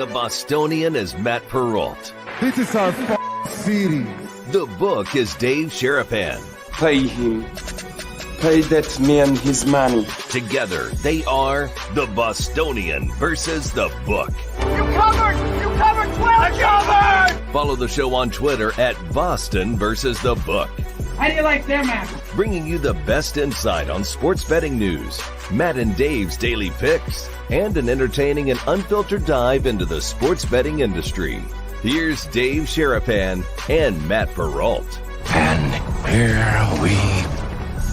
The Bostonian is Matt Perrault. This is our city. The book is Dave Sherapan. Pay him. Pay that man his money. Together, they are The Bostonian versus The Book. You covered! You covered 12! Covered! Follow the show on Twitter at Boston versus The Book. How do you like them apples? Bringing you the best insight on sports betting news, Matt and Dave's daily picks, and an entertaining and unfiltered dive into the sports betting industry. Here's Dave Sherapan and Matt Perrault. And here we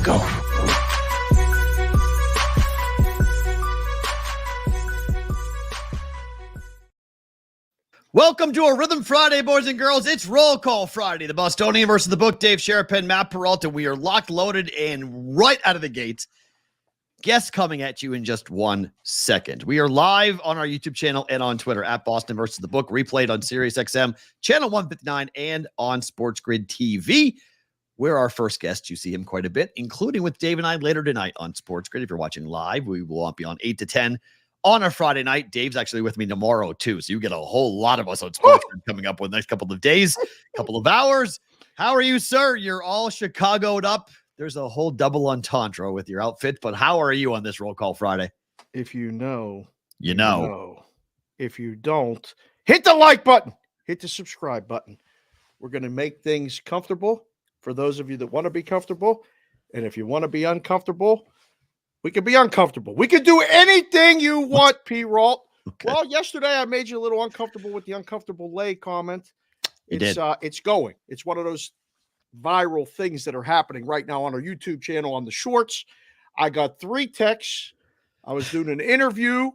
go. Welcome to a Rithmm Friday, boys and girls. It's Roll Call Friday. The Bostonian versus the Book. Dave Sherapan, Matt Perrault. We are locked, loaded, and right out of the gates. Guests coming at you in just 1 second. We are live on our YouTube channel and on Twitter at Boston versus the Book, replayed on SiriusXM, channel 159, and on Sports Grid TV. Where our first guest, you see him quite a bit, including with Dave and I later tonight on Sports Grid. If you're watching live, we will be on 8 to 10 on a Friday night. Dave's actually with me tomorrow, too. So you get a whole lot of us on Sports Grid coming up with the next couple of days, couple of hours. How are you, sir? You're all Chicago'd up. There's a whole double entendre with your outfit, but how are you on this Roll Call Friday? If you know, you know. If you don't, hit the like button, hit the subscribe button. We're going to make things comfortable for those of you that want to be comfortable. And if you want to be uncomfortable, we can be uncomfortable. We can do anything you want, Perrault. Okay. Well, yesterday I made you a little uncomfortable with the uncomfortable lay comment. It's going. It's one of those viral things that are happening right now on our YouTube channel on the shorts. I got 3 texts. I was doing an interview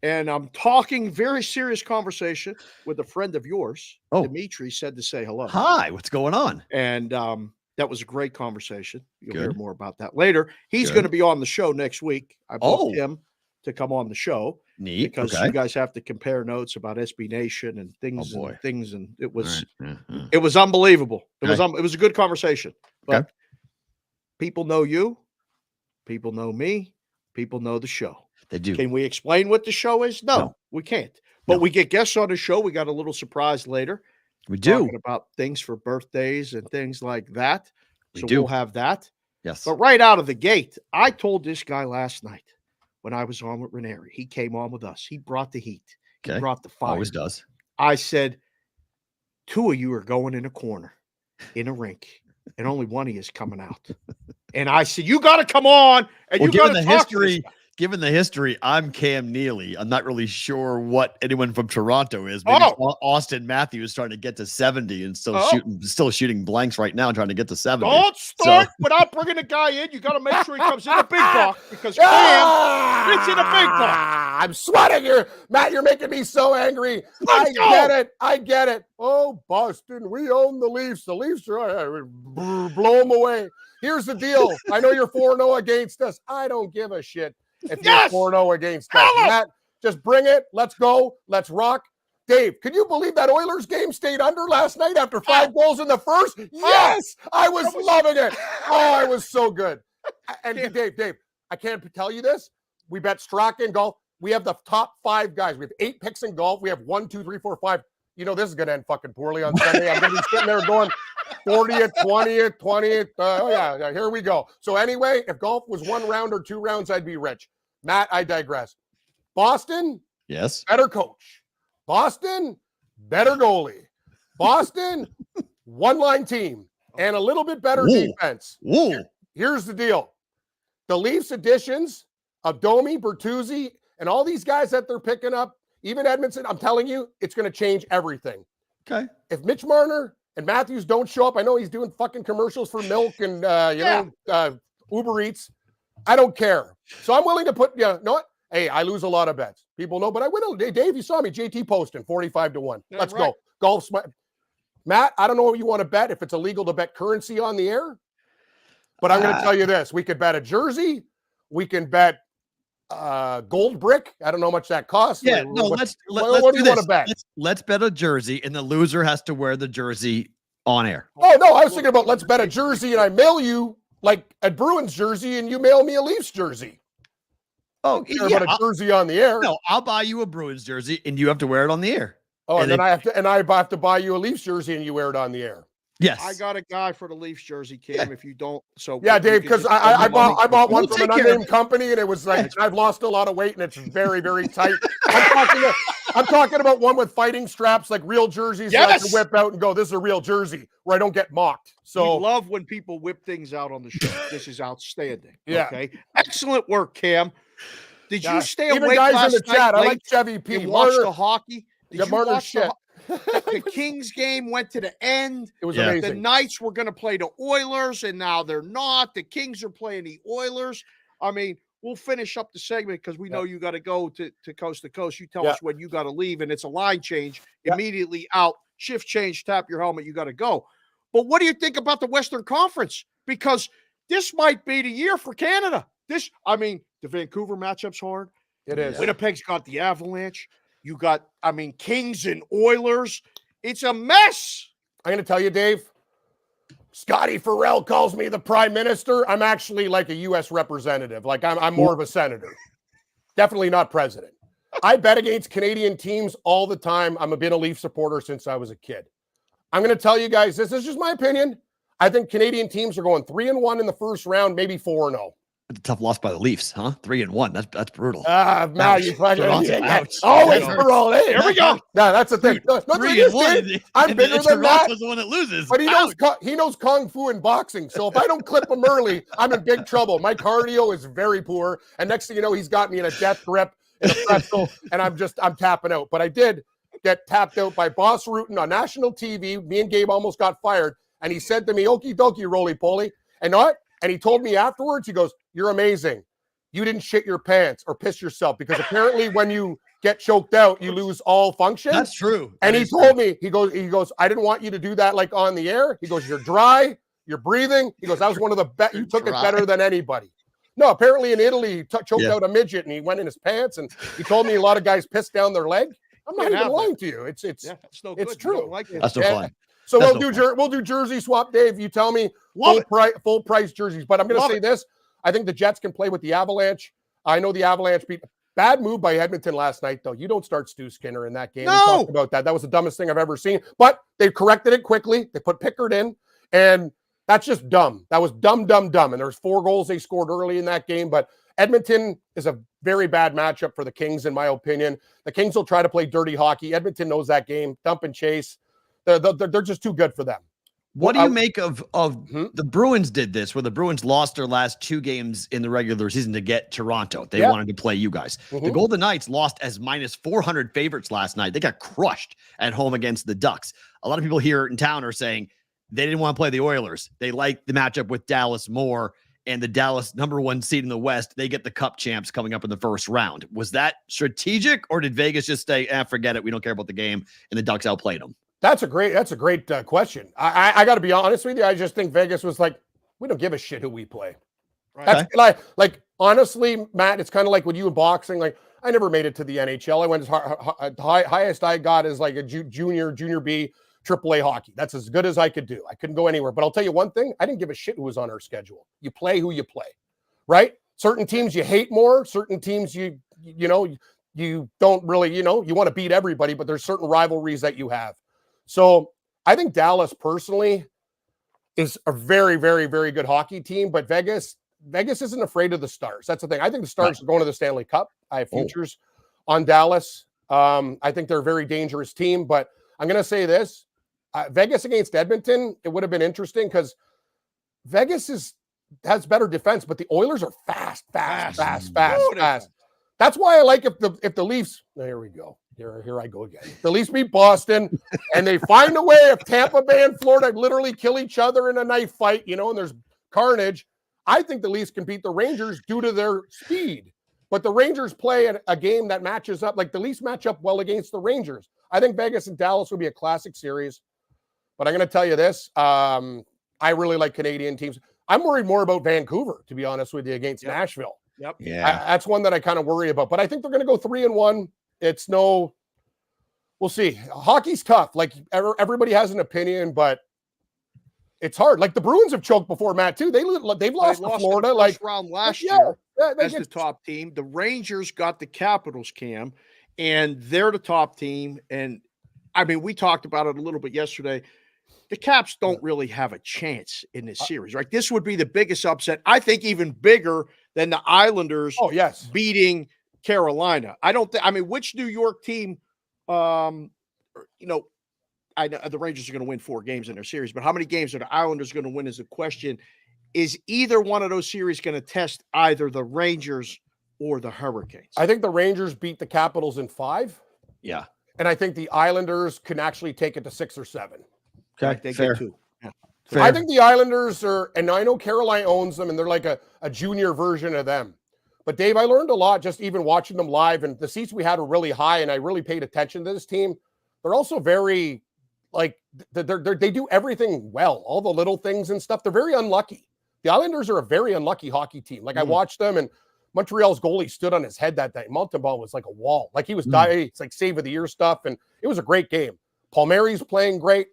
and I'm talking very serious conversation with a friend of yours. Dimitri said to say hello. Hi, what's going on? And that was a great conversation. You'll hear more about that later. He's going to be on the show next week. I booked him to come on the show. Neat. Because you guys have to compare notes about SB Nation and things and it was it was unbelievable. It was a good conversation. But people know you, people know me, people know the show. They do. Can we explain what the show is? No. We can't. But we get guests on the show. We got a little surprise later. We do. Talking about things for birthdays and things like that. So we'll have that. Yes. But right out of the gate, I told this guy last night when I was on with Ranieri. He came on with us. He brought the heat. He brought the fire. Always does. I said, 2 of you are going in a corner in a rink, and only one of you is coming out. And I said, you got to come on, and you got to talk to this guy. Given the history, I'm Cam Neely. I'm not really sure what anyone from Toronto is. Maybe Austin Matthews trying to get to 70 and still shooting blanks right now, trying to get to 70. Don't start without bringing a guy in. You got to make sure he comes in the big talk because Cam fits in the big talk. I'm sweating here, Matt. You're making me so angry. I get it. Oh, Boston, we own the Leafs. The Leafs are blow them away. Here's the deal. I know you're 4-0 against us. I don't give a shit. If you're 4-0 against us, Matt, just bring it. Let's go. Let's rock. Dave, can you believe that Oilers game stayed under last night after 5 goals in the first? Yes, I was loving it. Oh, it was so good. And Dave, I can't tell you this. We bet Straka in golf. We have the top 5 guys. We have 8 picks in golf. We have 1, 2, 3, 4, 5. You know this is going to end fucking poorly on Sunday. I'm going to be sitting there going 40th, 20th, 20th. Here we go. So anyway, if golf was 1 round or 2 rounds, I'd be rich. Matt, I digress. Boston, yes, better coach. Boston, better goalie. Boston, one-line team and a little bit better defense. Here's the deal. The Leafs additions of Domi, Bertuzzi, and all these guys that they're picking up, even Edmondson, I'm telling you, it's going to change everything. Okay. If Mitch Marner and Matthews don't show up, I know he's doing fucking commercials for milk and, Uber Eats. I don't care. So I'm willing to put, you know what? Hey, I lose a lot of bets. People know, but I win. Dave, you saw me. JT posting 45-1. Let's go. Golf. Matt, I don't know what you want to bet if it's illegal to bet currency on the air, but I'm going to tell you this. We could bet a jersey. We can bet gold brick. I don't know how much that costs. Yeah, no, let's do you want to bet? Let's bet a jersey, and the loser has to wear the jersey on air. Oh, no, I was thinking about let's bet a jersey, and I mail you like a Bruins jersey, and you mail me a Leafs jersey. Oh, Care yeah. about a jersey on the air. No, I'll buy you a Bruins jersey, and you have to wear it on the air. Oh, and then they- I have to buy you a Leafs jersey, and you wear it on the air. Yes. I got a guy for the Leafs jersey, Cam. If you don't, so Yeah, you Dave, can because just I send me money. bought one We'll from take an care of unnamed company, and it was like I've lost a lot of weight, and it's very, very tight. I'm talking about one with fighting straps, like real jerseys that I can Yes! whip out and go, "This is a real jersey," where I don't get mocked. So We love when people whip things out on the show. This is outstanding. Yeah. Okay. Excellent work, Cam. Did yeah, you stay even awake guys last in the night chat? I late like Chevy P. and watch Marner, the hockey? Did yeah, you Marner watch shit. the Kings game went to the end? It was Yeah. The amazing. Knights were going to play the Oilers, and now they're not. The Kings are playing the Oilers. I mean, we'll finish up the segment because we know you got to go to coast to coast. You tell Yeah. us when you got to leave, and it's a line change Yeah. immediately out. Shift change, tap your helmet, you got to go. But what do you think about the Western Conference? Because this might be the year for Canada. The Vancouver matchup's hard. It is. Winnipeg's got the Avalanche. You got, Kings and Oilers. It's a mess. I'm going to tell you, Dave. Scotty Farrell calls me the prime minister. I'm actually like a U.S. representative. Like I'm more of a senator. Definitely not president. I bet against Canadian teams all the time. I've been a Leaf supporter since I was a kid. I'm going to tell you guys, this is just my opinion. I think Canadian teams are going 3-1 in the first round, maybe 4-0. That's a tough loss by the Leafs, huh? 3-1. That's brutal. Now you fucking Ouch. always That for all day. Here we go. No, that's the thing. No, the thing is, 3-1. Dave, I'm bigger than that. Toronto's the one that loses. But he knows kung fu and boxing. So if I don't clip him early, I'm in big trouble. My cardio is very poor, and next thing you know, he's got me in a death grip in a pretzel, and I'm tapping out. But I did get tapped out by Boss Rutan on national TV. Me and Gabe almost got fired, and he said to me, "Okie dokie, roly poly," and what? And he told me afterwards, he goes, "You're amazing. You didn't shit your pants or piss yourself because apparently when you get choked out, you lose all function." That's true. And That he is told true. me, he goes, "I didn't want you to do that like on the air." He goes, "You're dry, you're breathing." He goes, "That was one of the best. You took it Dry. better than anybody." No, apparently in Italy, he choked Yeah. out a midget and he went in his pants. And he told me a lot of guys pissed down their leg. I'm not Can't even have lying to you. It's Yeah, that's no It's good. You don't true. like it. That's no Yeah. fun. So That's we'll do jersey swap, Dave. You tell me Love it. full price jerseys. But I'm going to Love say this: I think the Jets can play with the Avalanche. I know the Avalanche beat. Bad move by Edmonton last night, though. You don't start Stu Skinner in that game. We No. talked about that. That was the dumbest thing I've ever seen. But they corrected it quickly. They put Pickard in, and that's just dumb. That was dumb. And there was 4 goals they scored early in that game. But Edmonton is a very bad matchup for the Kings, in my opinion. The Kings will try to play dirty hockey. Edmonton knows that game. Dump and chase. They're just too good for them. What do Well, you make of the Bruins did this, where the Bruins lost their last 2 games in the regular season to get Toronto? They Yeah. wanted to play you guys. The Golden Knights lost as minus 400 favorites last night. They got crushed at home against the Ducks. A lot of people here in town are saying they didn't want to play the Oilers. They like the matchup with Dallas more, and the Dallas #1 seed in the West, they get the Cup champs coming up in the first round. Was that strategic, or did Vegas just say, forget it, we don't care about the game, and the Ducks outplayed them? That's a great question. I got to be honest with you. I just think Vegas was like, we don't give a shit who we play. Right. That's like honestly, Matt, it's kind of like when you in boxing. Like I never made it to the NHL. I went as highest I got is like a junior B, AAA hockey. That's as good as I could do. I couldn't go anywhere. But I'll tell you one thing: I didn't give a shit who was on our schedule. You play who you play, right? Certain teams you hate more. Certain teams you don't really you want to beat everybody. But there's certain rivalries that you have. So I think Dallas personally is a very, very, very good hockey team, but Vegas isn't afraid of the Stars. That's the thing. I think the Stars are going to the Stanley Cup. I have futures on Dallas. I think they're a very dangerous team, but I'm going to say this. Vegas against Edmonton, it would have been interesting because Vegas has better defense, but the Oilers are fast. That's why I like if the Leafs, here we go. Here I go again. The Leafs beat Boston, and they find a way. If Tampa Bay and Florida literally kill each other in a knife fight, and there's carnage, I think the Leafs can beat the Rangers due to their speed. But the Rangers play a game that matches up. Like the Leafs match up well against the Rangers. I think Vegas and Dallas would be a classic series. But I'm going to tell you this. I really like Canadian teams. I'm worried more about Vancouver, to be honest with you, against Nashville. Yep. Yeah. That's one that I kind of worry about. But I think they're going to go 3-1. We'll see. Hockey's tough. Like everybody has an opinion, but it's hard. Like the Bruins have choked before, Matt, too. They've lost to Florida. the Like first round last year. as the top team. The Rangers got the Capitals, Cam, and they're the top team. And I mean, we talked about it a little bit yesterday. The Caps don't really have a chance in this series, right? This would be the biggest upset. I think even bigger than the Islanders beating Carolina. I don't think, I mean, which New York team, I know the Rangers are going to win 4 games in their series, but how many games are the Islanders going to win is the question. Is either one of those series going to test either the Rangers or the Hurricanes? I think the Rangers beat the Capitals in 5. Yeah. And I think the Islanders can actually take it to 6 or 7. Okay, they get 2. Yeah. I think the Islanders are, and I know Carolina owns them, and they're like a junior version of them. But Dave, I learned a lot just even watching them live, and the seats we had were really high, and I really paid attention to this team. They're also very, like, they do everything well, all the little things and stuff. They're very unlucky. The Islanders are a very unlucky hockey team. Like, I watched them, and Montreal's goalie stood on his head that day. Montembeault was like a wall. Like, he was dying. It's like save of the year stuff, and it was a great game. Palmieri's playing great.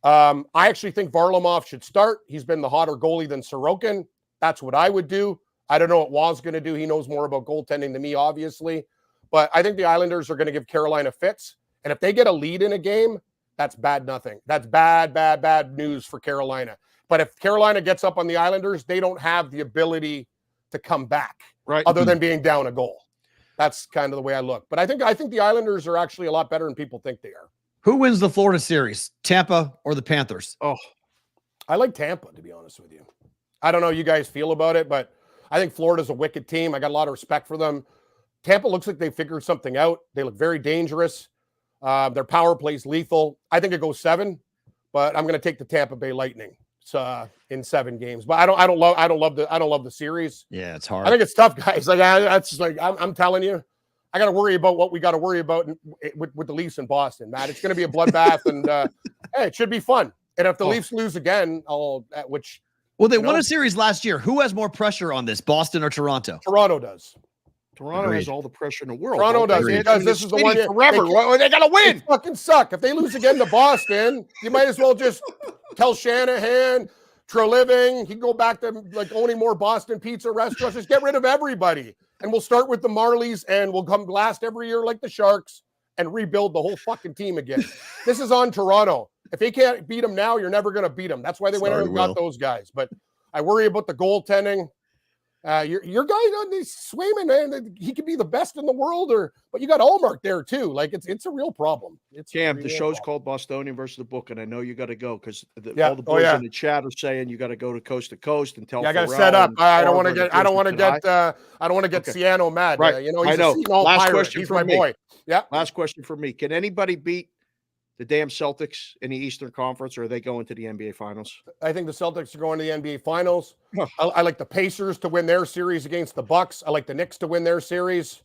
I actually think Varlamov should start. He's been the hotter goalie than Sorokin. That's what I would do. I don't know what Waz's going to do. He knows more about goaltending than me, obviously. But I think the Islanders are going to give Carolina fits. And if they get a lead in a game, that's bad nothing. That's bad news for Carolina. But if Carolina gets up on the Islanders, they don't have the ability to come back, right? Other than being down a goal. That's kind of the way I look. But I think the Islanders are actually a lot better than people think they are. Who wins the Florida series, Tampa or the Panthers? Oh, I like Tampa, to be honest with you. I don't know how you guys feel about it, but I think Florida's a wicked team. I got a lot of respect for them. Tampa looks like they figured something out. They look very dangerous. Their power play's lethal. I think it goes 7, but I'm going to take the Tampa Bay Lightning in 7 games. But I don't love the series. Yeah, it's hard. I think it's tough, guys. Like I'm telling you. I got to worry about what we got to worry about with the Leafs in Boston, Matt. It's going to be a bloodbath, and hey, it should be fun. And if the Leafs lose again, they won a series last year. Who has more pressure on this, Boston or Toronto? Toronto does. Toronto has all the pressure in the world. Toronto does. Because this is the one forever. They got to win. They fucking suck. If they lose again to Boston, you might as well just tell Shanahan, Treliving, he can go back to like owning more Boston pizza restaurants. Just get rid of everybody. And we'll start with the Marlies, and we'll come last every year like the Sharks and rebuild the whole fucking team again. This is on Toronto. If they can't beat them now, you're never going to beat them. That's why they went out and got those guys. But I worry about the goaltending. Your guy on this Swayman, man, he could be the best in the world, but you got Allmark there too. Like it's a real problem. The show's called Bostonian versus the Book, and I know you got to go because all the boys in the chat are saying you got to go to coast and tell. Yeah, I got to set up. I don't want to get Ciano mad. Right. He's a Seton last pirate. question He's for my me. boy. Yeah. Last question for me. Can anybody beat the damn Celtics in the Eastern Conference, or are they going to the NBA Finals? I think the Celtics are going to the NBA Finals. I like the Pacers to win their series against the Bucks. I like the Knicks to win their series.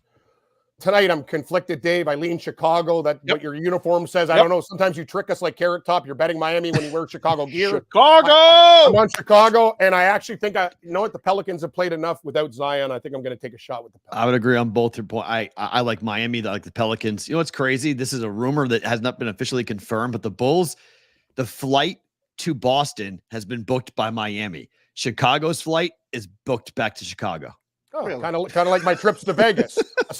Tonight, I'm conflicted, Dave. I lean Chicago. What your uniform says. I don't know. Sometimes you trick us like Carrot Top. You're betting Miami when you wear Chicago gear. Chicago! I'm on Chicago, and I actually think the Pelicans have played enough without Zion. I think I'm going to take a shot with the Pelicans. I would agree on both your point. I like Miami. I like the Pelicans. You know what's crazy? This is a rumor that has not been officially confirmed, but the Bulls, the flight to Boston has been booked by Miami. Chicago's flight is booked back to Chicago. Oh, really? Kind of like my trips to Vegas. I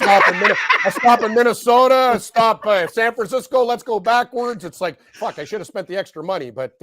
stop in Minnesota. I stop San Francisco. Let's go backwards. It's like fuck. I should have spent the extra money, but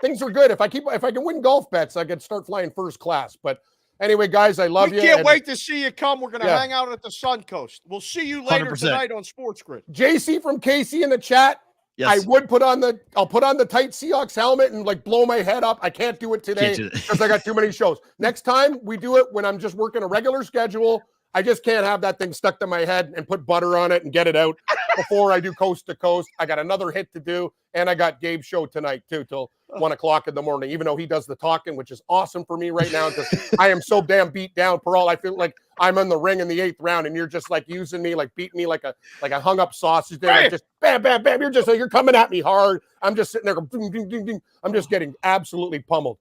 things are good. If I can win golf bets, I could start flying first class. But anyway, guys, I love you. We can't wait to see you come. We're going to hang out at the Suncoast. We'll see you later 100%. tonight on Sports Grid. JC from KC in the chat. Yes. I'll put on the tight Seahawks helmet and like blow my head up. I can't do it today because I got too many shows. Next time we do it when I'm just working a regular schedule. I just can't have that thing stuck to my head and put butter on it and get it out before I do coast to coast. I got another hit to do, and I got Gabe's show tonight too till 1:00 in the morning. Even though he does the talking, which is awesome for me right now because I am so damn beat down. Pearl, I feel like I'm in the ring in the 8th round, and you're just like using me, like beating me like a hung up sausage. There, like just bam, bam, bam. You're coming at me hard. I'm just sitting there, ding, ding, ding, ding. I'm just getting absolutely pummeled.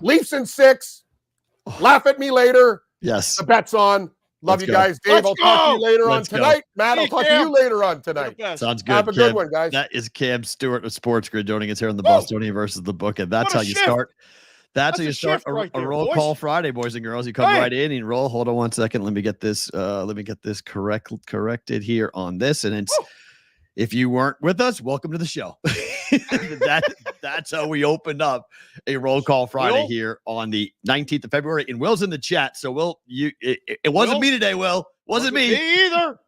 Leafs in 6. Laugh at me later. Yes, the bet's on. Love you guys, Dave. I'll talk to you later on tonight. Matt, I'll talk to you later on tonight. Sounds good. Have a good one, guys. That is Cam Stewart of Sports Grid joining us here on the Bostonian versus the Book, and that's how you start That's how you start shift right a there, roll boys. call Friday, boys and girls. You come right in and roll. Hold on one second. Let me get this. Corrected here on this. And it's if you weren't with us, welcome to the show. That's how we opened up a roll call Friday here on the 19th of February. And Will's in the chat. So Will, it wasn't me today, Will. Wasn't me either.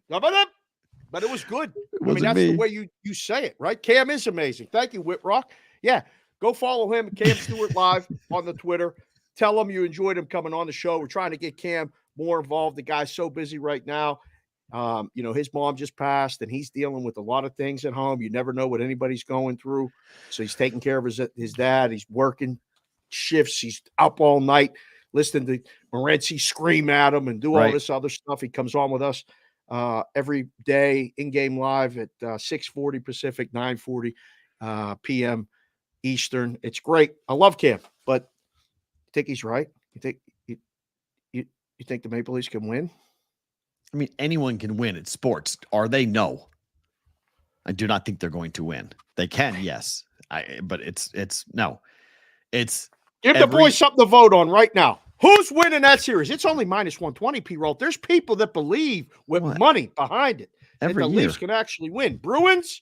But it was good. I mean, that's the way you say it, right? Cam is amazing. Thank you, Whitrock. Yeah, go follow him, Cam Stewart Live on the Twitter. Tell him you enjoyed him coming on the show. We're trying to get Cam more involved. The guy's so busy right now. His mom just passed, and he's dealing with a lot of things at home. You never know what anybody's going through. So he's taking care of his dad. He's working shifts. He's up all night listening to Morency scream at him and do all this other stuff. He comes on with us every day in-game live at 6:40 Pacific, 9:40 p.m. Eastern. It's great. I love Cam, but you think he's right? You think the Maple Leafs can win? I mean, anyone can win at sports. Are they? No. I do not think they're going to win. They can, yes. But it's no. It's give the boys something to vote on right now. Who's winning that series? It's only minus 120, P-Roll. There's people that believe with money behind it that the Leafs can actually win. Bruins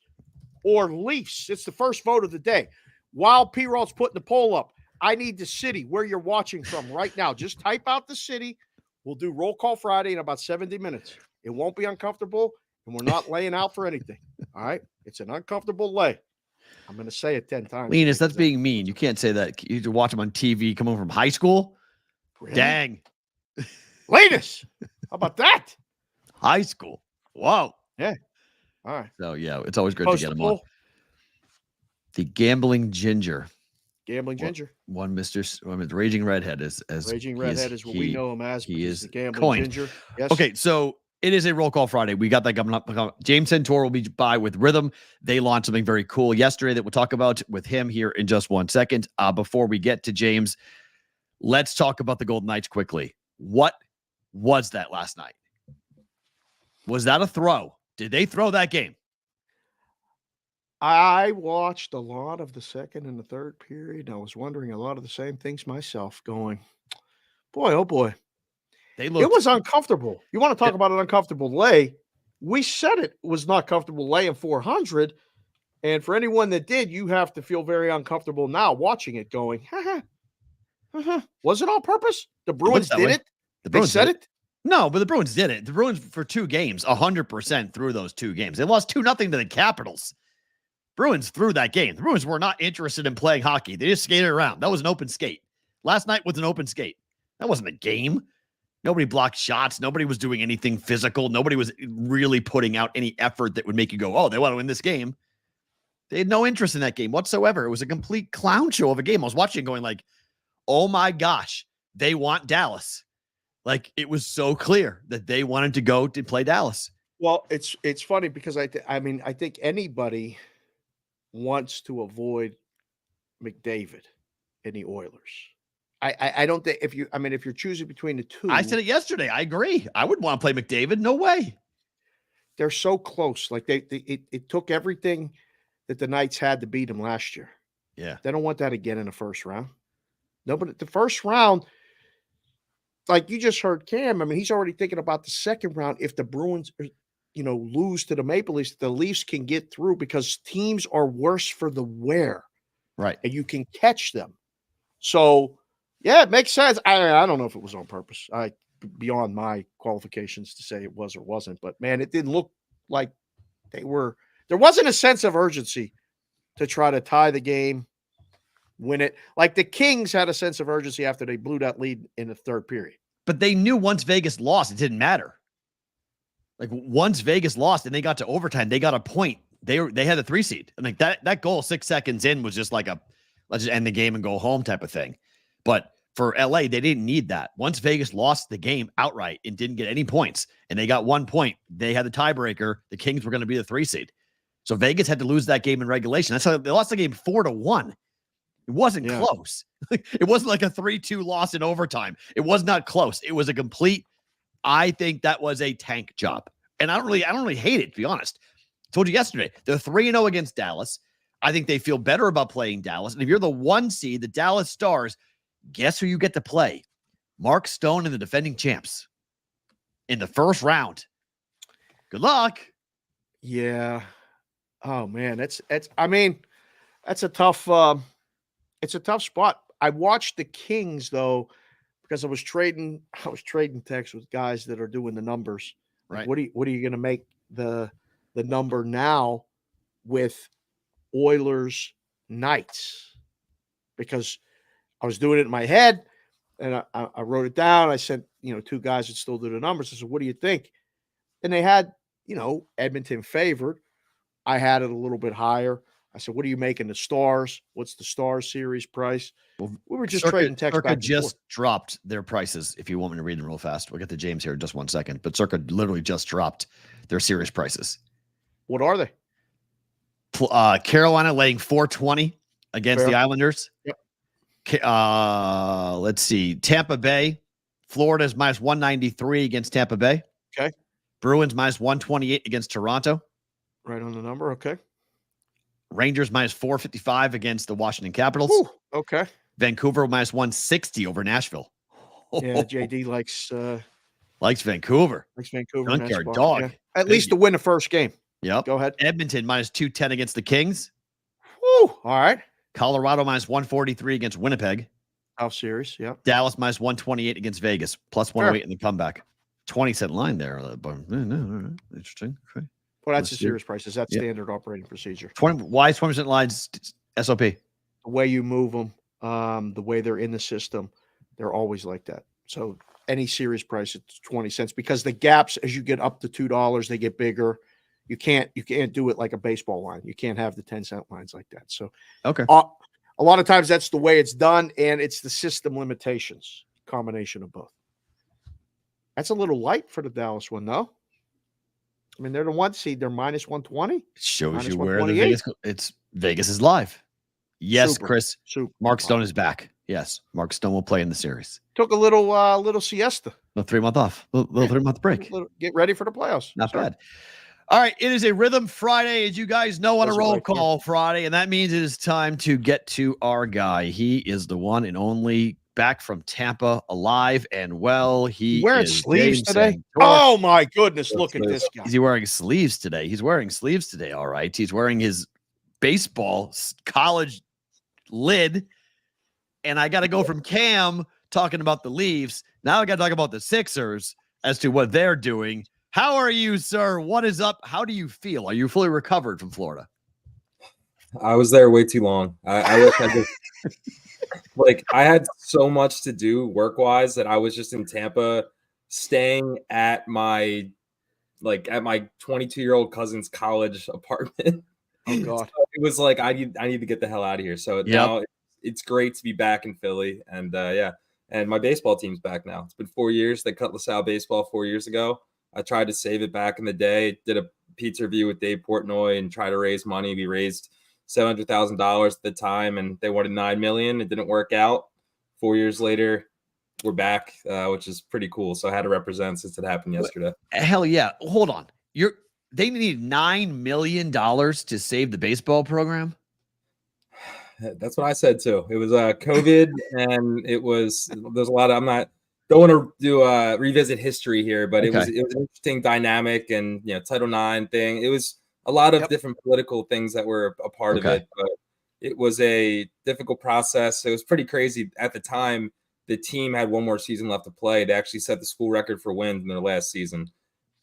or Leafs? It's the first vote of the day. While P-Roll's putting the poll up, I need the city where you're watching from right now. Just type out the city. We'll do Roll Call Friday in about 70 minutes. It won't be uncomfortable, and we're not laying out for anything. All right? It's an uncomfortable lay. I'm going to say it 10 times. Linus, that's being mean. You can't say that. You have to watch them on TV coming from high school. Really? Dang. Linus, how about that? High school. Whoa. Yeah. All right. So, yeah, it's always great to get them on. The Gambling Ginger. Gambling Ginger. One Raging Redhead is Raging Redhead is what we know him as. He is the Gambling coined. Ginger. Yes. Okay, so it is a Roll Call Friday. We got that coming up. James Santore will be by with Rithmm. They launched something very cool yesterday that we'll talk about with him here in just 1 second. Before we get to James, let's talk about the Golden Knights quickly. What was that last night? Was that a throw? Did they throw that game? I watched a lot of the second and the third period. I was wondering a lot of the same things myself, going, boy, oh boy. It was uncomfortable. You want to talk about an uncomfortable lay? We said it was not comfortable laying 400. And for anyone that did, you have to feel very uncomfortable now watching it going, was it on purpose? The Bruins did it? They said it? No, but the Bruins did it. The Bruins for 2 games, 100% through those 2 games. They lost 2-0 to the Capitals. Bruins threw that game. The Bruins were not interested in playing hockey. They just skated around. That was an open skate. Last night was an open skate. That wasn't a game. Nobody blocked shots. Nobody was doing anything physical. Nobody was really putting out any effort that would make you go, oh, they want to win this game. They had no interest in that game whatsoever. It was a complete clown show of a game. I was watching going like, oh my gosh, they want Dallas. Like, it was so clear that they wanted to go to play Dallas. Well, it's funny because I think anybody wants to avoid McDavid and the Oilers. I don't think if you're choosing between the two. I said it yesterday. I agree. I would want to play McDavid. No way. They're so close. Like it took everything that the Knights had to beat them last year. Yeah. They don't want that again in the first round. No, but the first round, like you just heard Cam, I mean, he's already thinking about the second round. If the Bruins lose to the Maple Leafs, the Leafs can get through because teams are worse for the wear. Right. And you can catch them. So, yeah, it makes sense. I don't know if it was on purpose. Beyond my qualifications to say it was or wasn't. But, man, it didn't look like they were – there wasn't a sense of urgency to try to tie the game, win it. Like the Kings had a sense of urgency after they blew that lead in the third period. But they knew once Vegas lost, it didn't matter. Like once Vegas lost and they got to overtime, they got a point. They had a 3 seed. And like that goal 6 seconds in was just like let's just end the game and go home type of thing. But for LA, they didn't need that. Once Vegas lost the game outright and didn't get any points and they got 1 point, they had the tiebreaker. The Kings were going to be the 3 seed. So Vegas had to lose that game in regulation. That's how they lost the game 4-1. It wasn't close. It wasn't like a 3-2 loss in overtime. It was not close. It was a complete, I think that was a tank job. And I don't really hate it, to be honest. I told you yesterday, they're 3-0 against Dallas. I think they feel better about playing Dallas. And if you're the 1 seed, the Dallas Stars, guess who you get to play? Mark Stone and the defending champs in the first round. Good luck. Yeah. Oh man, that's a tough it's a tough spot. I watched the Kings though, because I was trading texts with guys that are doing the numbers. Like, Right. what are you going to make the number now with Oilers Knights? Because I was doing it in my head and I wrote it down. I sent, 2 guys that still do the numbers. I said, what do you think? And they had, Edmonton favored. I had it a little bit higher. I said, what are you making the Stars? What's the Stars series price? Well, We were just trading text Circa back and just forth. dropped their prices. If you want me to read them real fast, we'll get to James here in just 1 second. But Circa literally just dropped their series prices. What are they? Carolina laying 420 against Fair. the Islanders. Yep. Let's see. Tampa Bay, Florida's minus 193 against Tampa Bay. Okay. Bruins minus 128 against Toronto. Right on the number. Okay. Rangers minus 455 against the Washington Capitals. Whew, okay. Vancouver minus 160 over Nashville. Yeah, JD likes Vancouver. Vancouver. in that Junkyard spot. dog. Yeah. At least to win the first game. Yep. Go ahead. Edmonton minus 210 against the Kings. Whew, all right. Colorado minus 143 against Winnipeg. Tough series. Yeah. Dallas minus 128 against Vegas. Plus 108 in the comeback. 20-cent line there. Interesting. Okay. Well, that's Let's the see. series prices. That's Yep. standard operating procedure. Why is 20% lines SOP? The way you move them, the way they're in the system, they're always like that. So any series price, it's 20 cents because the gaps as you get up to $2, they get bigger. You can't do it like a baseball line. You can't have the 10-cent lines like that. So Okay. a lot of times that's the way it's done, and it's the system limitations combination of both. That's a little light for the Dallas one, though. I mean, they're the 1 seed. They're minus 120. Shows minus you where the 128. Vegas is live. Yes, Super. Chris. Super. Mark Stone is back. Yes, Mark Stone will play in the series. Took a little siesta. A 3-month off. Little 3-month break. Get ready for the playoffs. Not Sorry. bad. All right, it is a Rithmm Friday, as you guys know, on a Doesn't roll like me. call Friday, and that means it is time to get to our guy. He is the one and only back from Tampa, alive and well. He Wearing is sleeves James today? Santore. Oh my goodness! Look at this guy. Is he wearing sleeves today? He's wearing sleeves today. All right. He's wearing his baseball college lid. And I got to go from Cam talking about the Leafs. Now I got to talk about the Sixers as to what they're doing. How are you, sir? What is up? How do you feel? Are you fully recovered from Florida? I was there way too long. I wish I just like I had so much to do work-wise that I was just in Tampa staying at my 22-year-old cousin's college apartment. Oh God. So it was like I need to get the hell out of here. So now it's great to be back in Philly, and and my baseball team's back now. It's been 4 years. They cut LaSalle baseball 4 years ago. I tried to save it back in the day. Did a pizza review with Dave Portnoy and try to raise money. We raised $700,000 at the time, and they wanted $9 million. It didn't work out. 4 years later, we're back, which is pretty cool. So I had to represent since it happened yesterday. Hell yeah. Hold on. They need $9 million to save the baseball program. That's what I said too. It was COVID, and there's a lot of don't want to do revisit history here, but it was an interesting dynamic, and Title IX thing. It was a lot of different political things that were a part of it, but it was a difficult process. It was pretty crazy at the time. The team had one more season left to play. They actually set the school record for wins in their last season,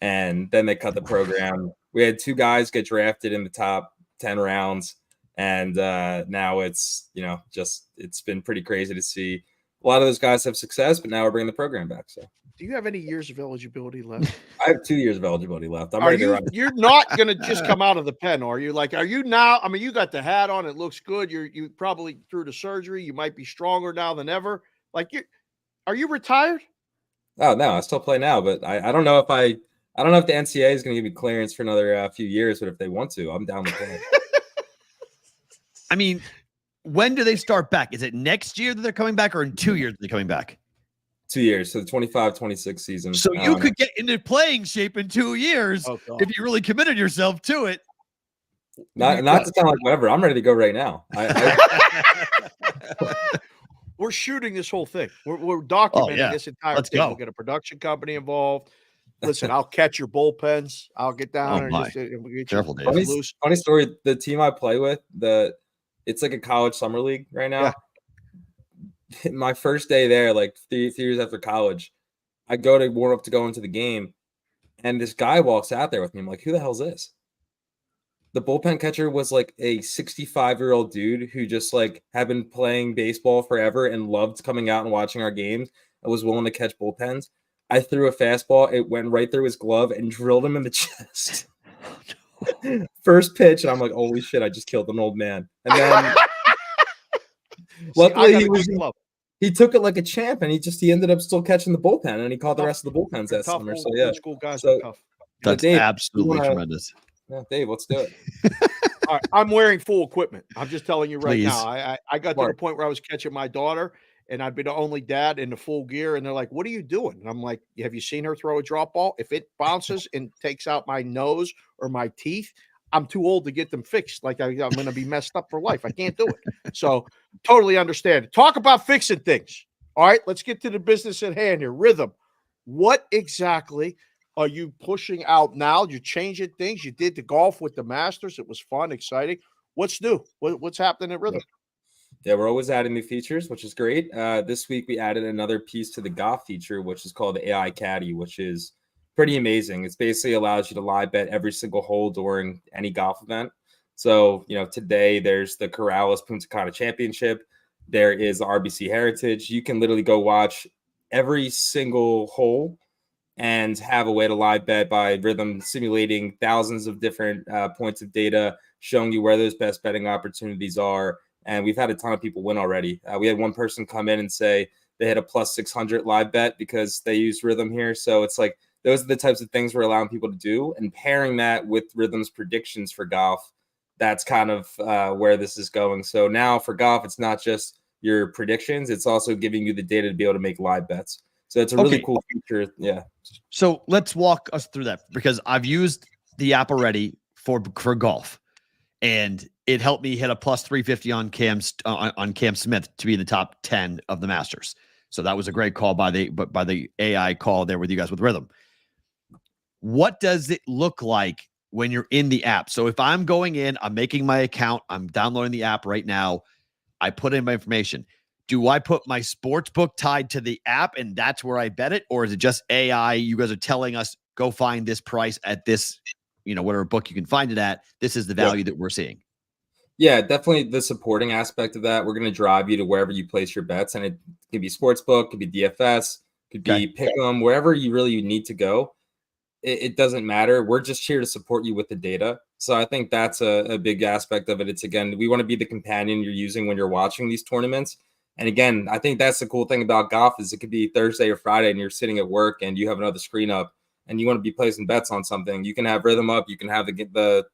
and then they cut the program. We had 2 guys get drafted in the top 10 rounds, and now it's it's been pretty crazy to see. A lot of those guys have success, but now we're bringing the program back. So, Do you have any years of eligibility left? I have 2 years of eligibility left. I'm Are ready to you? run. You're not going to just come out of the pen, are you? Like, are you now? I mean, you got the hat on. It looks good. You probably through the surgery. You might be stronger now than ever. Like, are you retired? Oh no, I still play now, but I don't know if I don't know if the NCAA is going to give me clearance for another few years. But if they want to, I'm down with that. I mean, when do they start back? Is it next year that they're coming back, or in 2 years they're coming back? 2 years, so the 25-26 season. So you could get into playing shape in 2 years Oh, God. if you really committed yourself to it. Not to sound like whatever. I'm ready to go right now. We're shooting this whole thing. We're documenting this entire thing. Go. We'll get a production company involved. Listen, I'll catch your bullpens. I'll get down and just we'll get careful, you Dave. loose. Funny story. The team I play with, it's like a college summer league right now. Yeah. My first day there, like 3 years after college, I go to warm up to go into the game, and this guy walks out there with me. I'm like, who the hell is this? The bullpen catcher was like a 65-year-old dude who just like had been playing baseball forever and loved coming out and watching our games and was willing to catch bullpens. I threw a fastball. It went right through his glove and drilled him in the chest. First pitch, and I'm like, holy shit, I just killed an old man. And then luckily he took it like a champ, and he ended up still catching the bullpen, and he called the rest of the bullpens that summer. So yeah, school guys are tough. That's Dave, absolutely tremendous. Yeah, Dave, let's do it. All right, I'm wearing full equipment. I'm just telling you right Please. now. I got to the point where I was catching my daughter, and I'd be the only dad in the full gear. And they're like, "What are you doing?" And I'm like, "Have you seen her throw a drop ball? If it bounces and takes out my nose or my teeth, I'm too old to get them fixed. Like I'm going to be messed up for life. I can't do it." So totally understand. Talk about fixing things. All right, let's get to the business at hand here. Rithmm, what exactly are you pushing out now? You're changing things. You did the golf with the Masters. It was fun, exciting. What's new? What's happening at Rithmm? Yeah, we're always adding new features, which is great. This week we added another piece to the golf feature, which is called the AI Caddy, which is pretty amazing. It's basically allows you to live bet every single hole during any golf event. So, today there's the Corrales Punta Cana Championship. There is the RBC Heritage. You can literally go watch every single hole and have a way to live bet by Rithmm simulating thousands of different points of data, showing you where those best betting opportunities are. And we've had a ton of people win already. We had one person come in and say they had a plus 600 live bet because they used Rithmm here. So it's like, those are the types of things we're allowing people to do, and pairing that with Rithmm's predictions for golf. That's kind of where this is going. So now for golf, it's not just your predictions. It's also giving you the data to be able to make live bets. So it's a really cool feature. Yeah. So let's walk us through that, because I've used the app already for golf, and it helped me hit a plus 350 on Cam Smith to be in the top 10 of the Masters. So that was a great call by the AI call there with you guys with Rithmm. What does it look like when you're in the app? So if I'm going in, I'm making my account, I'm downloading the app right now, I put in my information. Do I put my sports book tied to the app and that's where I bet it? Or is it just AI? You guys are telling us, go find this price at this, whatever book you can find it at. This is the value that we're seeing. Yeah, definitely the supporting aspect of that. We're going to drive you to wherever you place your bets. And it could be sportsbook, could be DFS, could be Pick'em, wherever you really need to go. It doesn't matter. We're just here to support you with the data. So I think that's a big aspect of it. It's, again, we want to be the companion you're using when you're watching these tournaments. And again, I think that's the cool thing about golf is it could be Thursday or Friday and you're sitting at work and you have another screen up and you want to be placing bets on something. You can have Rithmm up. You can have the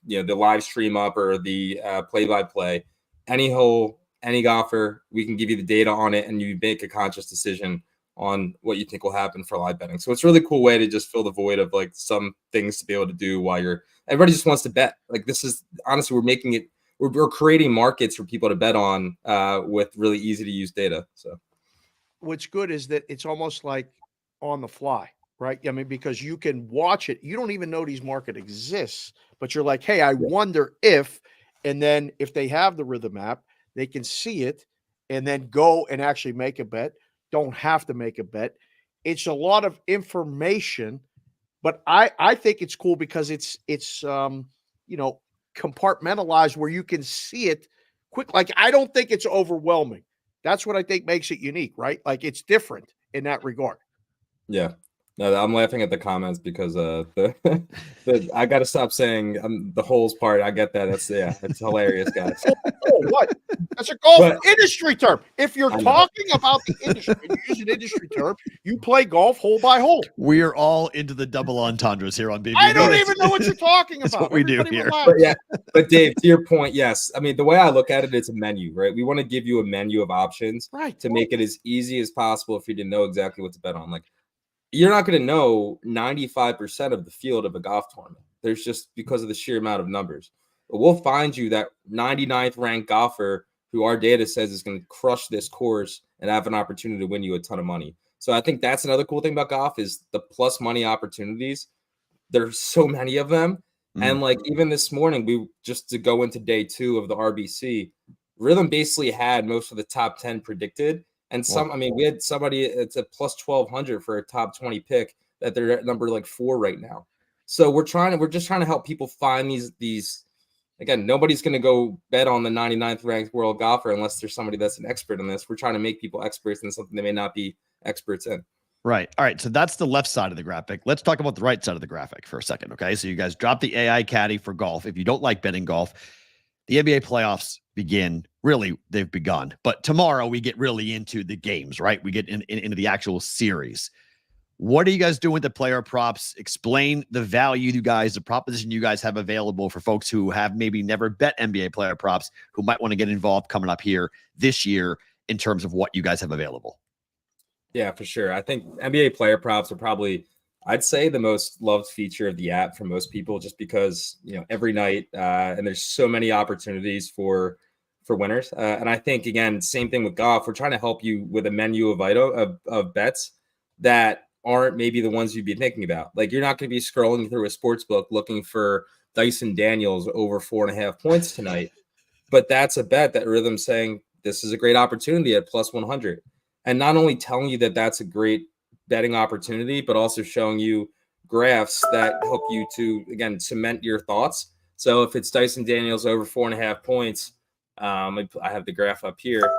live stream up or the play-by-play. Any hole, any golfer, we can give you the data on it and you make a conscious decision on what you think will happen for live betting. So it's a really cool way to just fill the void of like some things to be able to do while everybody just wants to bet. Like this is honestly, we're creating markets for people to bet on with really easy to use data. So what's good is that it's almost like on the fly, right? I mean, because you can watch it. You don't even know these market exists, but you're like, hey, I wonder if, and then if they have the Rithmm app, they can see it and then go and actually make a bet. Don't have to make a bet. It's a lot of information, but I think it's cool because it's compartmentalized where you can see it quick. Like, I don't think it's overwhelming. That's what I think makes it unique, right? Like it's different in that regard. Yeah. No, I'm laughing at the comments because I got to stop saying the holes part. I get that. It's hilarious, guys. Oh, what? That's a golf industry term. If you're talking about the industry, you use an industry term, you play golf hole by hole. We are all into the double entendres here on BB. I don't even know what you're talking about. That's what we do here. But Dave, to your point, yes. I mean, the way I look at it, it's a menu, right? We want to give you a menu of options to make it as easy as possible if you didn't know exactly what to bet on. Like, you're not going to know 95% of the field of a golf tournament. There's just because of the sheer amount of numbers. but we'll find you that 99th ranked golfer who our data says is going to crush this course and have an opportunity to win you a ton of money. So I think that's another cool thing about golf is the plus money opportunities. There's so many of them. And like even this morning, we just to go into day 2 of the RBC, Rithmm basically had most of the top 10 predicted. And some, I mean, we had somebody, it's a plus 1200 for a top 20 pick that they're at number like 4 right now. So we're just trying to help people find these. Again, nobody's going to go bet on the 99th ranked world golfer unless there's somebody that's an expert in this. We're trying to make people experts in something they may not be experts in. Right. All right. So that's the left side of the graphic. Let's talk about the right side of the graphic for a second. Okay. So you guys drop the AI caddy for golf. If you don't like betting golf, the NBA playoffs begin. Really, they've begun. But tomorrow we get really into the games, right? We get into the actual series. What are you guys doing with the player props? Explain the value you guys, the proposition you guys have available for folks who have maybe never bet NBA player props, who might want to get involved coming up here this year in terms of what you guys have available. Yeah, for sure. I think NBA player props are probably, I'd say, the most loved feature of the app for most people, just because, every night and there's so many opportunities for winners. And I think, again, same thing with golf. We're trying to help you with a menu of bets that aren't maybe the ones you'd be thinking about. Like, you're not going to be scrolling through a sports book looking for Dyson Daniels over 4.5 points tonight. But that's a bet that Rithmm's saying this is a great opportunity at plus 100. And not only telling you that that's a great betting opportunity, but also showing you graphs that help you to, again, cement your thoughts. So if it's Dyson Daniels over 4.5 points, I have the graph up here.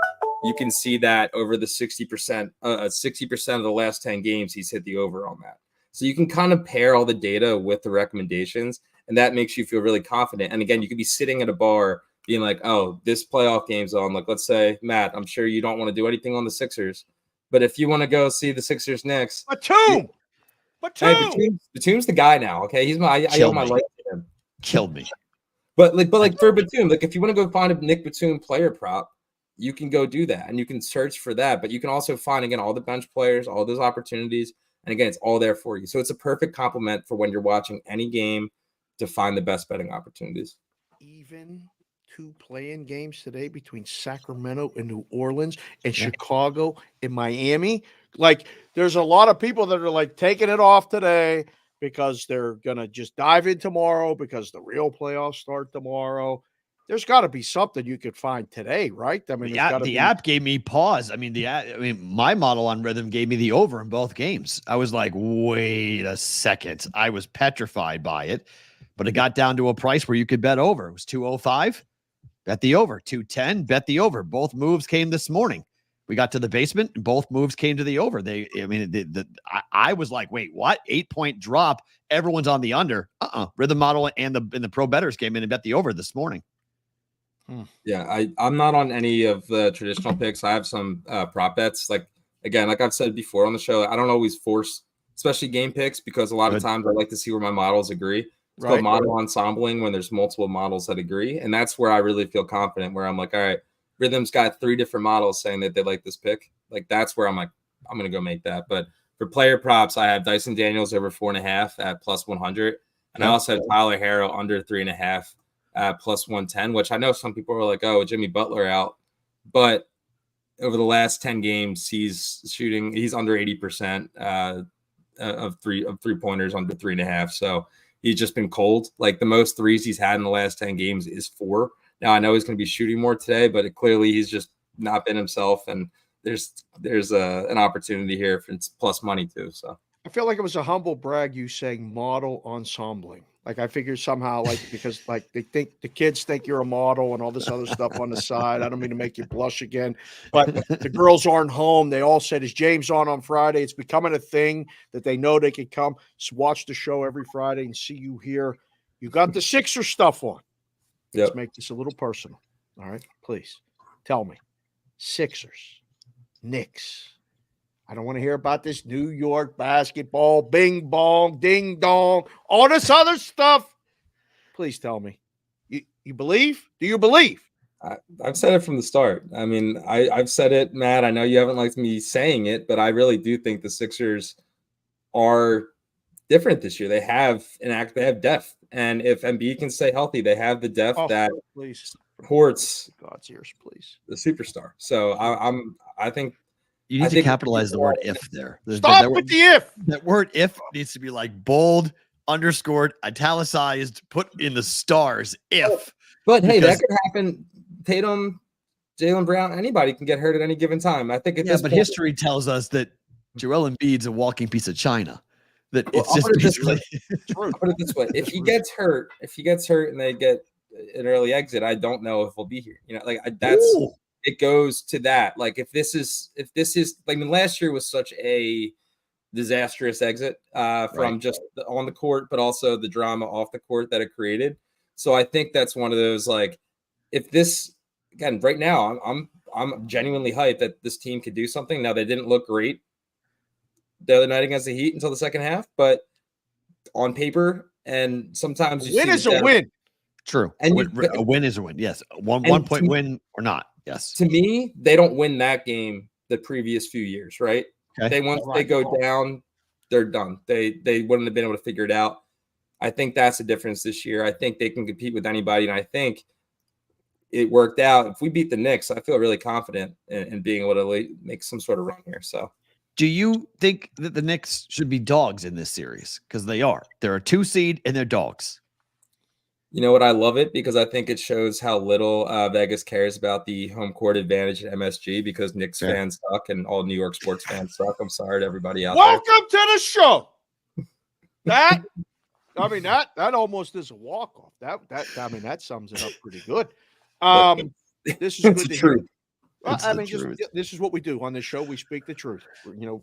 You can see that over the 60% of the last 10 games, he's hit the over on that. So you can kind of pair all the data with the recommendations, and that makes you feel really confident. And again, you could be sitting at a bar being like, oh, this playoff game's on. Like, let's say, Matt, I'm sure you don't want to do anything on the Sixers, but if you want to go see the Sixers next, Batum's the guy now. Okay, he's I owe my life to him. Killed me. But for Batum, like if you want to go find a Nick Batum player prop, you can go do that, and you can search for that. But you can also find, again, all the bench players, all those opportunities, and again, it's all there for you. So it's a perfect complement for when you're watching any game to find the best betting opportunities. Even 2 play-in games today between Sacramento and New Orleans and Chicago and Miami. Like, there's a lot of people that are like taking it off today because they're going to just dive in tomorrow because the real playoffs start tomorrow. There's got to be something you could find today, right? I mean, the app gave me pause. I mean, my model on Rithmm gave me the over in both games. I was like, wait a second. I was petrified by it, but it got down to a price where you could bet over. It was 205. Bet the over. 210. Bet the over. Both moves came this morning. We got to the basement, and both moves came to the over. I was like, wait, what? 8-point drop. Everyone's on the under. Rithmm model and the pro bettors came in and bet the over this morning. Yeah, I'm not on any of the traditional picks. I have some prop bets. Like I've said before on the show, I don't always force, especially game picks, because a lot of times I like to see where my models agree. It's called model ensembling when there's multiple models that agree. And that's where I really feel confident, where I'm like, all right, Rithmm's got 3 different models saying that they like this pick. Like, that's where I'm like, I'm going to go make that. But for player props, I have Dyson Daniels over 4.5 at plus 100. And I also have Tyler Harrell under 3.5 at plus 110, which I know some people are like, oh, Jimmy Butler out. But over the last 10 games, he's under 80% of three-pointers, under 3.5. So he's just been cold. Like, the most threes he's had in the last 10 games is 4. Now, I know he's going to be shooting more today, but clearly he's just not been himself. And there's an opportunity here for plus money too. So I feel like it was a humble brag you saying model ensembling. Like, I figured somehow, like, because like the kids think you're a model and all this other stuff on the side. I don't mean to make you blush again, but the girls aren't home. They all said, is James on Friday? It's becoming a thing that they know they could come watch the show every Friday and see you here. You got the Sixer stuff on. Let's make this a little personal. All right, please tell me, Sixers, Knicks. I don't want to hear about this New York basketball, bing bong, ding dong, all this other stuff. Please tell me. You believe? Do you believe? I've said it from the start. I mean, I've said it, Matt. I know you haven't liked me saying it, but I really do think the Sixers are different this year. They have depth. And if Embiid can stay healthy, they have the depth that please supports God's ears, please. the superstar. So I think You need to capitalize the word "if" there. Stop with the "if." That word "if" needs to be like bold, underscored, italicized, put in the stars. If. But hey, that could happen. Tatum, Jaylen Brown, anybody can get hurt at any given time. I think at this point, history tells us that Joel Embiid's a walking piece of china. That it's just basically. I'll put it this way: if he gets hurt, and they get an early exit, I don't know if we'll be here. It goes to that. Like if this is like last year was such a disastrous exit from just on the court, but also the drama off the court that it created. So I think that's one of those, like, if this, again, right now, I'm genuinely hyped that this team could do something. Now, they didn't look great the other night against the Heat until the second half, but on paper, and sometimes a win is a win. True. And a win is a win. Yes. One point win or not. Yes. To me, they don't win that game the previous few years, right? Okay. Once they go down, they're done. They wouldn't have been able to figure it out. I think that's the difference this year. I think they can compete with anybody, and I think it worked out. If we beat the Knicks, I feel really confident in being able to make some sort of run here. So, do you think that the Knicks should be dogs in this series? Because they are. They're a 2 seed, and they're dogs. You know what? I love it because I think it shows how little Vegas cares about the home court advantage at MSG, because Knicks fans suck and all New York sports fans suck. I'm sorry to everybody out there. Welcome to the show. That almost is a walk-off. That sums it up pretty good. This is good to hear. This is what we do on this show. We speak the truth.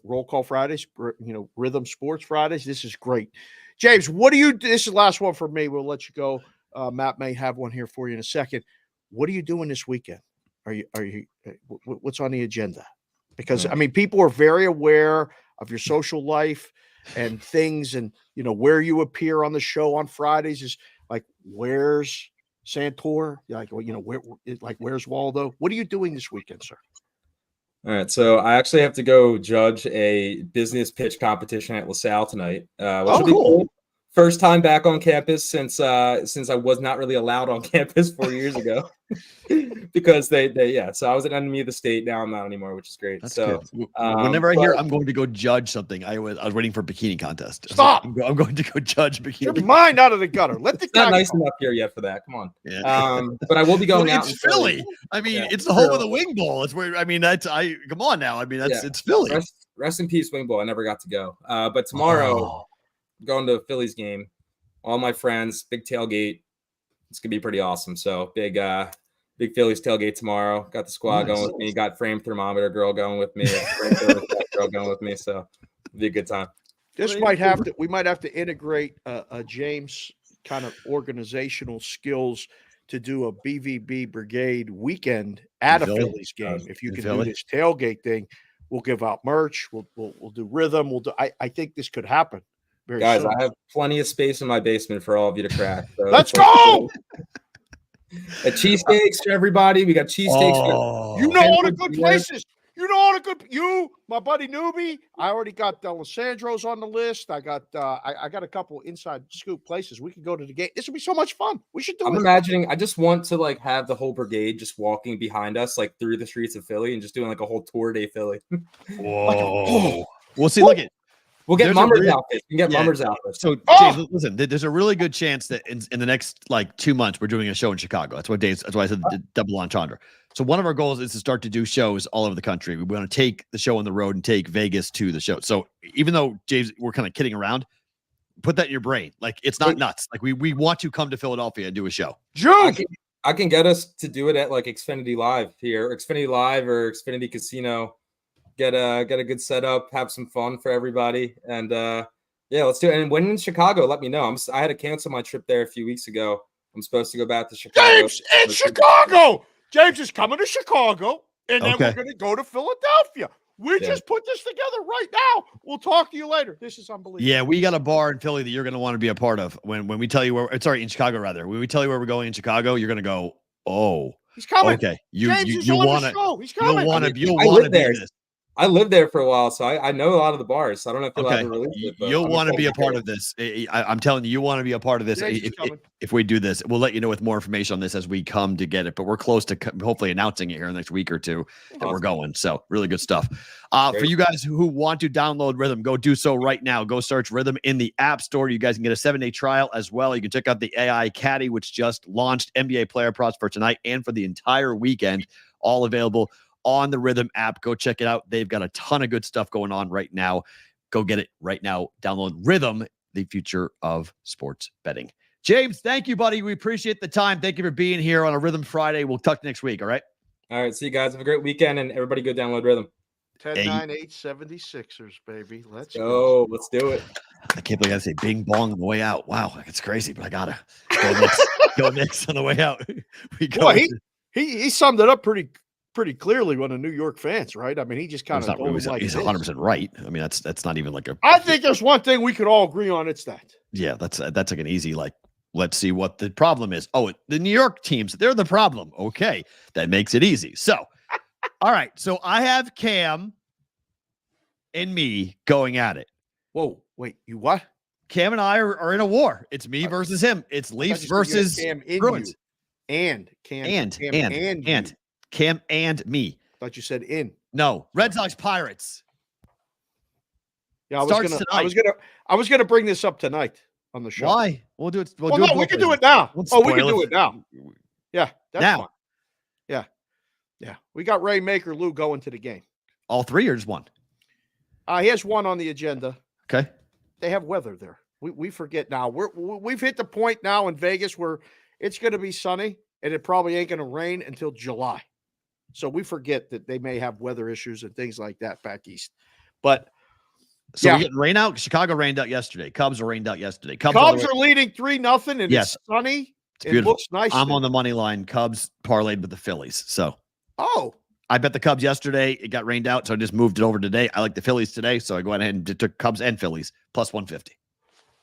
Roll Call Fridays, Rithmm Sports Fridays. This is great. James, what do you do? This is the last one for me. We'll let you go. Matt may have one here for you in a second. What are you doing this weekend? What's on the agenda? Because people are very aware of your social life and things, and where you appear on the show on Fridays is like, where's Santore? Where's Waldo? What are you doing this weekend, sir? All right, so I actually have to go judge a business pitch competition at LaSalle tonight. Which will be cool. First time back on campus since I was not really allowed on campus 4 years ago, because they So I was an enemy of the state. Now I'm not anymore, which is great. That's good. Whenever I hear I'm going to go judge something, I was waiting for bikini contest. Stop! I'm going to go judge bikini. Your mind out of the gutter. Let the not nice enough here yet for that. Come on. Yeah. But I will be going out. It's Philly. It's the home of the wing bowl. It's where come on now. It's Philly. Rest in peace, wing bowl. I never got to go. But tomorrow. Going to a Phillies game, all my friends, big tailgate. It's gonna be pretty awesome. So big Phillies tailgate tomorrow. Got the squad going with me. Got frame thermometer girl going with me. Girl going with me. So it'll be a good time. We might have to integrate a James kind of organizational skills to do a BVB Brigade weekend at a Phillies game. If you can do this tailgate thing, we'll give out merch. We'll do Rithmm. I think this could happen. Guys, I have plenty of space in my basement for all of you to crack. So let's go! Cheesesteaks for everybody. We got cheesesteaks. All the good places. My buddy Newbie. I already got Alessandro's on the list. I got a couple inside scoop places. We can go to the game. This would be so much fun. We should do it. I'm imagining. I just want to have the whole brigade just walking behind us, through the streets of Philly, and just doing a whole tour day Philly. Whoa! We'll see. Look at. We'll get Mummers outfits. We can get Mummers outfits. So, James, listen, there's a really good chance that in the next 2 months, we're doing a show in Chicago. That's why I said the double entendre. So one of our goals is to start to do shows all over the country. We want to take the show on the road and take Vegas to the show. So even though, James, we're kind of kidding around, put that in your brain. It's not nuts. We want to come to Philadelphia and do a show. June! I can get us to do it at Xfinity Live here, Xfinity Live or Xfinity Casino. Get a good setup, have some fun for everybody, and let's do it. And when in Chicago, let me know. I had to cancel my trip there a few weeks ago. I'm supposed to go back to Chicago. James in Chicago. James is coming to Chicago, and then we're going to go to Philadelphia. We just put this together right now. We'll talk to you later. This is unbelievable. Yeah, we got a bar in Philly that you're going to want to be a part of. When we tell you in Chicago rather. When we tell you where we're going in Chicago, you're going to go, oh, he's coming. Okay, James is on the show. He's coming. You'll want to be in this. I lived there for a while, so I know a lot of the bars. So I don't know if you'll Okay. ever release it. But You'll I'm want to be a excited part hear of this. I'm telling you, you want to be a part of this. Yeah, he's coming. If we do this, we'll let you know with more information on this as we come to get it. But we're close to hopefully announcing it here in the next week or two that we're going. So really good stuff. For you guys who want to download Rithmm, go do so right now. Go search Rithmm in the App Store. You guys can get a 7-day trial as well. You can check out the AI Caddy, which just launched NBA player props for tonight and for the entire weekend, all available on the Rithmm app. Go check it out. They've got a ton of good stuff going on right now. Go get it right now. Download Rithmm, the future of sports betting. James, thank you, buddy. We appreciate the time. Thank you for being here on a Rithmm Friday. We'll talk next week. All right. All right. See you guys. Have a great weekend, and everybody go download Rithmm. 10-9-8-76ers, baby. Let's go. Let's do it. I can't believe I say bing bong on the way out. Wow, it's crazy, but I gotta go Knicks on the way out. Boy, he summed it up pretty clearly on the New York fans, right? I mean, he just kind of told them like he's 100% right. I mean, that's not even like a. I think there's one thing we could all agree on. It's that. Yeah, that's like an easy let's see what the problem is. Oh, the New York teams, they're the problem. Okay, that makes it easy. So, all right. So I have Cam and me going at it. Whoa, wait, you what? Cam and I are in a war. It's me versus him. It's Leafs versus Cam in Bruins. You. And Cam and me. I thought you said in. No, Red Sox Pirates. Yeah, I was gonna bring this up tonight on the show. Why? We'll do it. We can do it now. We can do it now. Yeah, that's now. fine. Yeah. We got Ray Maker Lou going to the game. All three or just one? He has one on the agenda. Okay. They have weather there. We forget now. We've hit the point now in Vegas where it's going to be sunny and it probably ain't going to rain until July. So we forget that they may have weather issues and things like that back east. But so we're getting rain out. Chicago rained out yesterday. Cubs are rained out yesterday. Cubs are leading 3-0 and it's sunny. It looks nice. I'm on the money line. Cubs parlayed with the Phillies. So I bet the Cubs yesterday. It got rained out, so I just moved it over today. I like the Phillies today, so I go ahead and took Cubs and Phillies plus 150.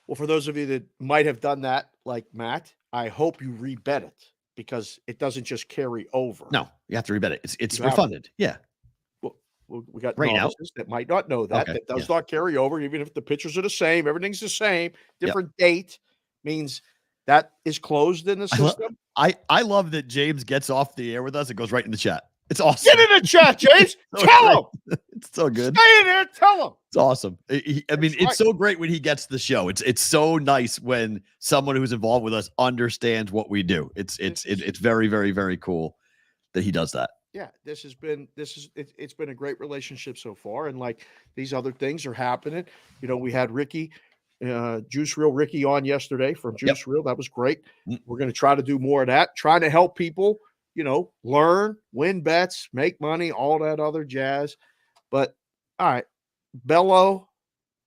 Well, for those of you that might have done that, like Matt, I hope you rebet it because it doesn't just carry over. No, you have to rebet it. It's refunded. Yeah. Well, we got rain out that might not know that. Okay. That does not carry over, even if the pitchers are the same. Everything's the same. Different date means that is closed in the system. I love that James gets off the air with us. It goes right in the chat. It's awesome. Get in the chat, James. Tell him. It's so good. Stay in there. Tell him. It's awesome. It's so great when he gets the show. It's so nice when someone who's involved with us understands what we do. It's very, very, very cool that he does that. Yeah, it's been a great relationship so far, and like these other things are happening. You know, we had Ricky, Juice Reel Ricky on yesterday from Juice Reel. That was great. We're going to try to do more of that, trying to help people, learn, win bets, make money, all that other jazz. But all right, Bello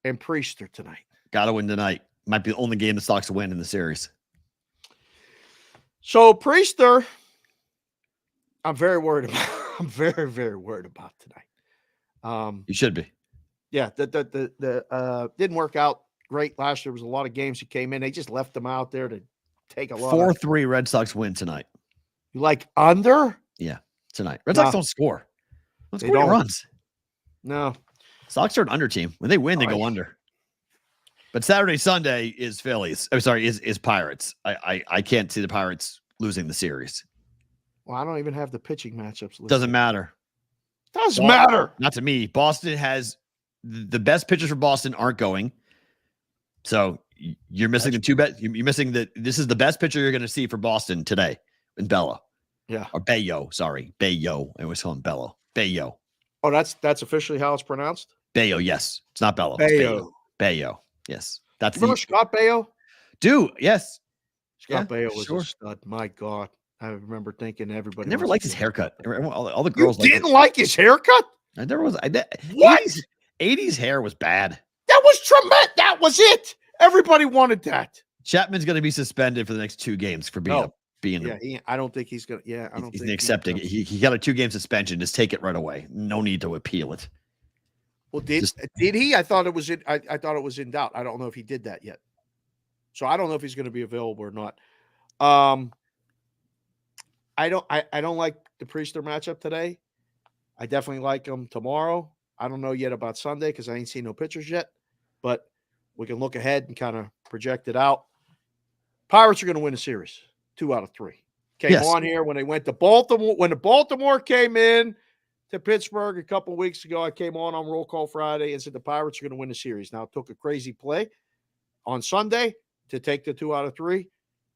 and Priester tonight. Got to win tonight. Might be the only game the Sox will win in the series. So Priester, I'm very worried about. I'm very, very worried about tonight. You should be. Yeah, the didn't work out great last year. There was a lot of games that came in. They just left them out there to take a lot. 4-3 Red Sox win tonight. You like under? Yeah, tonight. Red Sox don't score. They don't runs. No. Sox are an under team. When they win, they go under. But Saturday, Sunday is Phillies. I'm sorry, is Pirates. I can't see the Pirates losing the series. Well, I don't even have the pitching matchups listed. Doesn't matter. Doesn't matter. Not to me. Boston has the best pitchers for Boston aren't going. So you're missing the two bet. You're missing this is the best pitcher you're going to see for Boston today in Bello. Yeah. Or Bayo. Sorry. Bayo. I always call him Bello. Bayo. Oh, that's officially how it's pronounced? Bayo, yes. It's not Bello. Bayo. Bayo. Yes. That's Remember Scott Baio? Dude, yes. Scott Baio was a stud. My God. I remember thinking everybody. I never liked his haircut. All the girls didn't like his haircut? I never was. What? 80s hair was bad. That was tremendous. That was it. Everybody wanted that. Chapman's going to be suspended for the next 2 games for being I don't think he's going to. Yeah, I don't he's think accepting it. He got a 2-game suspension. Just take it right away. No need to appeal it. Well, did he? I thought it was in. I thought it was in doubt. I don't know if he did that yet. So I don't know if he's going to be available or not. I don't like the Priester matchup today. I definitely like him tomorrow. I don't know yet about Sunday because I ain't seen no pictures yet, but we can look ahead and kind of project it out. Pirates are going to win the series, 2 out of 3. Came on here when they went to Baltimore. When the Baltimore came in to Pittsburgh a couple of weeks ago, I came on Roll Call Friday and said the Pirates are going to win the series. Now, it took a crazy play on Sunday to take the 2 out of 3.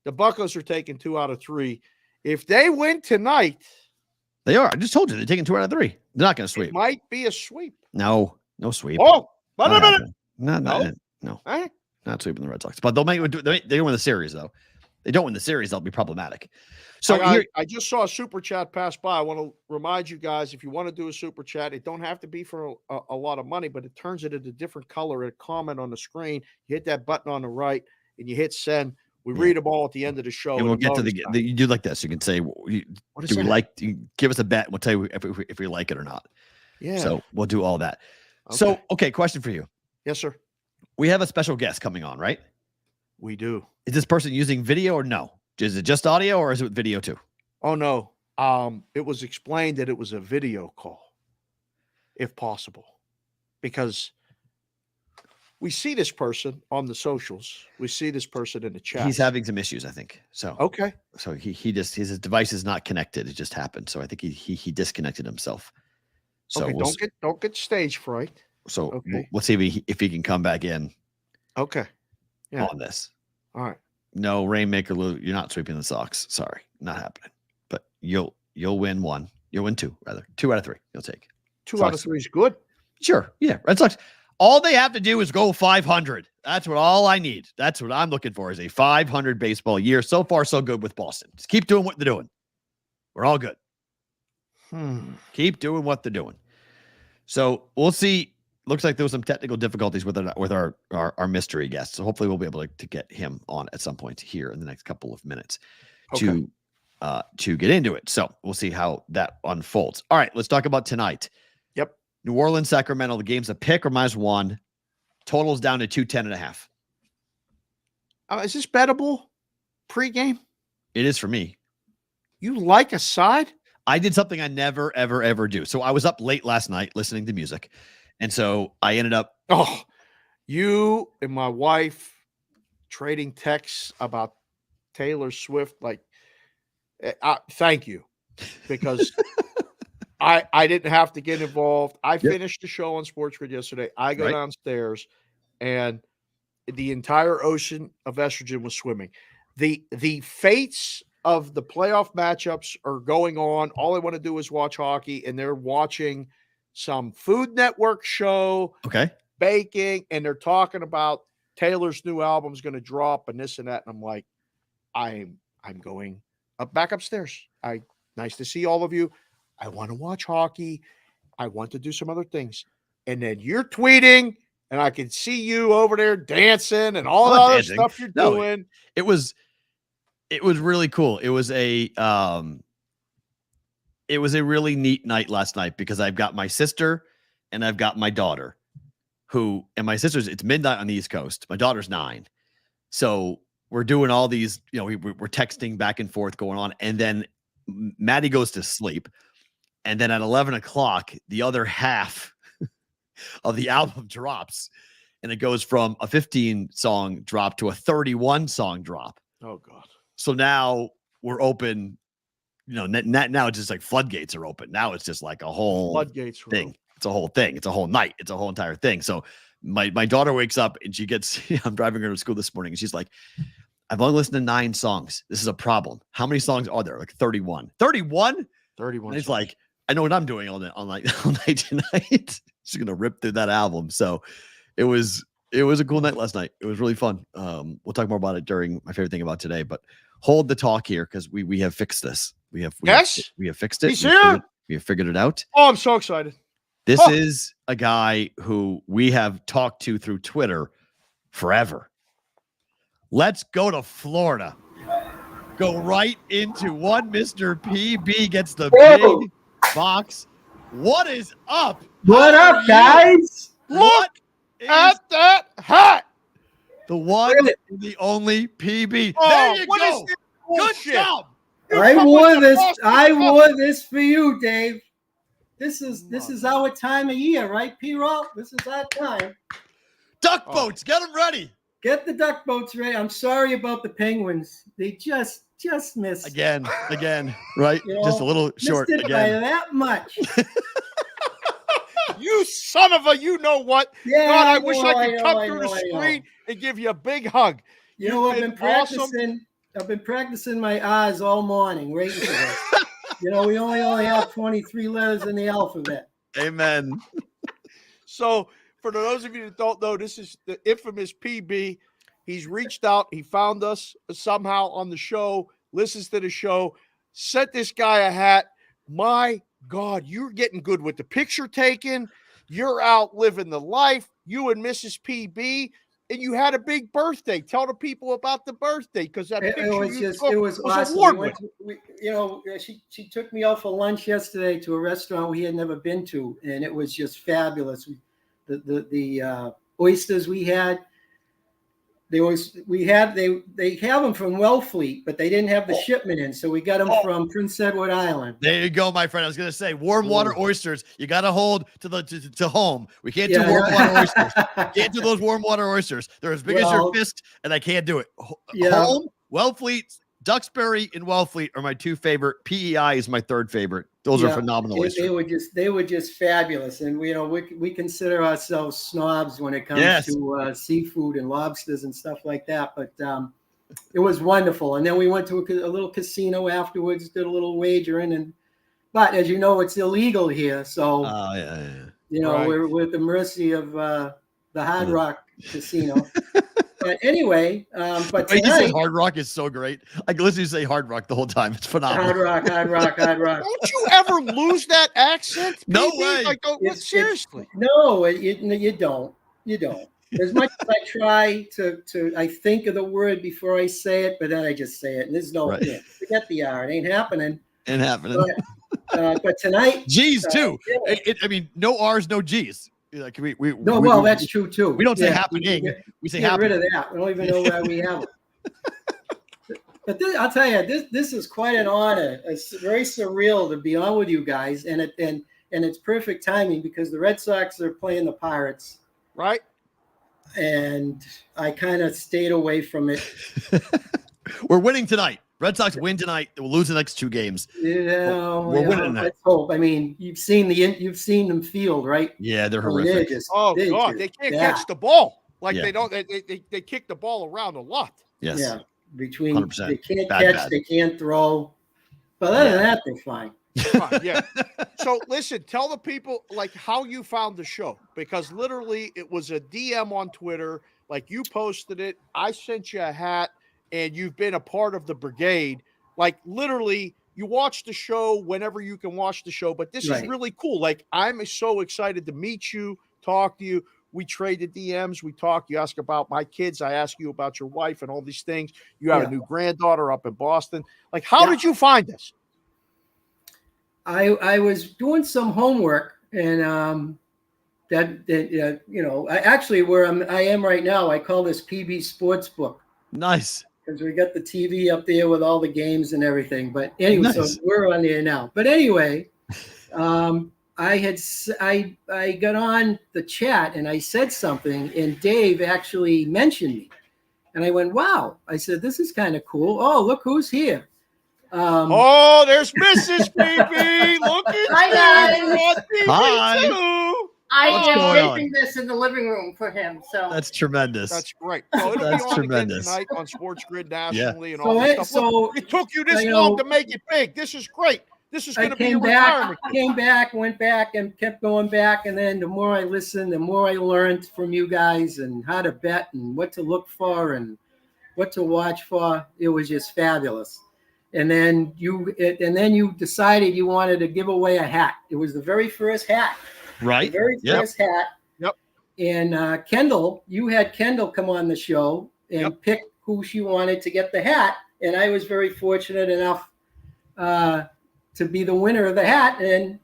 The Buccos are taking 2 out of 3. If they win tonight, they are. I just told you they're taking 2 out of 3. They're not going to sweep. It might be a sweep. No sweep. Oh, wait a minute. No. Not sweeping the Red Sox. But they'll make it. They win the series though. They don't win the series, they'll be problematic. So I just saw a super chat pass by. I want to remind you guys, if you want to do a super chat, it don't have to be for a lot of money, but it turns it into a different color. A comment on the screen. You hit that button on the right, and you hit send. We read them all at the end of the show. And we'll get to you do like this. You can say, give us a bet. We'll tell you if we like it or not. Yeah. So we'll do all that. Okay. So, okay, question for you. Yes, sir. We have a special guest coming on, right? We do. Is this person using video or no? Is it just audio or is it video too? Oh, no. It was explained that it was a video call, if possible, because we see this person on the socials. We see this person in the chat. He's having some issues, I think. So okay. So he just his device is not connected. It just happened. So I think he disconnected himself. So okay, don't get stage fright. So we'll see if he can come back in. Okay. Yeah. On this. All right. No, Rainmaker Lou, you're not sweeping the Sox. Sorry, not happening. But you'll win 1. You'll win 2, rather. 2 out of 3. You'll take 2 Sox. out of 3 is good. Sure. Yeah. Red Sox. All they have to do is go 500. That's all I need. That's what I'm looking for is a 500 baseball year. So far, so good with Boston. Just keep doing what they're doing. We're all good. Keep doing what they're doing. So we'll see. Looks like there was some technical difficulties with our mystery guest. So hopefully we'll be able to get him on at some point here in the next couple of minutes to get into it. So we'll see how that unfolds. All right, let's talk about tonight. Yep. New Orleans, Sacramento. The game's a pick or -1. Total's down to 210.5. Is this bettable pregame? It is for me. You like a side? I did something I never, ever, ever do. So I was up late last night listening to music. And so I ended up. Oh, you and my wife trading texts about Taylor Swift. Like, thank you, because I didn't have to get involved. I finished the show on Sports Grid yesterday. I go downstairs, and the entire ocean of estrogen was swimming. The fates of the playoff matchups are going on. All I want to do is watch hockey, and they're watching some Food Network show, baking, and they're talking about Taylor's new album's going to drop and this and that. And I'm like, I'm going back upstairs. Nice to see all of you. I want to watch hockey. I want to do some other things. And then you're tweeting, and I can see you over there dancing and all the other stuff you're doing. It was really cool. It was a really neat night last night because I've got my sister and I've got my daughter and my sister's, it's midnight on the East Coast. My daughter's 9. So we're doing all these, we're texting back and forth going on. And then Maddie goes to sleep. And then at 11 o'clock, the other half of the album drops, and it goes from a 15-song drop to a 31-song drop. Oh, God. So now we're open. Now it's just like floodgates are open. Now it's just like a whole floodgates thing. It's a whole thing. It's a whole night. It's a whole entire thing. So my daughter wakes up and she gets, I'm driving her to school this morning and she's like, I've only listened to 9 songs. This is a problem. How many songs are there? Like 31. 31? 31. And it's like, I know what I'm doing all night tonight. She's going to rip through that album. So it was a cool night last night. It was really fun. We'll talk more about it during my favorite thing about today, but hold the talk here because we have fixed this. We have fixed it. He's here. We have figured it out. Oh, I'm so excited. This is a guy who we have talked to through Twitter forever. Let's go to Florida. Go right into one. Mr. PB gets the big box. What is up? What up, guys? Look at that hat. The one, the only PB. Oh, there you what go. is this Good bullshit? job. I wore this for you, Dave. This is our time of year, right, P-Roll? This is our time. Duck boats, get them ready. Get the duck boats ready. I'm sorry about the Penguins. They just missed. Again, right? You know, just a little short missed it again. by that much. You son of a, you know what? Yeah, God, I wish I could come I through know, the I know. screen and give you a big hug. You know, You've I've been awesome. practicing. I've been practicing my R's all morning, waiting for this. You know, we only have 23 letters in the alphabet. Amen. So, for those of you that don't know, this is the infamous PB. He's reached out. He found us somehow on the show, listens to the show, sent this guy a hat. My God, you're getting good with the picture taking. You're out living the life. You and Mrs. PB. And you had a big birthday. Tell the people about the birthday, because that picture It was awesome. She took me out for lunch yesterday to a restaurant we had never been to, and it was just fabulous. The oysters we had, they have them from Wellfleet, but they didn't have the shipment in, so we got them from Prince Edward Island. There you go, my friend. I was going to say warm water oysters. You got to hold to home. We can't do warm water oysters. Can't do those warm water oysters. They're as big as your fist, and I can't do it. Home, Wellfleet, Duxbury, and Wellfleet are my two favorite. PEI is my third favorite. Those are phenomenal oysters. They were just fabulous, and we consider ourselves snobs when it comes to seafood and lobsters and stuff like that. But it was wonderful. And then we went to a little casino afterwards, did a little wagering, but as you know, it's illegal here, so we're at the mercy of the Hard Rock Casino. But anyway, but tonight, you say Hard Rock is so great. I can listen to you say Hard Rock the whole time. It's phenomenal. Hard Rock. Don't you ever lose that accent? No PB? way. Seriously. No, you don't. You don't. As much as I try to I think of the word before I say it, but then I just say it. And there's no forget the R. It ain't happening. But tonight, G's too. I mean, no R's, no G's. Like that's true too. We don't say happening. We say get happening. rid of that. We don't even know where we have it. But I'll tell you, this is quite an honor. It's very surreal to be on with you guys, and it's perfect timing because the Red Sox are playing the Pirates, right? And I kind of stayed away from it. We're winning tonight. Red Sox win tonight. We'll lose the next two games. We're winning tonight. Let's hope. I mean, you've seen them field, right? Yeah, they're horrific. They can't catch the ball. They don't. They kick the ball around a lot. Yes. Yeah. Between 100%. They can't catch, they can't throw. But other than that, they're fine. Yeah. So listen, tell the people how you found the show, because literally it was a DM on Twitter. You posted it. I sent you a hat. And you've been a part of the brigade. Literally, you watch the show whenever you can watch the show. But this is really cool. I'm so excited to meet you, talk to you. We trade the DMs. We talk. You ask about my kids. I ask you about your wife and all these things. You have a new granddaughter up in Boston. How did you find us? I was doing some homework, and I actually where I am right now, I call this PB Sportsbook. Nice. Because we got the TV up there with all the games and everything. But anyway, so we're on there now. But anyway, I got on the chat and I said something, and Dave actually mentioned me. And I went, wow. I said, this is kind of cool. Oh, look who's here. There's Mrs. PB. Look at Hi, guys. Hi. I am taping this in the living room for him. So that's tremendous. That's great. So that's tremendous. Tonight on Sports Grid nationally and all that stuff. So it took you this long to make it big. This is great. This is going to be your retirement. I came back, went back, and kept going back. And then the more I listened, the more I learned from you guys and how to bet and what to look for and what to watch for. It was just fabulous. And then you decided you wanted to give away a hat. It was the very first hat. Right. The very first hat. Yep. And Kendall, you had Kendall come on the show and pick who she wanted to get the hat. And I was very fortunate enough to be the winner of the hat. And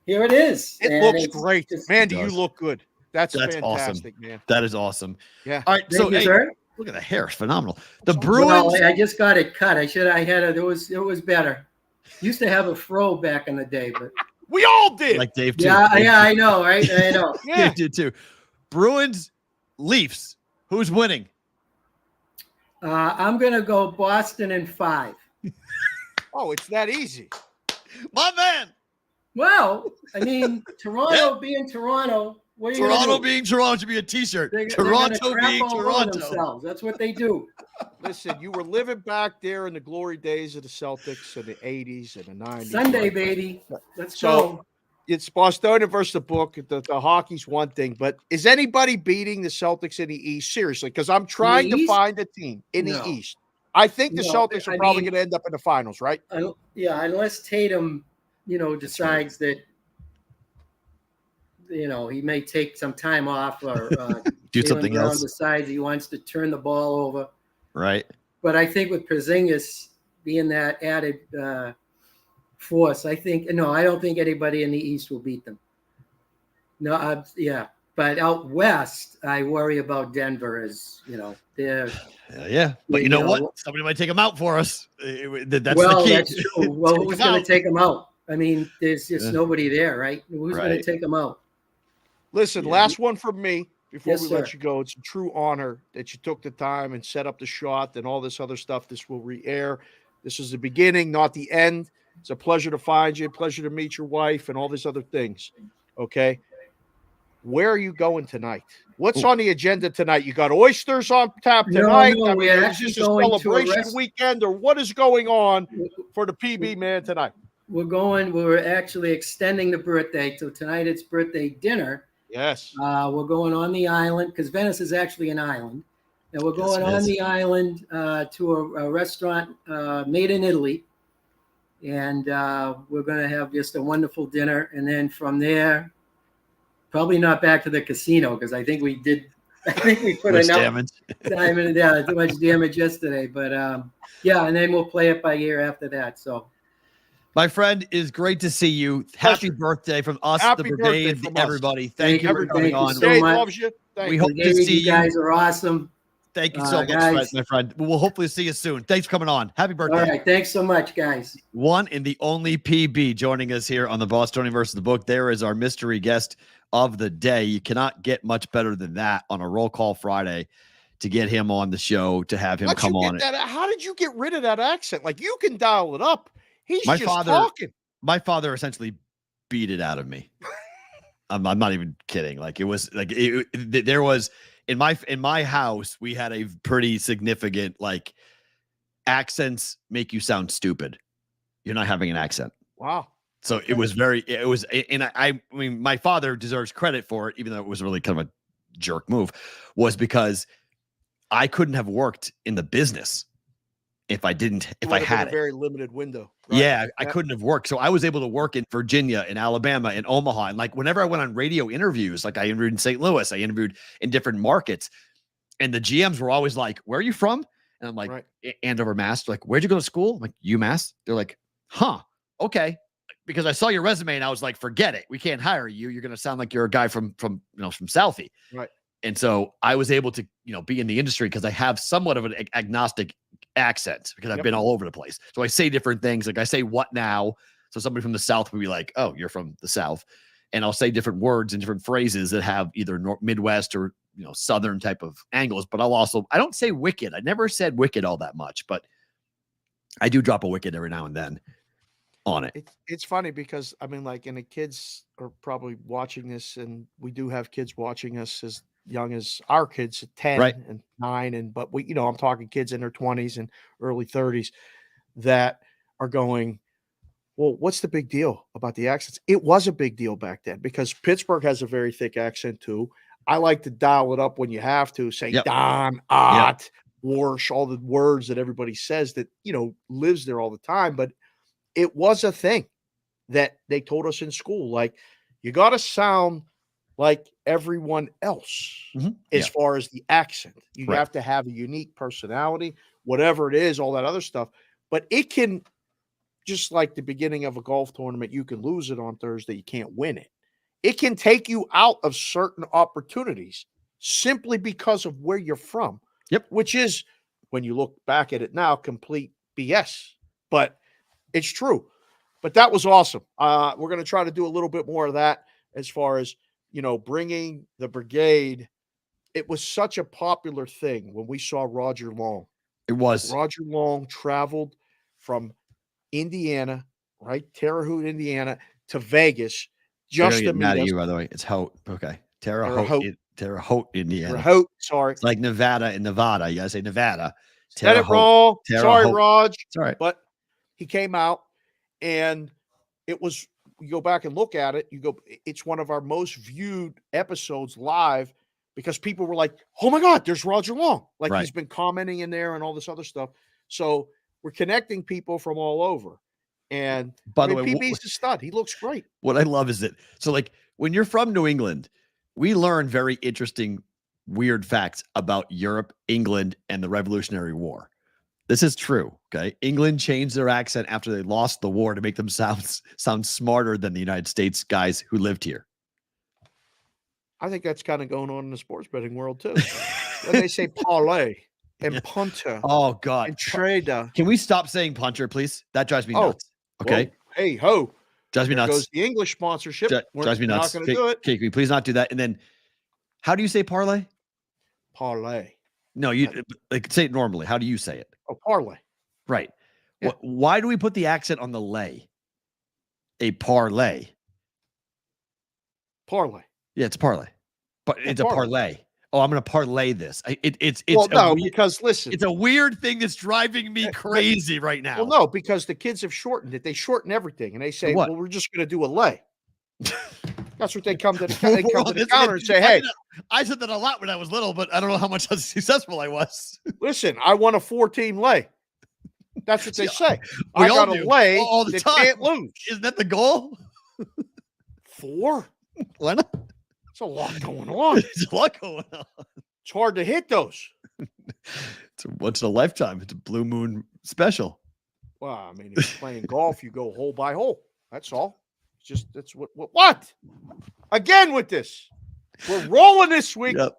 here it is. It looks great. Mandy, you look good. That's fantastic, awesome. Man. That is awesome. Yeah. All right. Thank you, sir. Look at the hair. It's phenomenal. The Bruins. Well, I just got it cut. It was better. Used to have a fro back in the day, but We all did. Like Dave too. Yeah, Dave, yeah, I know, right? I know. Yeah. Dave did too. Bruins, Leafs. Who's winning? I'm gonna go Boston in 5. Oh, it's that easy. My man. Well, I mean, Toronto being Toronto. What are you gonna Toronto do? being Toronto should be a T-shirt. They're Toronto gonna crap being all over Toronto. themselves. That's what they do. Listen, you were living back there in the glory days of the Celtics in the 80s and the 90s. Sunday, right? baby. Let's So go. it's Boston versus the book. The hockey's one thing, but is anybody beating the Celtics in the East? Seriously, because I'm trying to East? find a team in the No. East. I think the No, Celtics are I probably mean- going to end up in the finals, right? Yeah, unless Tatum, decides that, he may take some time off or Do Jaylen something Brown else. decides he wants to turn the ball over. Right. But I think with Porzingis being that added force, I don't think anybody in the East will beat them. No, yeah. But out West, I worry about Denver as, they're. Yeah. But you know what? Somebody might take them out for us. That's the key. That's true. Well, Take who's them going out. to take them out? I mean, there's just nobody there, right? Who's going Right. to take them out? Listen, last one from me before Yes, we sir. let you go. It's a true honor that you took the time and set up the shot and all this other stuff. This will re-air. This is the beginning, not the end. It's a pleasure to find you, pleasure to meet your wife, and all these other things. Okay. Where are you going tonight? What's on the agenda tonight? You got oysters on tap tonight. No, we're is actually this a going to a celebration weekend, or what is going on for the PB man tonight? We're actually extending the birthday. So tonight it's birthday dinner. Yes. We're going on the island because Venice is actually an island. And we're going it on is. the island to a restaurant made in Italy. And we're going to have just a wonderful dinner. And then from there, probably not back to the casino because I think we put Much enough damage. time in it. Too much damage yesterday. But yeah, and then we'll play it by ear after that. So. My friend, is great to see you. Happy birthday from us, Happy the birthday brigade, from us. everybody. Thank you for Everybody. coming Thank you on. so Dave much. loves you. Thank We you. hope to Dave, see you guys are awesome. Thank you so much, guys. my friend. We'll hopefully see you soon. Thanks for coming on. Happy birthday. All right. Thanks so much, guys. One and the only PB joining us here on the Bostonian versus the book. There is our mystery guest of the day. You cannot get much better than that on a roll call Friday to get him on the show, to have him How'd come you on. get that? How did you get rid of that accent? Like, you can dial it up. He's My just father- talking. My father essentially beat it out of me. I'm not even kidding. Like, it was like there was in my house, we had a pretty significant, like, accents make you sound stupid. You're not having an accent. Wow. So it was and I mean, my father deserves credit for it, even though it was really kind of a jerk move, was because I couldn't have worked in the business if I had a it. very limited window. right? Yeah, I couldn't have worked. So I was able to work in Virginia, in Alabama, in Omaha. And like whenever I went on radio interviews, like I interviewed in St. Louis, I interviewed in different markets. And the GMs were always like, "Where are you from?" And I'm like, Right. Andover, Mass. They're like, "Where'd you go to school?" I'm like, UMass. They're like, "Huh, okay." Because I saw your resume and I was like, "Forget it. We can't hire you. You're going to sound like you're a guy from Southie." Right. And so I was able to, be in the industry because I have somewhat of an agnostic accent because I've been all over the place. So I say different things. Like I say "what now?" So somebody from the South would be like, "Oh, you're from the South." And I'll say different words and different phrases that have either Midwest or, Southern type of angles. But I don't say wicked. I never said wicked all that much, but I do drop a wicked every now and then on it. It's funny because and the kids are probably watching this, and we do have kids watching us as young as our kids at 10 Right. and 9. But we, I'm talking kids in their 20s and early 30s that are going, well, what's the big deal about the accents? It was a big deal back then because Pittsburgh has a very thick accent too. I like to dial it up when you have to say Don, Warsh, all the words that everybody says that, lives there all the time. But it was a thing that they told us in school. Like, you got to sound like everyone else as far as the accent. You have to have a unique personality, whatever it is, all that other stuff. But it can, just like the beginning of a golf tournament, you can lose it on Thursday. You can't win it. It can take you out of certain opportunities simply because of where you're from. Yep. Which is, when you look back at it now, complete BS. But it's true. but that was awesome. We're going to try to do a little bit more of that as far as, bringing the brigade. It was such a popular thing when we saw Roger Long. It was. Roger Long traveled from Indiana, right? Terre Haute, Indiana, to Vegas just to get meet mad at us. you, by the way. It's Haute. Okay. Terre Haute. Haute, Indiana. Terre Haute, sorry. It's like Nevada and Nevada. You got to say Nevada. Said it wrong. Sorry, Haute. Raj. It's all right. But he came out, and it was, you go back and look at it, it's one of our most viewed episodes live, because people were like, oh my God, there's Roger Long. Like, Right. he's been commenting in there and all this other stuff. So we're connecting people from all over. And by the way, PB's a stud. He looks great. What I love is that, so like when you're from New England, we learn very interesting, weird facts about Europe, England, and the Revolutionary War. This is true. Okay. England changed their accent after they lost the war to make them sound smarter than the United States guys who lived here. I think that's kind of going on in the sports betting world too. When they say parlay and punter. Oh God. And trader. Can we stop saying punter, please? That drives me nuts. Okay. Whoa. Hey ho. Drives me There nuts. goes the English sponsorship. Drives me nuts. Not going to do it. Okay, can we please not do that? And then, how do you say parlay? Parlay. No, you like say it normally. How do you say it? Oh, parlay. Right. Yeah. Why do we put the accent on the lay? A parlay. Parlay. Yeah, it's parlay, but it's a parlay. Oh, I'm going to parlay this. It's well, no, because listen, it's a weird thing that's driving me crazy right now. Well, no, because the kids have shortened it. They shorten everything, and they say, "Well, we're just going to do a lay." That's what they come to the, counter and say, "Hey." I said that a lot when I was little, but I don't know how much successful I was. Listen, I won a 4-team lay. That's what they say. We I all got do. a lay all the that time. can't lose. Isn't that the goal? 4? Why not? It's a lot going on. It's a lot going on. It's hard to hit those. It's a once in a lifetime. It's a blue moon special. Well, I mean, if you're playing golf, you go hole by hole. That's all. It's just that's what? Again with this. We're rolling this week. Yep.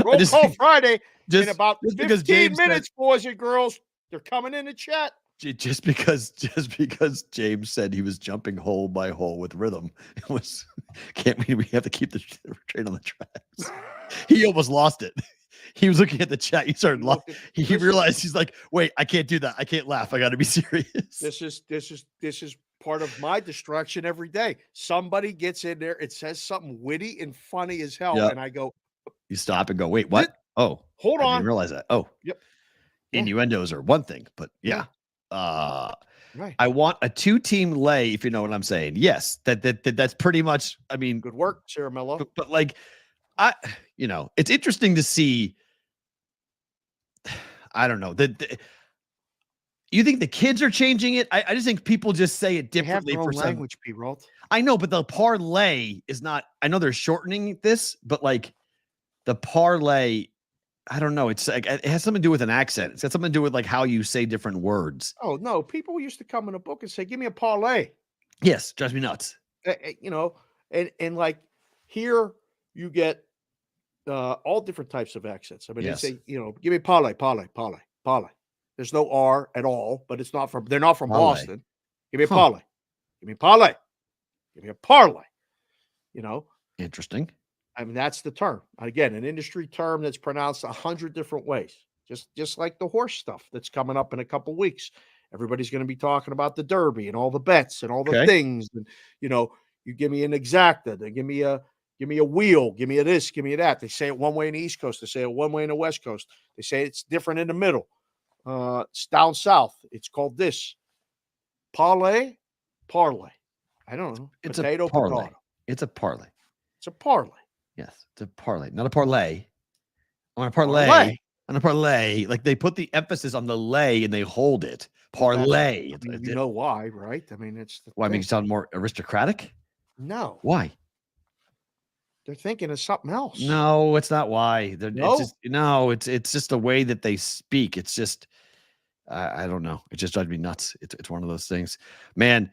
Roll call Friday in about just 15 minutes, boys and girls. They're coming in the chat. Just because James said he was jumping hole by hole with rhythm, it was can't we have to keep the train on the tracks. He almost lost it. He was looking at the chat. He started laughing. He realized he's like, wait, I can't do that. I can't laugh. I got to be serious. This is part of my distraction every day. Somebody gets in there, it says something witty and funny as hell, and I go. You stop and go, wait, what? Oh, hold on. I didn't realize that. Oh, yep. Innuendos are one thing, but yeah. Right. I want a 2-team lay, if you know what I'm saying. Yes, that's pretty much. I mean, good work, Sarah Mello. But like, it's interesting to see. I don't know that. You think the kids are changing it? I just think people just say it differently they have for their own language, P-Roll. I know, but the parlay is not. I know they're shortening this, but like the parlay. I don't know. It's like it has something to do with an accent. It's got something to do with like how you say different words. Oh no, people used to come in a book and say, "Give me a parlay." Yes, drives me nuts. And like here you get all different types of accents. I mean, Yes. they say, give me parlay. There's no R at all, but they're not from Parlay. Boston. Give me a parlay. Give me a parlay. Give me a parlay. Interesting. I mean, that's the term. Again, an industry term that's pronounced 100 different ways. Just like the horse stuff that's coming up in a couple weeks. Everybody's going to be talking about the Derby and all the bets and all the things. And you give me an exacta, they give me a wheel, give me a this, give me a that. They say it one way in the East Coast, they say it one way in the West Coast. They say it's different in the middle. It's down south. It's called this. Parlay. I don't know. It's Potato, a parlay. potato. It's a parlay. It's a parlay. Yes, it's a parlay, not a parlay. I want a parlay. On a parlay, like they put the emphasis on the lay and they hold it. Parlay. I mean, you know why, right? I mean, it's why makes it sound more aristocratic? No. Why? They're thinking of something else. No, it's not why. No? It's just the way that they speak. It's just I don't know. It just drives me nuts. It's one of those things. Man,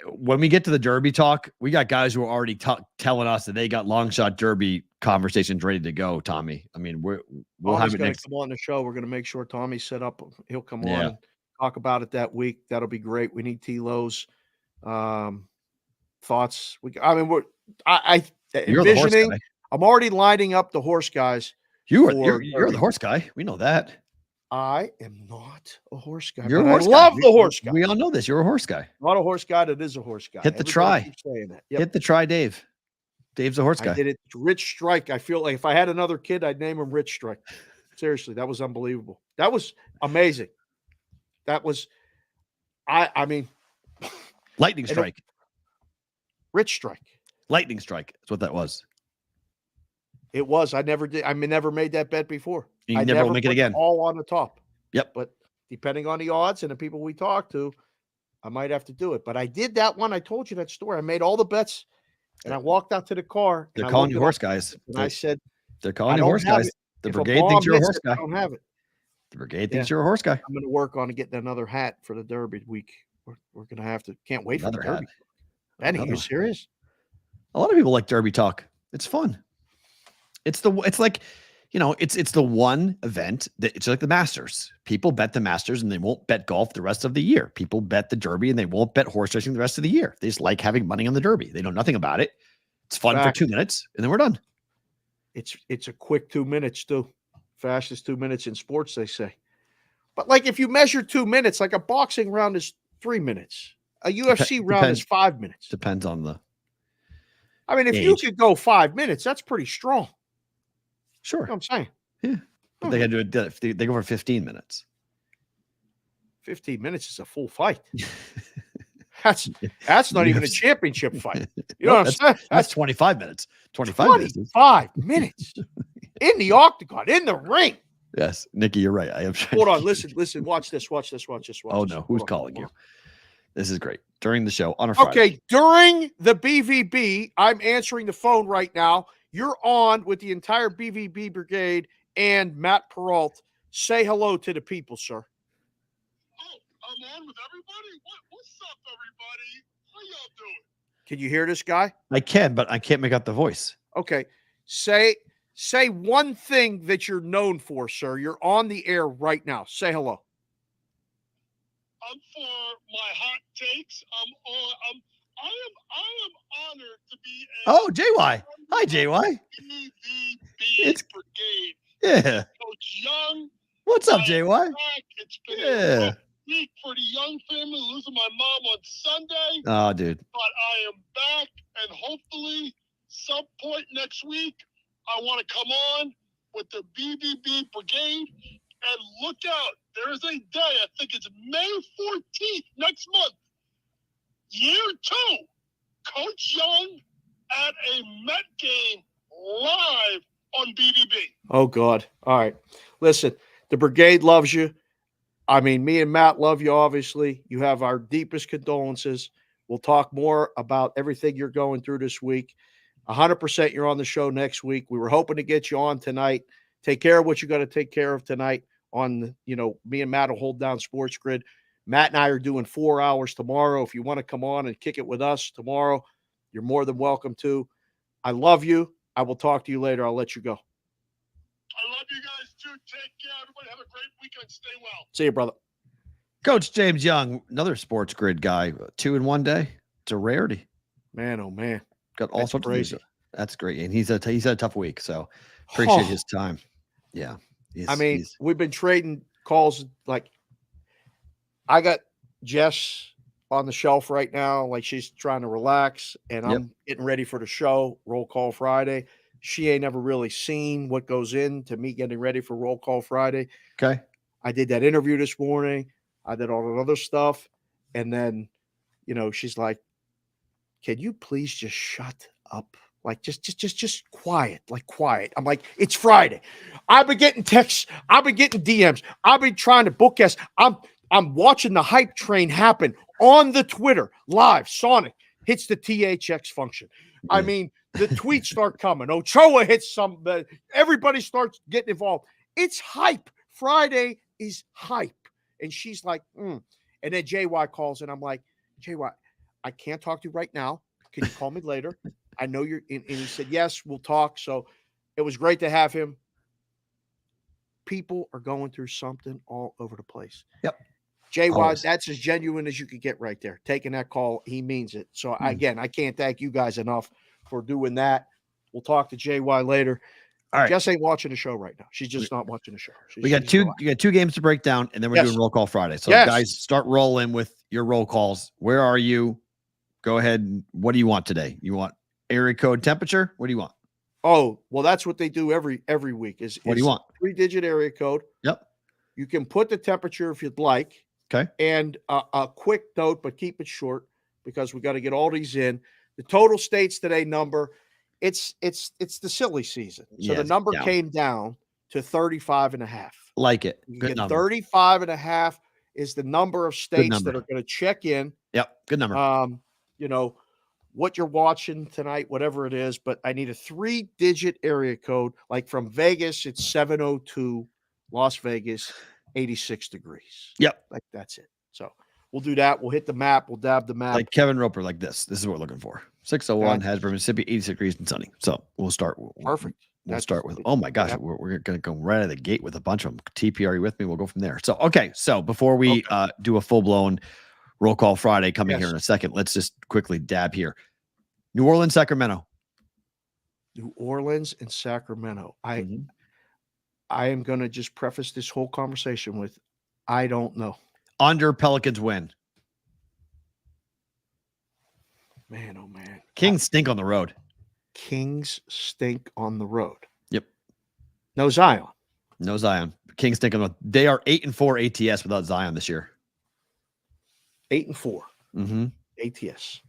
when we get to the Derby talk, we got guys who are already telling us that they got long shot Derby conversations ready to go, Tommy. I mean, we'll have it next. Come on the show. We're going to make sure Tommy's set up. He'll come on and talk about it that week. That'll be great. We need T-Lo's Thoughts? We're You're the horse envisioning. guy. I'm already lining up the horse guys. You're the horse guy. We know that. I am not a horse guy, You're but a horse I guy. love the horse guy. We all know this. You're a horse guy. Not a horse guy that is a horse guy. Hit the Everybody try. keeps saying that. Yep. Hit the try, Dave. Dave's a horse guy. I did it. Rich Strike. I feel like if I had another kid, I'd name him Rich Strike. Seriously, that was unbelievable. That was amazing. That was, I mean, Lightning strike. Rich Strike. Lightning strike. That's what that was. It was. I never did. Never made that bet before. You never will make it again. All on the top. Yep. But depending on the odds and the people we talk to, I might have to do it. But I did that one. I told you that story. I made all the bets, and I walked out to the car. They're calling you horse guys. And I said, they're calling you horse guys. The brigade thinks you're a horse guy. I don't have it. The brigade thinks you're a horse guy. I'm going to work on getting another hat for the Derby week. We're going to have to. Can't wait for the Derby. Benny, you serious? A lot of people like Derby talk. It's fun. It's like, it's the one event that it's like the Masters. People bet the Masters and they won't bet golf the rest of the year. People bet the Derby and they won't bet horse racing the rest of the year. They just like having money on the Derby. They know nothing about it. It's fun for 2 minutes and then we're done. It's a quick 2 minutes too. Fastest 2 minutes in sports, they say. But like if you measure 2 minutes, like a boxing round is 3 minutes. A UFC round is 5 minutes. Depends on the. I mean, if you could go 5 minutes, that's pretty strong. Sure. You know what I'm saying? Yeah. But they got to do it. They go for 15 minutes. 15 minutes is a full fight. That's not even a championship fight. You know what I'm saying? That's 25 minutes. 25 minutes in the octagon, in the ring. Yes, Nikki, you're right. I am. Hold on, listen. Watch this. Oh no, who's calling you? This is great. During the show on a Friday. Okay, during the BVB, I'm answering the phone right now. You're on with the entire BVB brigade and Matt Peralt. Say hello to the people, sir. I'm on with everybody? What's up, everybody? How y'all doing? Can you hear this guy? I can, but I can't make out the voice. Okay. Say one thing that you're known for, sir. You're on the air right now. Say hello. I'm for my hot takes. I am honored to be Oh, JY. Hi, JY. It's brigade. Yeah. Coach Young. What's up, JY? It's been a rough week for the Young family, losing my mom on Sunday. Oh, dude. But I am back, and hopefully, some point next week, I want to come on with the BBB brigade. And look out, there is a day, I think it's May 14th, next month, year 2, Coach Young at a Met game live on BBB. Oh, God. All right. Listen, the brigade loves you. I mean, me and Matt love you, obviously. You have our deepest condolences. We'll talk more about everything you're going through this week. 100% you're on the show next week. We were hoping to get you on tonight. Take care of what you got to take care of tonight on, me and Matt will hold down Sports Grid. Matt and I are doing 4 hours tomorrow. If you want to come on and kick it with us tomorrow, you're more than welcome to. I love you. I will talk to you later. I'll let you go. I love you guys too. Take care. Everybody have a great weekend. Stay well. See you, brother. Coach James Young, another Sports Grid guy, 2 in 1 day. It's a rarity. Man, oh man. Got all That's sorts crazy. of things. That's great. And he's had a tough week. So appreciate his time. Yeah. We've been trading calls. Like, I got Jess on the shelf right now. Like, she's trying to relax, and I'm getting ready for the show, Roll Call Friday. She ain't never really seen what goes into me getting ready for Roll Call Friday. Okay. I did that interview this morning. I did all that other stuff. And then, she's like, can you please just shut up? Like, just quiet, like quiet. I'm like, it's Friday. I've been getting texts. I've been getting DMs. I've been trying to book guests. I'm watching the hype train happen on the Twitter live. Sonic hits the THX function. I mean, the tweets start coming. Ochoa hits some. Everybody starts getting involved. It's hype. Friday is hype. And she's like, And then JY calls, and I'm like, JY, I can't talk to you right now. Can you call me later? I know you're in. And he said, yes, we'll talk. So it was great to have him. People are going through something all over the place. Yep. JY, Always. that's as genuine as you could get right there. Taking that call, he means it. So again, I can't thank you guys enough for doing that. We'll talk to JY later. All right. Jess ain't watching the show right now. She's just not watching the show. You got two games to break down, and then we're doing roll call Friday. So guys, start rolling with your roll calls. Where are you? Go ahead. What do you want today? You want area code temperature? What do you want? Oh, well, that's what they do every week. What do you want? 3-digit area code. Yep. You can put the temperature if you'd like. Okay. And a quick note, but keep it short because we got to get all these in. The total states today number. It's the silly season. So the number came down to 35.5. Like it. Good number. 35.5 is the number of states that are going to check in. Yep. Good number. You know, what you're watching tonight, whatever it is, but I need a 3-digit area code. Like from Vegas, it's 702, Las Vegas, 86 degrees. Yep. Like that's it. So we'll do that. We'll hit the map. We'll dab the map. Like Kevin Roper, like this. This is what we're looking for. 601 Hasbro, Mississippi, 86 degrees and sunny. So we'll start. Perfect. We'll start with, oh my gosh, we're going to go right out of the gate with a bunch of them. TP, are you with me? We'll go from there. So, okay. So before we do a full-blown roll call Friday coming here in a second, let's just quickly dab here. New Orleans, Sacramento. New Orleans and Sacramento. I am going to just preface this whole conversation with, I don't know. Under Pelicans win. Man, oh man. Kings stink on the road. Kings stink on the road. Yep. No Zion. No Zion. Kings stink on the road. They are 8-4 ATS without Zion this year. 8-4. ATS.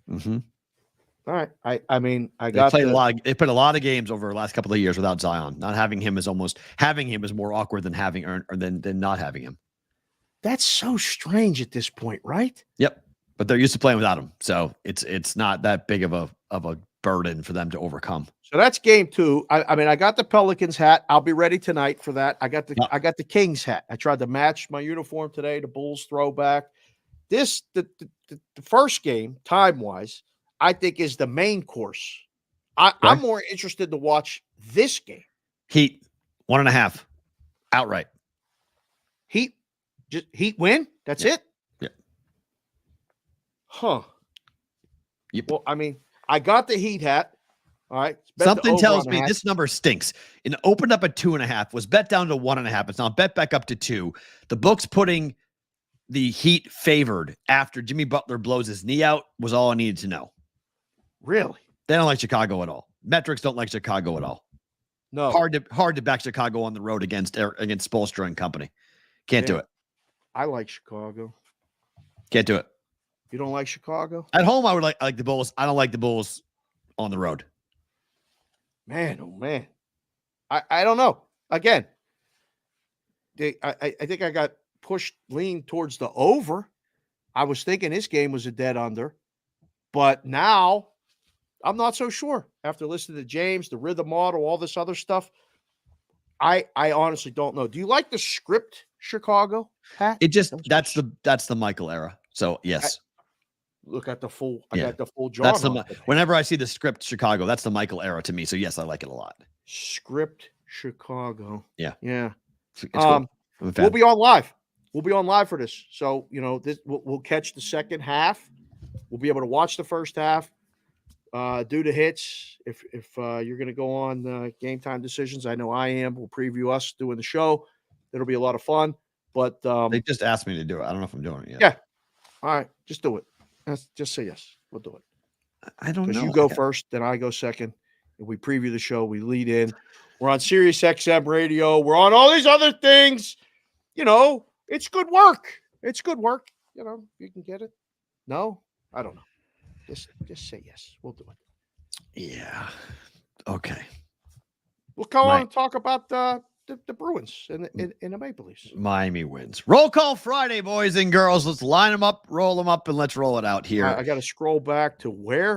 All right. I mean, They played a lot of games over the last couple of years without Zion. Not having him is more awkward than having or than not having him. That's so strange at this point, right? Yep. But they're used to playing without him. So it's not that big of a burden for them to overcome. So that's game 2. I mean, I got the Pelicans hat. I'll be ready tonight for that. I got the Kings hat. I tried to match my uniform today, the Bulls throwback. The first game, time-wise, I think is the main course. I'm more interested to watch this game. Heat 1.5 outright. Heat win. That's it. Yeah. Huh. Yep. Well, I mean, I got the Heat hat. All right. Something tells me this number stinks. It opened up at 2.5, was bet down to 1.5. It's now bet back up to 2. The book's putting the Heat favored after Jimmy Butler blows his knee out was all I needed to know. Really? They don't like Chicago at all. Metrics don't like Chicago at all. No. Hard to back Chicago on the road against Spoelstra and company. Can't do it. I like Chicago. Can't do it. You don't like Chicago? At home, I like the Bulls. I don't like the Bulls on the road. Man, oh man. I don't know. Again, I think I got leaned towards the over. I was thinking this game was a dead under, but now I'm not so sure. After listening to James, the rhythm model, all this other stuff, I honestly don't know. Do you like the script Chicago hat? That's the Michael era. So yes. Look at the full. I got the full jar. Whenever I see the script Chicago, that's the Michael era to me. So yes, I like it a lot. Script Chicago. Yeah. Yeah. It's cool. We'll be on live. We'll be on live for this. So, we'll catch the second half. We'll be able to watch the first half, do the hits. If you're going to go on Game Time Decisions, I know I am. We'll preview us doing the show. It'll be a lot of fun. But they just asked me to do it. I don't know if I'm doing it yet. Yeah. All right. Just do it. Just say yes. We'll do it. I don't know. Because you go first, then I go second. And we preview the show. We lead in. We're on Sirius XM Radio. We're on all these other things. It's good work. It's good work. You can get it. No, I don't know. Just say yes. We'll do it. Yeah. Okay. We'll go on and talk about the Bruins and the Maple Leafs. Miami wins. Roll call Friday, boys and girls. Let's line them up, roll them up, and let's roll it out here. I got to scroll back to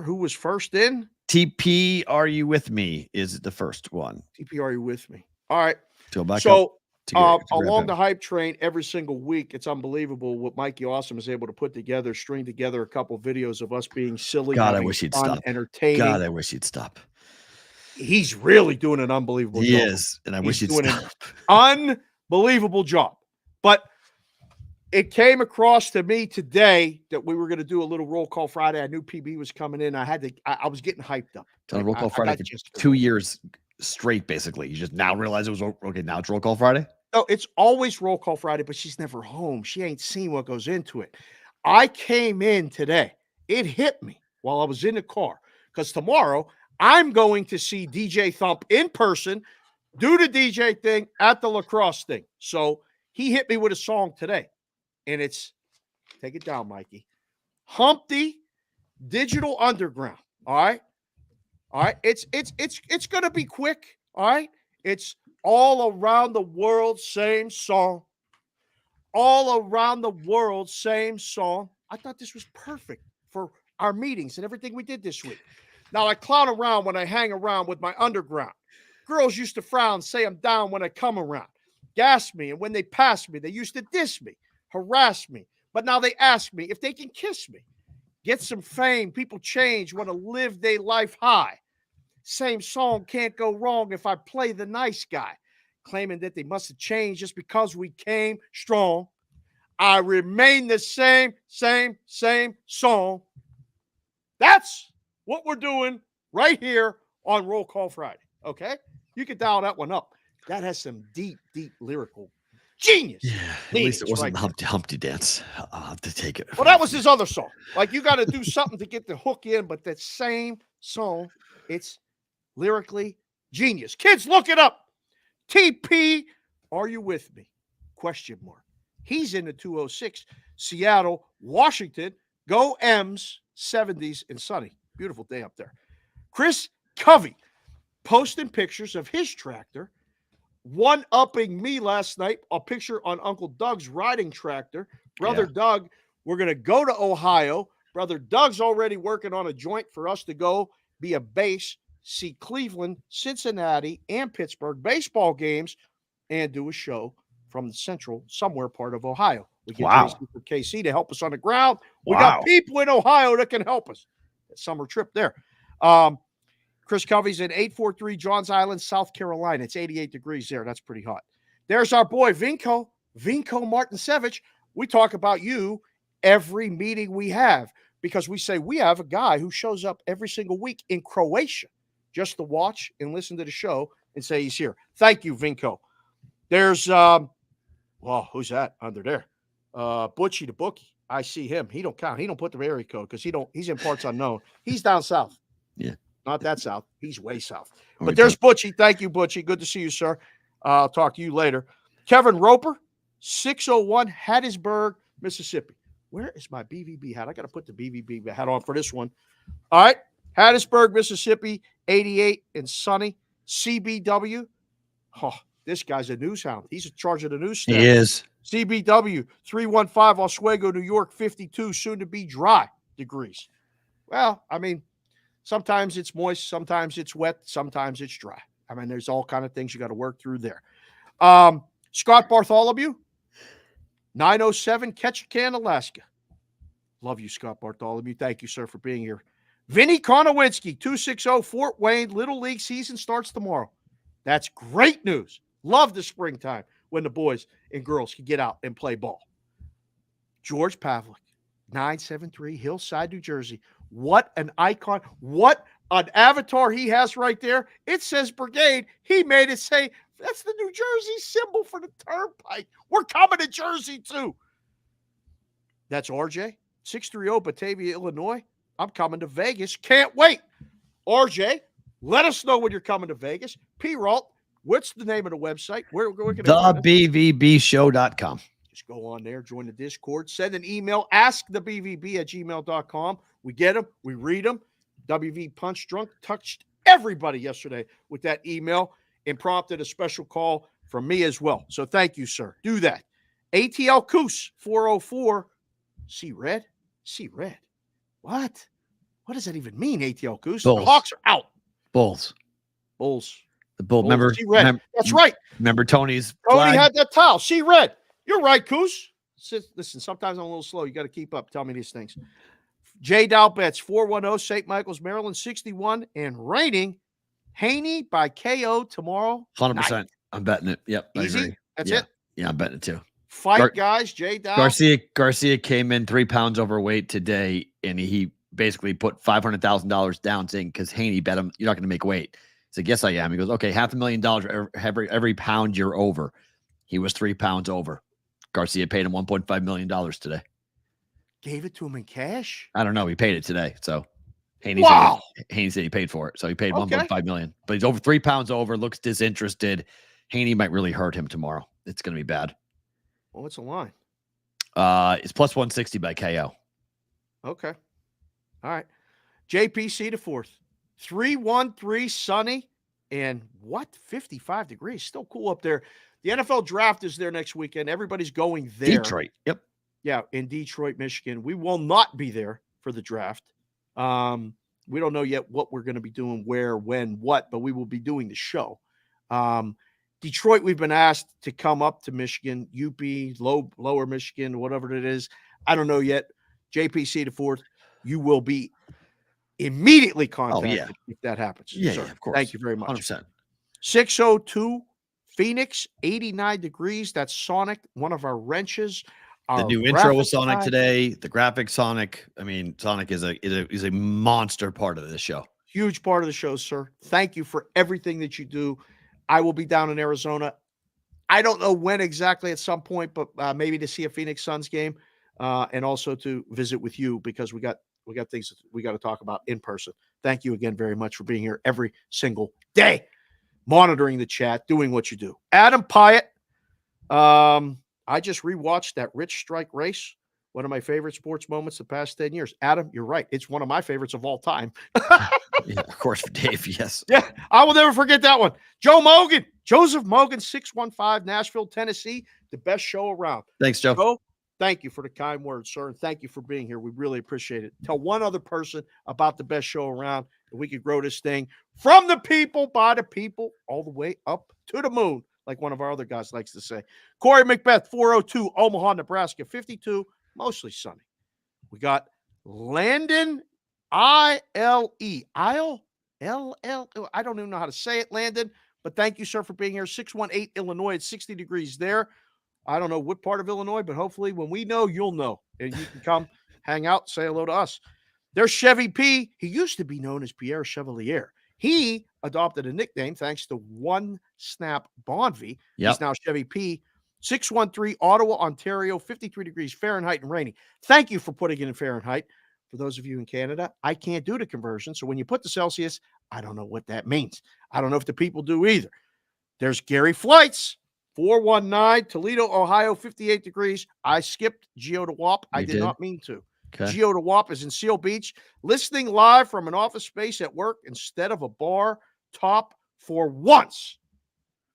who was first in? TP, are you with me? Is the first one. TP, are you with me? All right. Go back so up along the hype train every single week, it's unbelievable what Mikey Awesome is able to put together, string together a couple videos of us being silly. God, I wish he'd stop. Entertaining. God, I wish he'd stop. He's really doing an unbelievable job. He is, and I wish he'd doing stop. an unbelievable job. But It came across to me today that we were going to do a little roll call Friday. I knew PB was coming in. I was getting hyped up. Done roll call Friday for 2 years straight, basically. You just now realize it was okay. Now it's roll call Friday. No, it's always roll call Friday, but she's never home. She ain't seen what goes into it. I came in today. It hit me while I was in the car because tomorrow I'm going to see DJ Thump in person, do the DJ thing at the lacrosse thing. So he hit me with a song today. And it's, take it down, Mikey. Humpty Digital Underground. All right. All right. It's going to be quick. All right. It's all around the world, same song. All around the world, same song. I thought this was perfect for our meetings and everything we did this week. Now, I clown around when I hang around with my underground. Girls used to frown, say I'm down when I come around. Gas me, and when they pass me, they used to diss me, harass me. But now they ask me if they can kiss me. Get some fame. People change, want to live their life high. Same song can't go wrong if I play the nice guy. Claiming that they must have changed just because we came strong. I remain the same song. That's what we're doing right here on Roll Call Friday, okay? You can dial that one up. That has some deep lyrical genius. Yeah, at least it wasn't the Humpty Dance. I'll have to take it. Well, that was his other song. Like, you got to do something to get the hook in, but that same song, it's lyrically genius. Kids, look it up. TP, are you with me? Question mark. He's in the 206. Seattle, Washington. Go M's, 70s and sunny. Beautiful day up there. Chris Covey posting pictures of his tractor, one-upping me last night, a picture on Uncle Doug's riding tractor. Brother Doug, we're going to go to Ohio. Brother Doug's already working on a joint for us to go be a base, see Cleveland, Cincinnati, and Pittsburgh baseball games, and do a show from the central somewhere part of Ohio. We get JC for KC to help us on the ground. We got people in Ohio that can help us. Summer trip there. Chris Covey's in 843 Johns Island, South Carolina. It's 88 degrees there. That's pretty hot. There's our boy Vinko Martinsevich. We talk about you every meeting we have because we say we have a guy who shows up every single week in Croatia just to watch and listen to the show and say he's here. Thank you, Vinko. There's, who's that under there? Butchie the Bookie. I see him. He don't count. He don't put the area code because he's in parts unknown. He's down south. Yeah. Not that south. He's way south. But there's Butchie. Thank you, Butchie. Good to see you, sir. I'll talk to you later. Kevin Roper, 601 Hattiesburg, Mississippi. Where is my BVB hat? I got to put the BVB hat on for this one. All right. Hattiesburg, Mississippi, 88 and sunny. CBW. Oh, this guy's a news hound. He's in charge of the news staff. He is. CBW, 315 Oswego, New York, 52, soon to be dry degrees. Well, I mean, sometimes it's moist, sometimes it's wet, sometimes it's dry. I mean, there's all kind of things you got to work through there. Scott Bartholomew, 907 Ketchikan, Alaska. Love you, Scott Bartholomew. Thank you, sir, for being here. Vinny Konowinski, 260 Fort Wayne. Little League season starts tomorrow. That's great news. Love the springtime when the boys and girls can get out and play ball. George Pavlik, 973 Hillside, New Jersey. What an icon. What an avatar he has right there. It says Brigade. He made it say, that's the New Jersey symbol for the Turnpike. We're coming to Jersey too. That's RJ, 630 Batavia, Illinois. I'm coming to Vegas. Can't wait. RJ, let us know when you're coming to Vegas. P-Ralt, what's the name of the website? Where can TheBVBShow.com. Just go on there, join the Discord, send an email, askthebvb@gmail.com. We get them, we read them. WV Punch Drunk touched everybody yesterday with that email and prompted a special call from me as well. So thank you, sir. Do that. ATL Coos, 404. See red? See red. What? What does that even mean, ATL Coos? The Hawks are out. Bulls. The Bull. Remember? That's right. Remember Tony's Tony had that towel. See red. You're right, Coos. Listen, sometimes I'm a little slow. You got to keep up. Tell me these things. J. Dow Bets, 410 St. Michael's, Maryland, 61 and raining. Haney by KO tomorrow. 100%. I'm betting it. Yep. Easy. I agree. That's yeah. it. Yeah, I'm betting it too. fight, guys. Jay Dow. Garcia came in 3 pounds overweight today, and he basically put $500,000 down, saying because Haney bet him, you're not going to make weight. He said, yes, I am. He goes, okay, $500,000 every pound you're over. He was 3 pounds over. Garcia paid him $1.5 million today. Gave it to him in cash? I don't know. He paid it today. So Haney said he paid for it. So he paid $1.5 million. But he's over 3 pounds over, looks disinterested. Haney might really hurt him tomorrow. It's going to be bad. Well, what's the line? It's plus 160 by KO. Okay. All right. JPC to 4th. 313 sunny and 55 degrees. Still cool up there. The NFL draft is there next weekend. Everybody's going there. Detroit. Yep. Yeah, in Detroit, Michigan. We will not be there for the draft. We don't know yet what we're going to be doing, where, when, what, but we will be doing the show. Detroit, we've been asked to come up to Michigan, UP, lower Michigan, whatever it is. I don't know yet. JPC to 4th. You will be immediately contacted if that happens. Yeah, sir. of course. Thank you very much. 100%. 602 Phoenix, 89 degrees. That's Sonic, one of our wrenches. The new intro was Sonic today. The graphic Sonic. I mean, Sonic is a monster part of this show. Huge part of the show, sir. Thank you for everything that you do. I will be down in Arizona. I don't know when exactly at some point, but maybe to see a Phoenix Suns game and also to visit with you because we got things we got to talk about in person. Thank you again very much for being here every single day, monitoring the chat, doing what you do. Adam Pyatt. I just rewatched that Rich Strike race. One of my favorite sports moments the past 10 years. Adam, you're right. It's one of my favorites of all time. Yeah, of course, for Dave, yes. Yeah, I will never forget that one. Joseph Mogan, 615, Nashville, Tennessee. The best show around. Thanks, Joe. Joe, thank you for the kind words, sir. And thank you for being here. We really appreciate it. Tell one other person about the best show around, and we could grow this thing from the people, by the people, all the way up to the moon, like one of our other guys likes to say. Corey Macbeth, 402, Omaha, Nebraska, 52, mostly sunny. We got Landon, I-L-E. I-L-L. I don't even know how to say it, Landon, but thank you, sir, for being here. 618 Illinois at 60 degrees there. I don't know what part of Illinois, but hopefully when we know, you'll know. And you can come hang out, say hello to us. There's Chevy P. He used to be known as Pierre Chevalier. He adopted a nickname thanks to One Snap Bonvie. Yep. He's now Chevy P. 613 Ottawa, Ontario, 53 degrees Fahrenheit and rainy. Thank you for putting it in Fahrenheit. For those of you in Canada, I can't do the conversion. So when you put the Celsius, I don't know what that means. I don't know if the people do either. There's Gary Flights, 419 Toledo, Ohio, 58 degrees. I skipped Geo to WAP. I did not mean to. Okay. Geo to WAP is in Seal Beach, listening live from an office space at work instead of a bar top for once.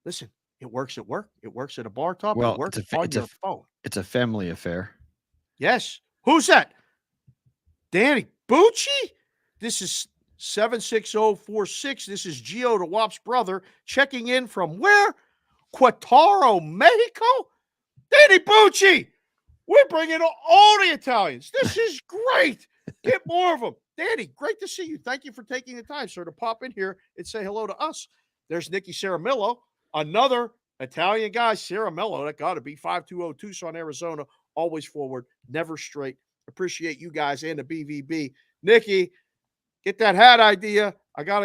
Listen, it works at work. It works at a bar top. Well, it works on your phone. It's a family affair. Yes. Who's that? Danny Bucci? This is 76046. This is Gio to WAP's brother checking in from where? Querétaro, Mexico? Danny Bucci! We're bringing all the Italians. This is great. Get more of them. Danny, great to see you. Thank you for taking the time, sir, to pop in here and say hello to us. There's Nicky Ciaramillo, another Italian guy. Ciaramillo, that got to be 520 Tucson, Arizona. Always forward, never straight. Appreciate you guys and the BVB. Nicky, get that hat idea. I got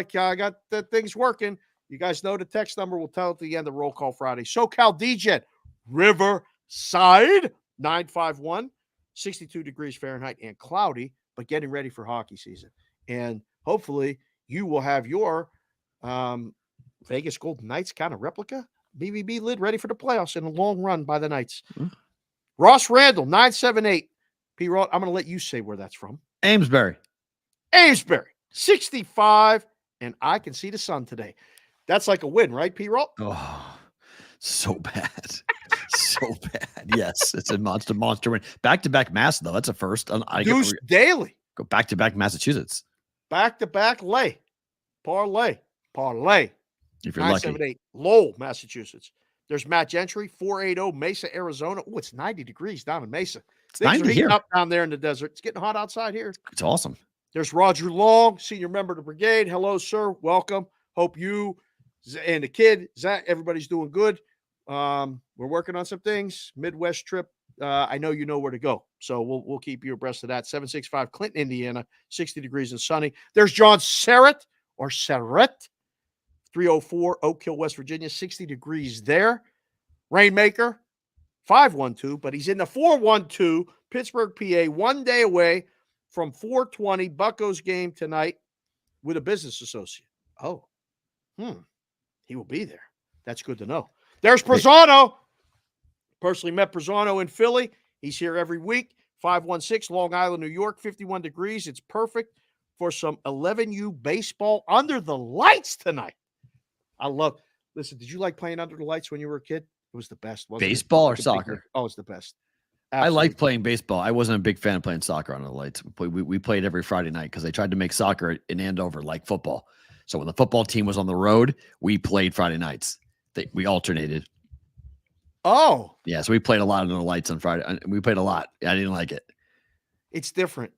the things working. You guys know the text number. We'll tell at the end of Roll Call Friday. SoCal DJ, Riverside, 951, 62 degrees Fahrenheit and cloudy, but getting ready for hockey season. And hopefully you will have your Vegas Golden Knights kind of replica BVB lid ready for the playoffs in a long run by the Knights. Mm-hmm. Ross Randall, 978. P-Rod, I'm going to let you say where that's from. Amesbury, 65, and I can see the sun today. That's like a win, right, P-Rod? Oh, so bad. So bad. Yes, it's a monster win. Back-to-back Mass, though. That's a first. Deuce Daily. Go back-to-back Massachusetts. Back-to-back parlay. If you're lucky. 978, Lowell, Massachusetts. There's Matt Gentry, 480, Mesa, Arizona. Oh, it's 90 degrees down in Mesa. Things are heating up down there in the desert. It's getting hot outside here. It's awesome. There's Roger Long, senior member of the brigade. Hello, sir. Welcome. Hope you and the kid, Zach, everybody's doing good. We're working on some things. Midwest trip. I know you know where to go, so we'll keep you abreast of that. 765 Clinton, Indiana, 60 degrees and sunny. There's John Serrett 304 Oak Hill, West Virginia, 60 degrees there. Rainmaker 512, but he's in the 412 Pittsburgh, PA, 1 day away from 420 Buccos game tonight with a business associate. Oh, he will be there. That's good to know. There's Prezano. Personally met Prezano in Philly. He's here every week. 516 Long Island, New York, 51 degrees. It's perfect for some 11U baseball under the lights tonight. Listen, did you like playing under the lights when you were a kid? It was the best. Baseball or soccer? Oh, it's the best. Absolutely. I liked playing baseball. I wasn't a big fan of playing soccer under the lights. We played every Friday night because they tried to make soccer in Andover like football. So when the football team was on the road, we played Friday nights. We alternated. Oh. Yeah, so we played a lot under the lights on Friday. We played a lot. I didn't like it. It's different.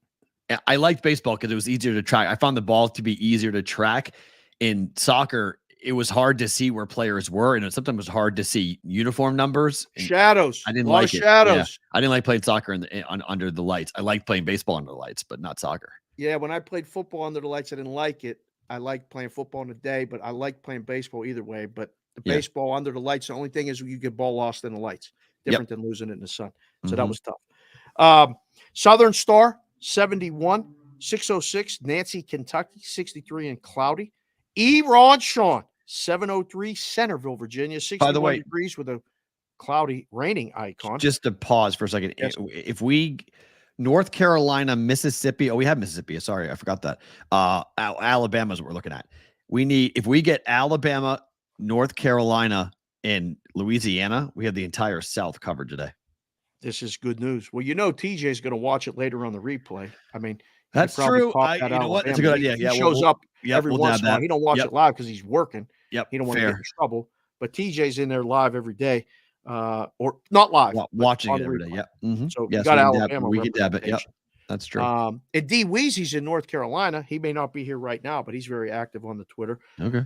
I liked baseball because it was easier to track. I found the ball to be easier to track. In soccer, it was hard to see where players were, and sometimes it was hard to see uniform numbers. Shadows. I didn't like it. Shadows. Yeah. I didn't like playing soccer under the lights. I liked playing baseball under the lights, but not soccer. Yeah, when I played football under the lights, I didn't like it. I liked playing football in the day, but I liked playing baseball either way. But the baseball under the lights, the only thing is you get ball lost in the lights. Different than losing it in the sun. So that was tough. Southern Star, 71. 606, Nancy, Kentucky, 63 and cloudy. Ron Sean, 703, Centerville, Virginia, 61 degrees with a cloudy, raining icon. Just to pause for a second. Yes. If we North Carolina, Mississippi. Oh, we have Mississippi. Sorry, I forgot that. Alabama is what we're looking at. If we get Alabama, North Carolina, and Louisiana, we have the entire South covered today. This is good news. Well, TJ is going to watch it later on the replay. I mean, that's true. You know what? That's a good idea. He shows up every once in a while. He don't watch it live because he's working. Yep. He don't want to get in trouble. But TJ's in there live every day, or not live, watching it every day. Yep. Mm-hmm. So you got Alabama. We can dab it. Yep. That's true. And D Weezy's in North Carolina. He may not be here right now, but he's very active on the Twitter. Okay.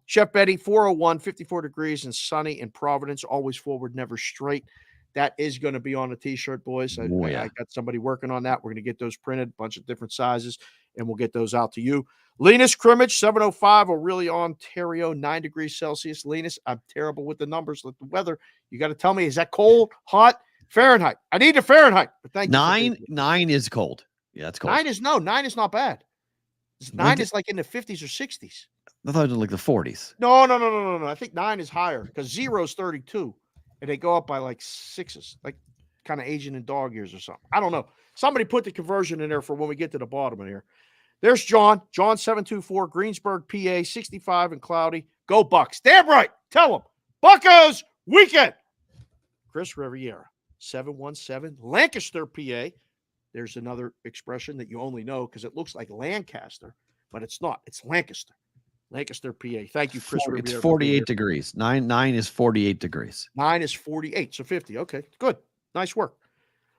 Chef Betty, 401, 54 degrees and sunny in Providence. Always forward, never straight. That is going to be on a t-shirt, boys. I got somebody working on that. We're going to get those printed, a bunch of different sizes, and we'll get those out to you. Linus Crimmage, 705, Aurelia, Ontario, 9 degrees Celsius. Linus, I'm terrible with the numbers, with the weather. You got to tell me, is that cold, hot? Fahrenheit. I need the Fahrenheit. But thank you. 9 is cold. Yeah, that's cold. 9 is not bad. 9 is like in the 50s or 60s. I thought it was like the 40s. No. I think 9 is higher because 0 is 32. And they go up by like 6s, like kind of Asian and dog years or something. I don't know. Somebody put the conversion in there for when we get to the bottom of here. There's John. John 724, Greensburg, PA, 65 and cloudy. Go Bucks. Damn right. Tell them. Buccos weekend. Chris Riviera, 717, Lancaster, PA. There's another expression that you only know because it looks like Lancaster, but it's not. It's Lancaster. Lancaster, PA. Thank you, Chris Riviera. It's 48 degrees. 9 is 48 degrees. 9 is 48, so 50. Okay, good. Nice work.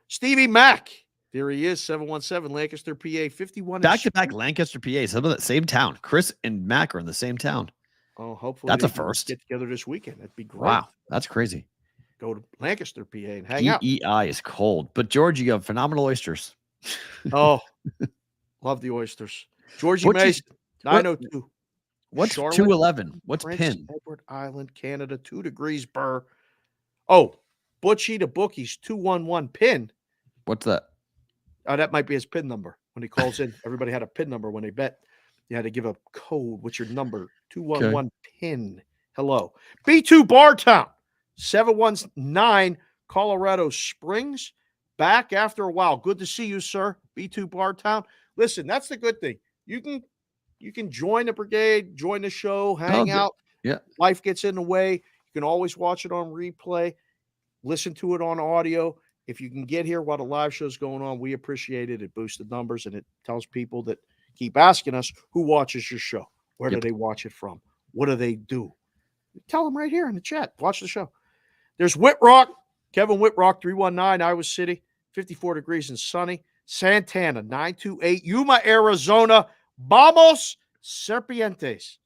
Stevie Mack. There he is, 717, Lancaster, PA, 51. Back-to-back Lancaster, PA. Some of that same town. Chris and Mack are in the same town. Oh, hopefully that's a first. Get together this weekend. That'd be great. Wow, that's crazy. Go to Lancaster, PA, and hang out. PEI is cold, but George, you have phenomenal oysters. Oh, love the oysters. Georgie Mason, 902. What's Charlotte, 211? What's Prince Pin? Edward Island, Canada, 2 degrees Burr. Oh, Butchie to Bookies, 211 Pin. What's that? Oh, that might be his PIN number. When he calls in, everybody had a PIN number when they bet. You had to give a code. What's your number? 211 PIN. Hello. B2 Bartown, 719 Colorado Springs. Back after a while. Good to see you, sir. B2 Bartown. Listen, that's the good thing. You can join the brigade, join the show, hang out. Yeah. Life gets in the way. You can always watch it on replay, listen to it on audio. If you can get here while the live show's going on, we appreciate it. It boosts the numbers, and it tells people that keep asking us, who watches your show? Where do they watch it from? What do they do? Tell them right here in the chat. Watch the show. There's Whitrock, Kevin Whitrock, 319, Iowa City, 54 degrees and sunny. Santana, 928, Yuma, Arizona. Vamos Serpientes.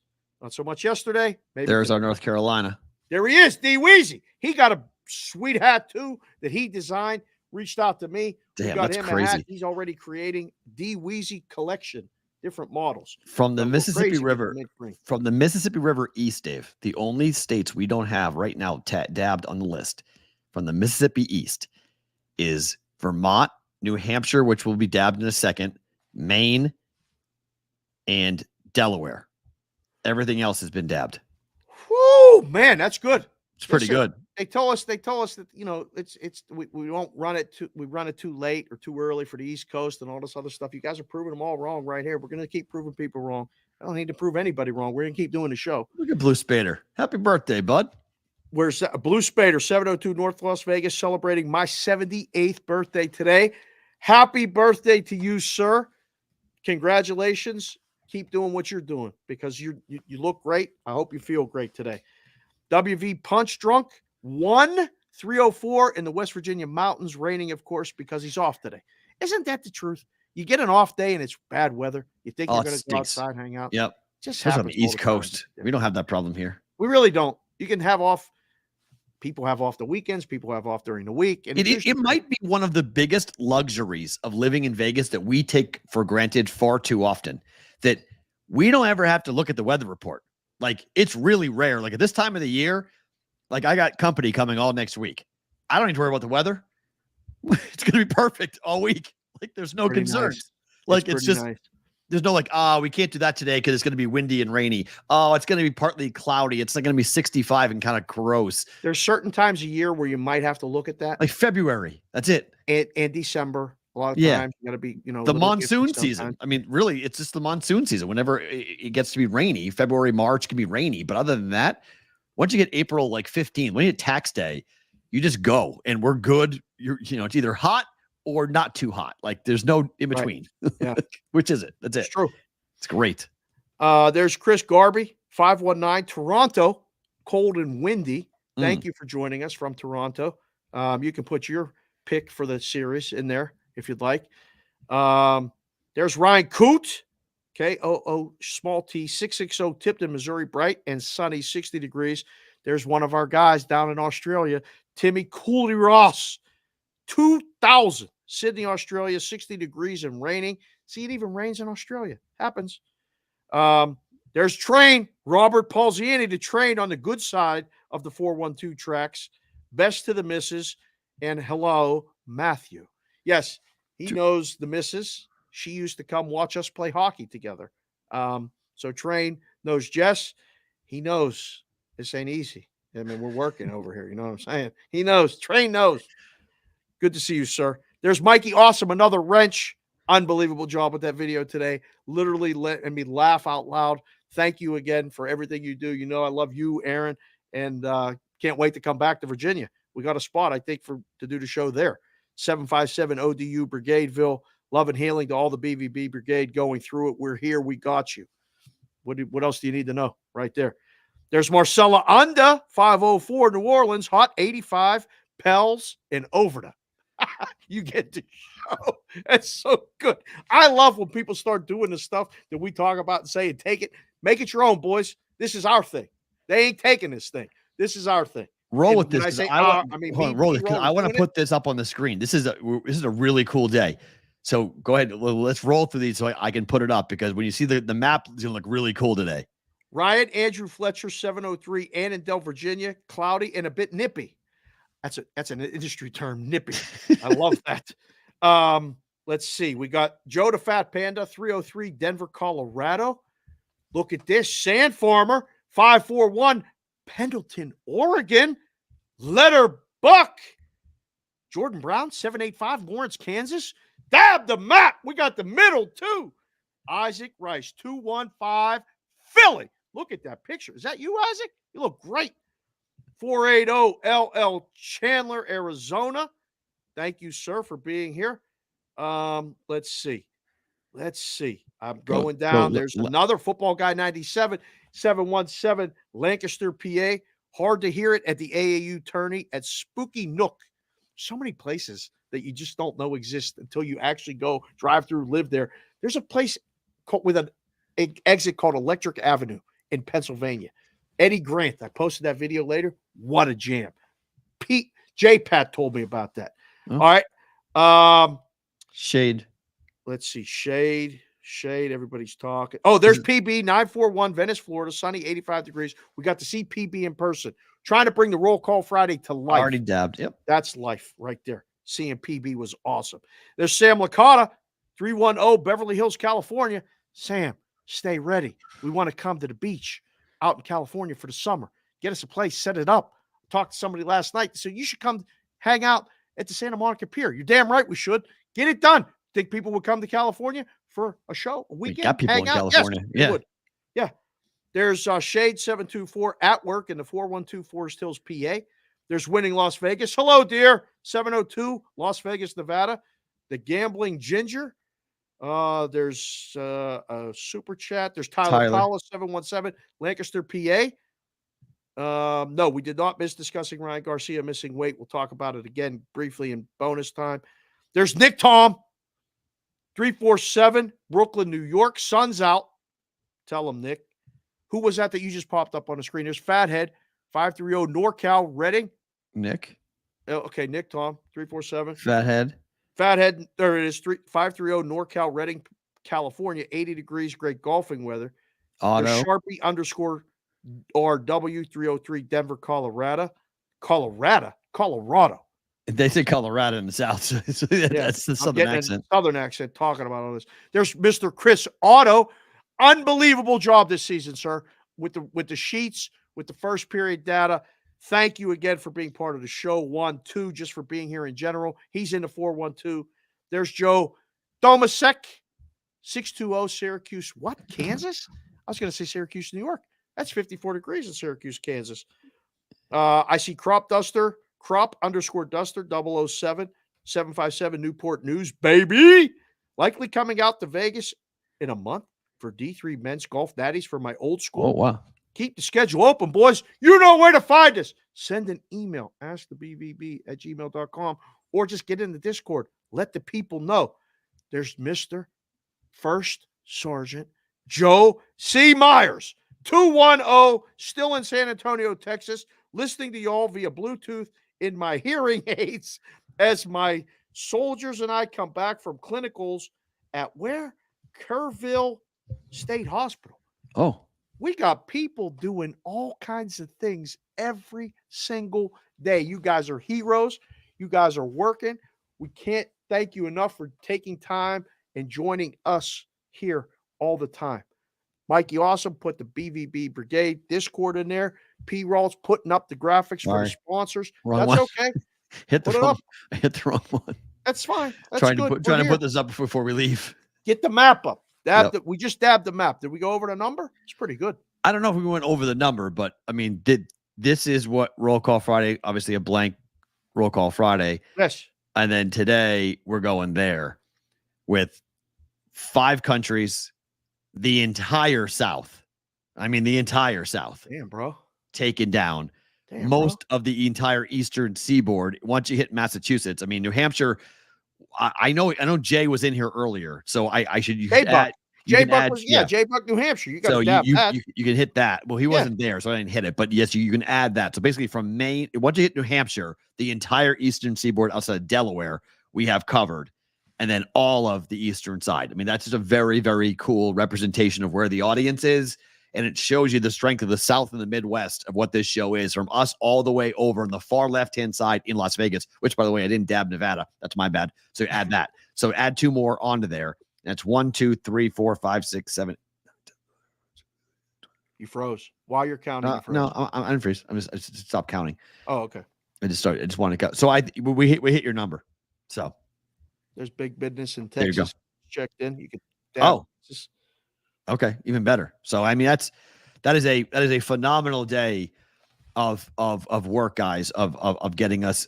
Not so much yesterday. Maybe there's our North Carolina. There he is, D Weezy. He got a sweet hat too that he designed. Reached out to me. Damn, we got that's him crazy. a hat. He's already creating D Weezy collection, different models from the So Mississippi crazy with the River. mint green. From the Mississippi River east, Dave. The only states we don't have right now dabbed on the list from the Mississippi east is Vermont, New Hampshire, which will be dabbed in a second, Maine, and Delaware. Everything else has been dabbed. Whoo, man, that's good. It's pretty good. They told us that, you know, we won't run it too late or too early for the East Coast and all this other stuff. You guys are proving them all wrong right here. We're going to keep proving people wrong. I don't need to prove anybody wrong. We're going to keep doing the show. Look at Blue Spader. Happy birthday, bud. Where's Blue Spader, 702 North Las Vegas, celebrating my 78th birthday today. Happy birthday to you, sir. Congratulations. Keep doing what you're doing because you look great. I hope you feel great today. WV Punch Drunk, 1-304 in the West Virginia mountains, raining, of course, because he's off today. Isn't that the truth? You get an off day and it's bad weather. You think you're going to go outside, hang out. Yep. Just on happens the East all the Coast. time. We don't have that problem here. We really don't. You can have off. People have off the weekends. People have off during the week. And It might be one of the biggest luxuries of living in Vegas that we take for granted far too often, that we don't ever have to look at the weather report. Like, it's really rare. Like, at this time of the year, like, I got company coming all next week. I don't need to worry about the weather. It's going to be perfect all week. Like, there's no concerns. Nice. Like, it's just, nice. There's no like, we can't do that today because it's going to be windy and rainy. Oh, it's going to be partly cloudy. It's not going to be 65 and kind of gross. There's certain times a year where you might have to look at that. Like February. That's it. And December. A lot of times you got to be, you know, the monsoon season. I mean, really, it's just the monsoon season. Whenever it gets to be rainy, February, March can be rainy. But other than that, once you get April like 15, when you get tax day, you just go and we're good. It's either hot or not too hot. Like there's no in between. Right. Yeah. Which is it? That's it. It's true. It's great. There's Chris Garby, 519, Toronto, cold and windy. Thank you for joining us from Toronto. You can put your pick for the series in there if you'd like. There's Ryan Coote, KOO small T, 660 Tipton, Missouri, bright and sunny, 60 degrees. There's one of our guys down in Australia, Timmy Cooley Ross, 2000, Sydney, Australia, 60 degrees and raining. See, it even rains in Australia. Happens. There's Train, Robert Palziani, to train on the good side of the 412 tracks. Best to the missus. And hello, Matthew. Yes, he knows the missus. She used to come watch us play hockey together. So Train knows Jess. He knows this ain't easy. I mean, we're working over here. You know what I'm saying? He knows. Train knows. Good to see you, sir. There's Mikey Awesome, another wrench. Unbelievable job with that video today. Literally let me laugh out loud. Thank you again for everything you do. You know I love you, Aaron, and can't wait to come back to Virginia. We got a spot, I think, to do the show there. 757 ODU Brigadeville. Love and healing to all the BVB Brigade going through it. We're here. We got you. What else do you need to know? Right there. There's Marcella Unda, 504 New Orleans, hot 85, Pels, and Overton. You get to show. That's so good. I love when people start doing the stuff that we talk about and say, take it, make it your own, boys. This is our thing. They ain't taking this thing. This is our thing. Roll with this. I want to put this up on the screen. This is a really cool day. So go ahead. Let's roll through these so I can put it up, because when you see the map, it's going to look really cool today. Ryan Andrew Fletcher, 703, Annandale, Virginia, cloudy and a bit nippy. That's an industry term, nippy. I love that. Let's see. We got Joe the Fat Panda, 303, Denver, Colorado. Look at this. Sand Farmer, 541, Pendleton, Oregon. Letter Buck. Jordan Brown, 785, Lawrence, Kansas. Dab the map. We got the middle, too. Isaac Rice, 215, Philly. Look at that picture. Is that you, Isaac? You look great. 480 LL Chandler, Arizona. Thank you, sir, for being here. Let's see. I'm going down. There's another football guy, 97, 717, Lancaster, PA. Hard to hear it at the AAU tourney at Spooky Nook. So many places that you just don't know exist until you actually go drive through, live there. There's a place with an exit called Electric Avenue in Pennsylvania. Eddie Grant. I posted that video later. What a jam. J-Pat told me about that. Oh. All right. Shade. Let's see. Shade. Everybody's talking. Oh, there's PB 941, Venice, Florida. Sunny, 85 degrees. We got to see PB in person. Trying to bring the Roll Call Friday to life. Already dabbed. Yep. That's life right there. Seeing PB was awesome. There's Sam Licata, 310 Beverly Hills, California. Sam, stay ready. We want to come to the beach out in California for the summer. Get us a place, set it up. Talked to somebody last night. So you should come hang out at the Santa Monica Pier. You're damn right we should. Get it done. Think people would come to California for a show, a weekend? We got people hang in out? California. Yes, yeah. There's Shade 724 at work in the 412 Forest Hills, PA. There's Winning Las Vegas. Hello, dear. 702 Las Vegas, Nevada. The Gambling Ginger. There's a super chat. There's Tyler. 717 Lancaster, PA. No, we did not miss discussing Ryan Garcia missing weight. We'll talk about it again briefly in bonus time. There's Nick Tom, 347 Brooklyn, New York. Sun's out. Tell him, Nick. Who was that you just popped up on the screen? There's Fathead, 530 NorCal, Reading. Nick. Okay, Nick Tom, 347. Fathead. There it is, 530 NorCal, Reading, California, 80 degrees, great golfing weather. Auto. There's Sharpie _ RW 303 Denver, Colorado. They say Colorado in the South. So that's the Southern accent. Southern accent talking about all this. There's Mr. Chris Otto. Unbelievable job this season, sir, with the sheets, with the first period data. Thank you again for being part of the show. 1, 2, just for being here in general. He's in the 412. There's Joe Domasek, 620 Syracuse. What? Kansas? I was going to say Syracuse, New York. That's 54 degrees in Syracuse, Kansas. I see Crop _ Duster 007 757 Newport News, baby. Likely coming out to Vegas in a month for D3 Men's Golf Natties for my old school. Oh, wow. Keep the schedule open, boys. You know where to find us. Send an email, askthebbb@gmail.com, or just get in the Discord. Let the people know. There's Mr. First Sergeant Joe C. Myers, 210, still in San Antonio, Texas, listening to y'all via Bluetooth in my hearing aids as my soldiers and I come back from clinicals at where? Kerrville State Hospital. Oh. We got people doing all kinds of things every single day. You guys are heroes. You guys are working. We can't thank you enough for taking time and joining us here all the time. Mikey Awesome put the BVB Brigade Discord in there. P-Roll's putting up the graphics for the sponsors. Wrong That's one. okay. Hit the wrong one. That's fine. That's trying good. to put this up before we leave. Get the map up. We just dabbed the map. Did we go over the number? It's pretty good. I don't know if we went over the number, but I mean, this is what Roll Call Friday, obviously a blank Roll Call Friday. Yes. And then today we're going there with 5 countries, the entire South. I mean, the entire South. Damn, bro. Taken down. Damn, most of the entire Eastern Seaboard. Once you hit Massachusetts, I mean, New Hampshire. I know Jay was in here earlier, so I should. J-Buck was J-Buck, New Hampshire. You got to you can hit that. Well, he wasn't there, so I didn't hit it. But yes, you can add that. So basically, from Maine, once you hit New Hampshire, the entire Eastern Seaboard outside of Delaware, we have covered, and then all of the Eastern side. I mean, that's just a very, very cool representation of where the audience is. And it shows you the strength of the South and the Midwest of what this show is, from us all the way over on the far left-hand side in Las Vegas, which, by the way, I didn't dab Nevada. That's my bad. So add that. So add 2 more onto there. That's 1, 2, 3, 4, 5, 6, 7. You froze. While you're counting, you froze. No, I'm freeze. I just stopped counting. Oh, okay. I just want to go. So we hit your number. So there's big business in Texas. There you go. Checked in. You could. Okay, even better. So I mean, that is a phenomenal day of work, guys, of getting us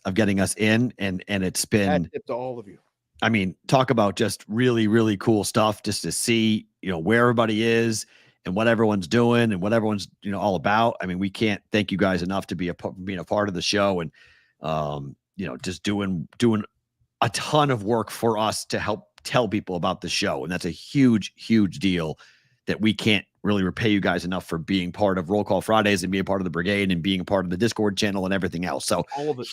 in, and it's been tip to all of you. I mean, talk about just really, really cool stuff, just to see, where everybody is and what everyone's doing and what everyone's, all about. I mean, we can't thank you guys enough to being a part of the show, and just doing a ton of work for us to help tell people about the show. And that's a huge, huge deal that we can't really repay you guys enough for being part of Roll Call Fridays and being part of the brigade and being a part of the Discord channel and everything else. So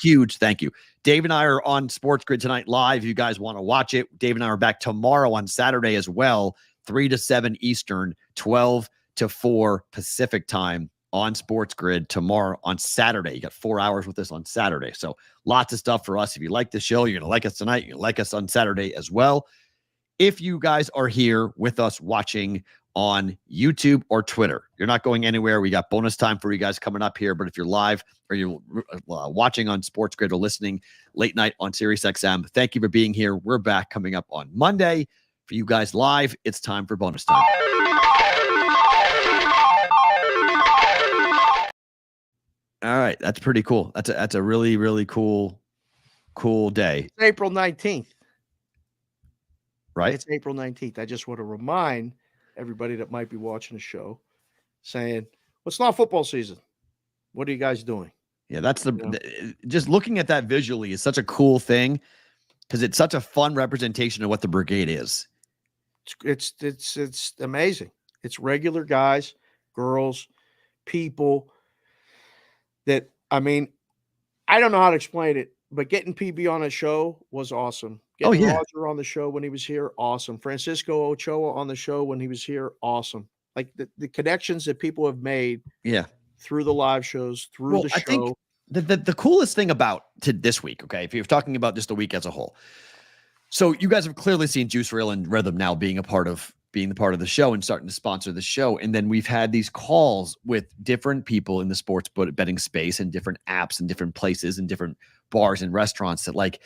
huge thank you. Dave and I are on Sports Grid tonight live. If you guys want to watch it, Dave and I are back tomorrow on Saturday as well, 3 to 7 Eastern, 12 to 4 Pacific time on Sports Grid tomorrow on Saturday. You got 4 hours with us on Saturday. So lots of stuff for us. If you like the show, you're going to like us tonight. You're going to like us on Saturday as well. If you guys are here with us watching on YouTube or Twitter, you're not going anywhere. We got bonus time for you guys coming up here. But if you're live or you're watching on Sports Grid or listening late night on Sirius XM, thank you for being here. We're back coming up on Monday. For you guys live, it's time for bonus time. All right, that's pretty cool. That's a really, really cool day. It's April 19th. Right? It's April 19th. I just want to remind everybody that might be watching the show saying, well, it's not football season. What are you guys doing? Yeah, that's just looking at that visually is such a cool thing because it's such a fun representation of what the brigade is. It's amazing. It's regular guys, girls, people that, I mean, I don't know how to explain it, but getting PB on a show was awesome. Getting Roger on the show when he was here, awesome. Francisco Ochoa on the show when he was here, awesome. Like the connections that people have made through the live shows, through the show. I think the coolest thing about this week, okay, if you're talking about just the week as a whole. So you guys have clearly seen Juice Reel and Rithmm now being the part of the show and starting to sponsor the show. And then we've had these calls with different people in the sports betting space and different apps and different places and different bars and restaurants that like,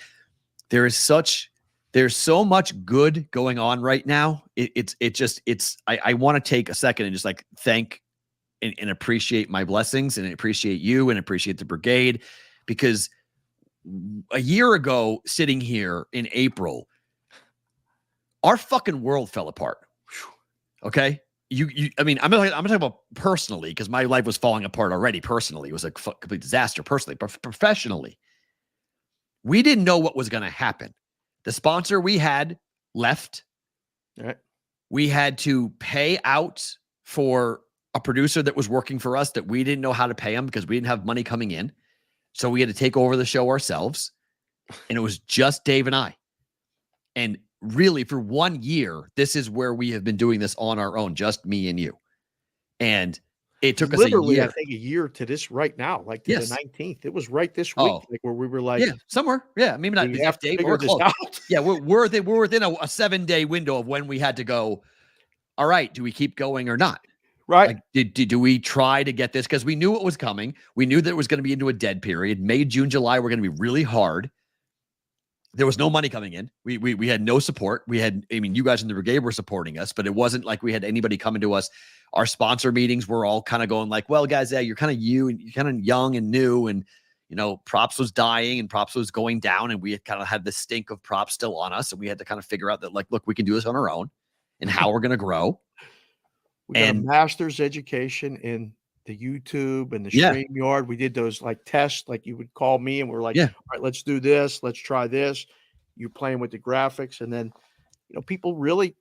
there's so much good going on right now. I want to take a second and just like thank and appreciate my blessings and appreciate you and appreciate the brigade, because a year ago sitting here in April, our fucking world fell apart. Okay. I mean, I'm talking about personally, because my life was falling apart already. Personally, it was a complete disaster personally, but professionally, we didn't know what was going to happen. The sponsor we had left. All right. We had to pay out for a producer that was working for us that we didn't know how to pay him because we didn't have money coming in. So we had to take over the show ourselves. And it was just Dave and I. And really, for 1 year, this is where we have been doing this on our own, just me and you. And it took us a year. I think a year to this right now, like to the 19th. It was right this week, like where we were like, somewhere. Yeah, maybe not. We have to figure this out. Yeah, we're within a 7-day window of when we had to go. All right, do we keep going or not? Right. Like, do we try to get this? Because we knew it was coming. We knew that it was going to be into a dead period. May, June, July were going to be really hard. There was no money coming in. We had no support. You guys in the brigade were supporting us, but it wasn't like we had anybody coming to us. Our sponsor meetings were all kind of going like, well, guys, you're kind of you're kind of young and new. And, Props was dying and Props was going down. And we had kind of had the stink of Props still on us. And we had to kind of figure out that, like, look, we can do this on our own and how we're going to grow. We got a master's education in the YouTube and the StreamYard. We did those like tests, like you would call me and we're like, all right, let's do this. Let's try this. You're playing with the graphics. And then, people really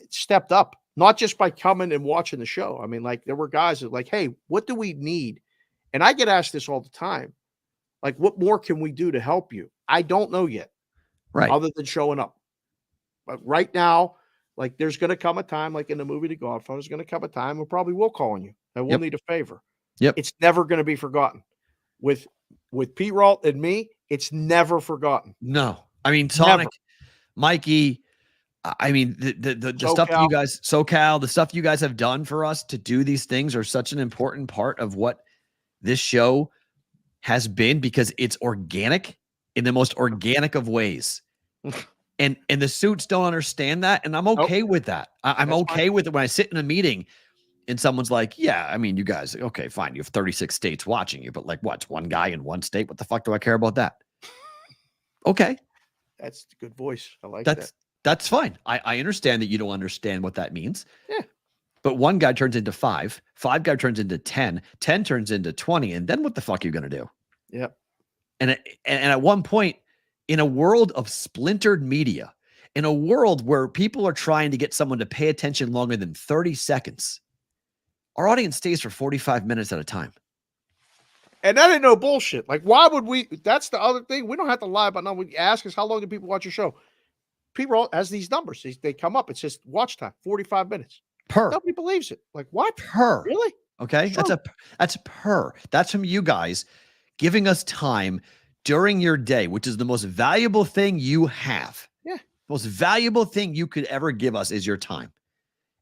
stepped up, not just by coming and watching the show. I mean, like there were guys that like, hey, what do we need? And I get asked this all the time. Like, what more can we do to help you? I don't know yet. Right. Other than showing up. But right now, like there's going to come a time, like in the movie The Godfather, there's going to come a time we probably will call on you and we'll need a favor. Yep. It's never going to be forgotten. With Pete Ralt and me, it's never forgotten. No. I mean, Sonic, Mikey, I mean, the stuff that you guys, SoCal, the stuff you guys have done for us to do these things are such an important part of what this show has been, because it's organic in the most organic of ways. And the suits don't understand that. And I'm okay with that. I'm okay with it when I sit in a meeting and someone's like, yeah, I mean, you guys, okay, fine. You have 36 states watching you, but like what? It's one guy in one state. What the fuck do I care about that? Okay. That's a good voice. I like that. That's fine. I understand that you don't understand what that means. Yeah. But one guy turns into 5 guy turns into 10 turns into 20. And then what the fuck are you going to do? Yep. And at one point, in a world of splintered media in a world where people are trying to get someone to pay attention longer than 30 seconds, our audience stays for 45 minutes at a time. And that ain't no bullshit. Like, why would we? That's the other thing. We don't have to lie about nothing. When you ask us, how long do people watch your show? People has these numbers. They come up. It says watch time, 45 minutes. Per. Nobody believes it. Like, what? Per. Really? Okay. Sure. That's per. That's from you guys giving us time during your day, which is the most valuable thing you have. Yeah. The most valuable thing you could ever give us is your time.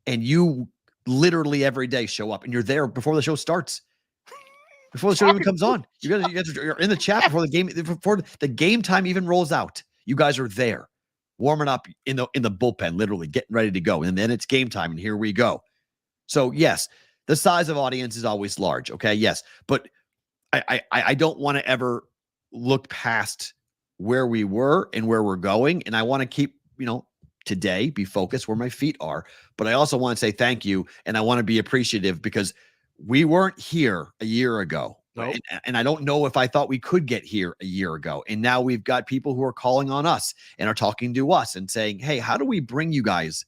And you literally every day show up and you're there before the show starts. Before the show even comes on. You guys are in the chat before the game time even rolls out. You guys are there, warming up in the bullpen, literally getting ready to go. And then it's game time, and here we go. So yes, the size of audience is always large. Okay, yes, but I don't want to ever look past where we were and where we're going, and I want to keep today be focused where my feet are. But I also want to say thank you, and I want to be appreciative because we weren't here a year ago. Nope. And I don't know if I thought we could get here a year ago. And now we've got people who are calling on us and are talking to us and saying, hey, how do we bring you guys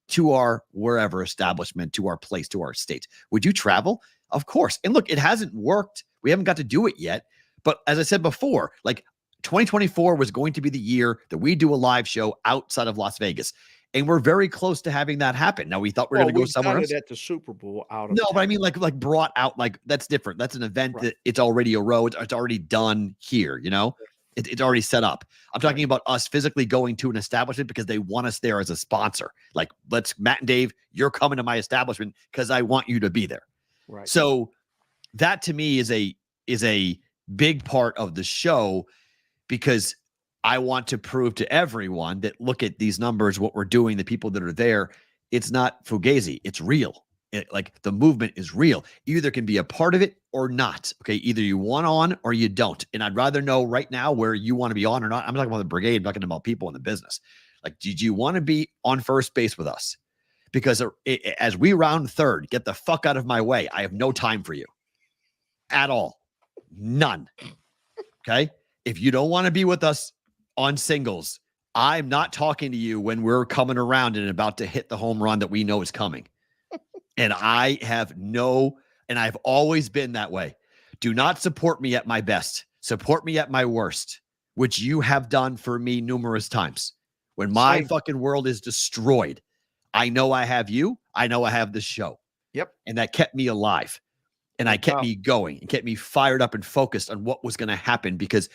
to our wherever establishment, to our place, to our state? Would you travel? Of course. And look, it hasn't worked. We haven't got to do it yet. But as I said before, like 2024 was going to be the year that we do a live show outside of Las Vegas. And we're very close to having that happen. Now, we thought we were going to go somewhere else. At the Super Bowl out of No, but I mean, like brought out, like that's different. That's an event that it's already a road. It's already done here, it's already set up. I'm talking about us physically going to an establishment because they want us there as a sponsor. Like, Matt and Dave, you're coming to my establishment because I want you to be there. Right. So that to me is a big part of the show, because I want to prove to everyone that look at these numbers, what we're doing, the people that are there. It's not fugazi. It's real. Like the movement is real. You either can be a part of it or not. Okay. Either you want on or you don't. And I'd rather know right now where you want to be on or not. I'm talking about the brigade, I'm talking about people in the business. Like, did you want to be on first base with us? Because as we round third, get the fuck out of my way. I have no time for you at all. None. Okay. If you don't want to be with us on singles, I'm not talking to you when we're coming around and about to hit the home run that we know is coming. And I've always been that way. Do not support me at my best. Support me at my worst, which you have done for me numerous times. When my fucking world is destroyed, I know I have you. I know I have the show. Yep. And that kept me alive. And I kept me going and kept me fired up and focused on what was going to happen, because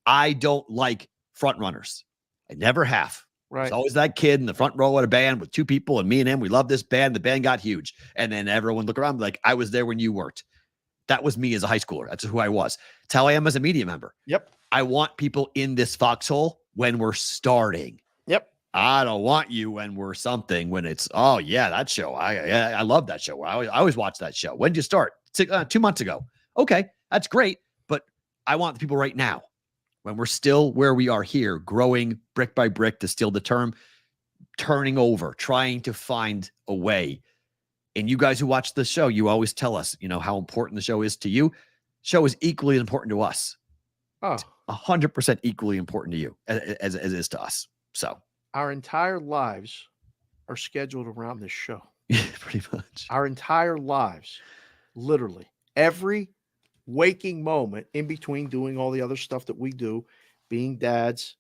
I don't like front runners. I never have. Right. It's always that kid in the front row at a band with two people, and me and him, we love this band. The band got huge. And then everyone look around like, I was there when you weren't. That was me as a high schooler. That's who I was. It's how I am as a media member. Yep. I want people in this foxhole when we're starting. Yep. I don't want you when we're something, when it's, oh yeah, that show. I love that show. I always watch that show. When did you start? 2 months ago. Okay. That's great. But I want the people right now, when we're still where we are here, growing brick by brick, to steal the term, turning over, trying to find a way. And you guys who watch the show, you always tell us, how important the show is to you. Show is equally important to us. Oh, 100% equally important to you as it is to us. So our entire lives are scheduled around this show. Yeah, pretty much. Our entire lives, literally every waking moment in between doing all the other stuff that we do, being dads.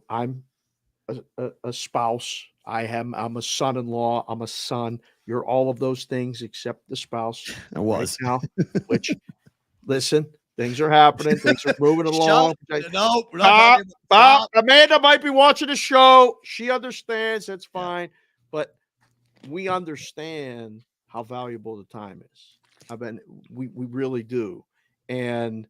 I'm a spouse. I'm a son-in-law. I'm a son. You're all of those things except the spouse. I was right now, which listen, things are happening. Things are moving along. No, we're not Bob, Amanda might be watching the show. She understands. That's fine. But we understand how valuable the time is. We really do. And,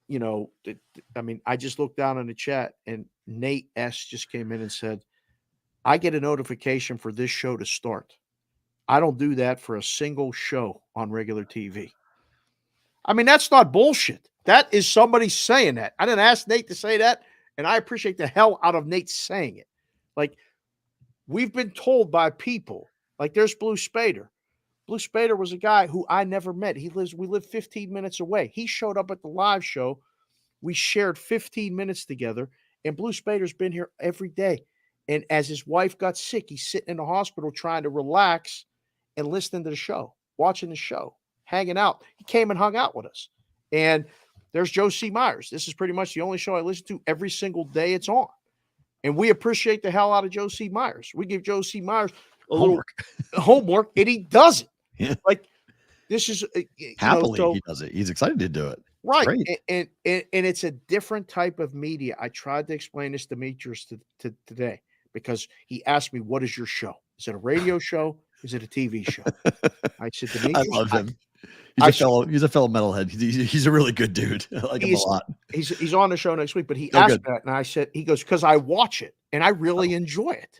I just looked down in the chat and Nate S just came in and said, I get a notification for this show to start. I don't do that for a single show on regular TV. That's not bullshit. That is somebody saying that. I didn't ask Nate to say that, and I appreciate the hell out of Nate saying it. Like, we've been told by people, like there's Blue Spader. Blue Spader was a guy who I never met. We live 15 minutes away. He showed up at the live show. We shared 15 minutes together, and Blue Spader's been here every day. And as his wife got sick, he's sitting in the hospital trying to relax and listening to the show, watching the show, hanging out. He came and hung out with us. And there's Joe C. Myers. This is pretty much the only show I listen to every single day it's on. And we appreciate the hell out of Joe C. Myers. We give Joe C. Myers a little homework, and he does it. Yeah. Like, this is happily he does it. He's excited to do it. Right. And it's a different type of media. I tried to explain this to Demetrius today because he asked me, what is your show? Is it a radio show? Is it a TV show? I said, Demetrius, I love him. He's a fellow metalhead. He's a really good dude. I like him a lot. He's on the show next week, but he asked that, and I said, he goes, because I watch it and I really enjoy it.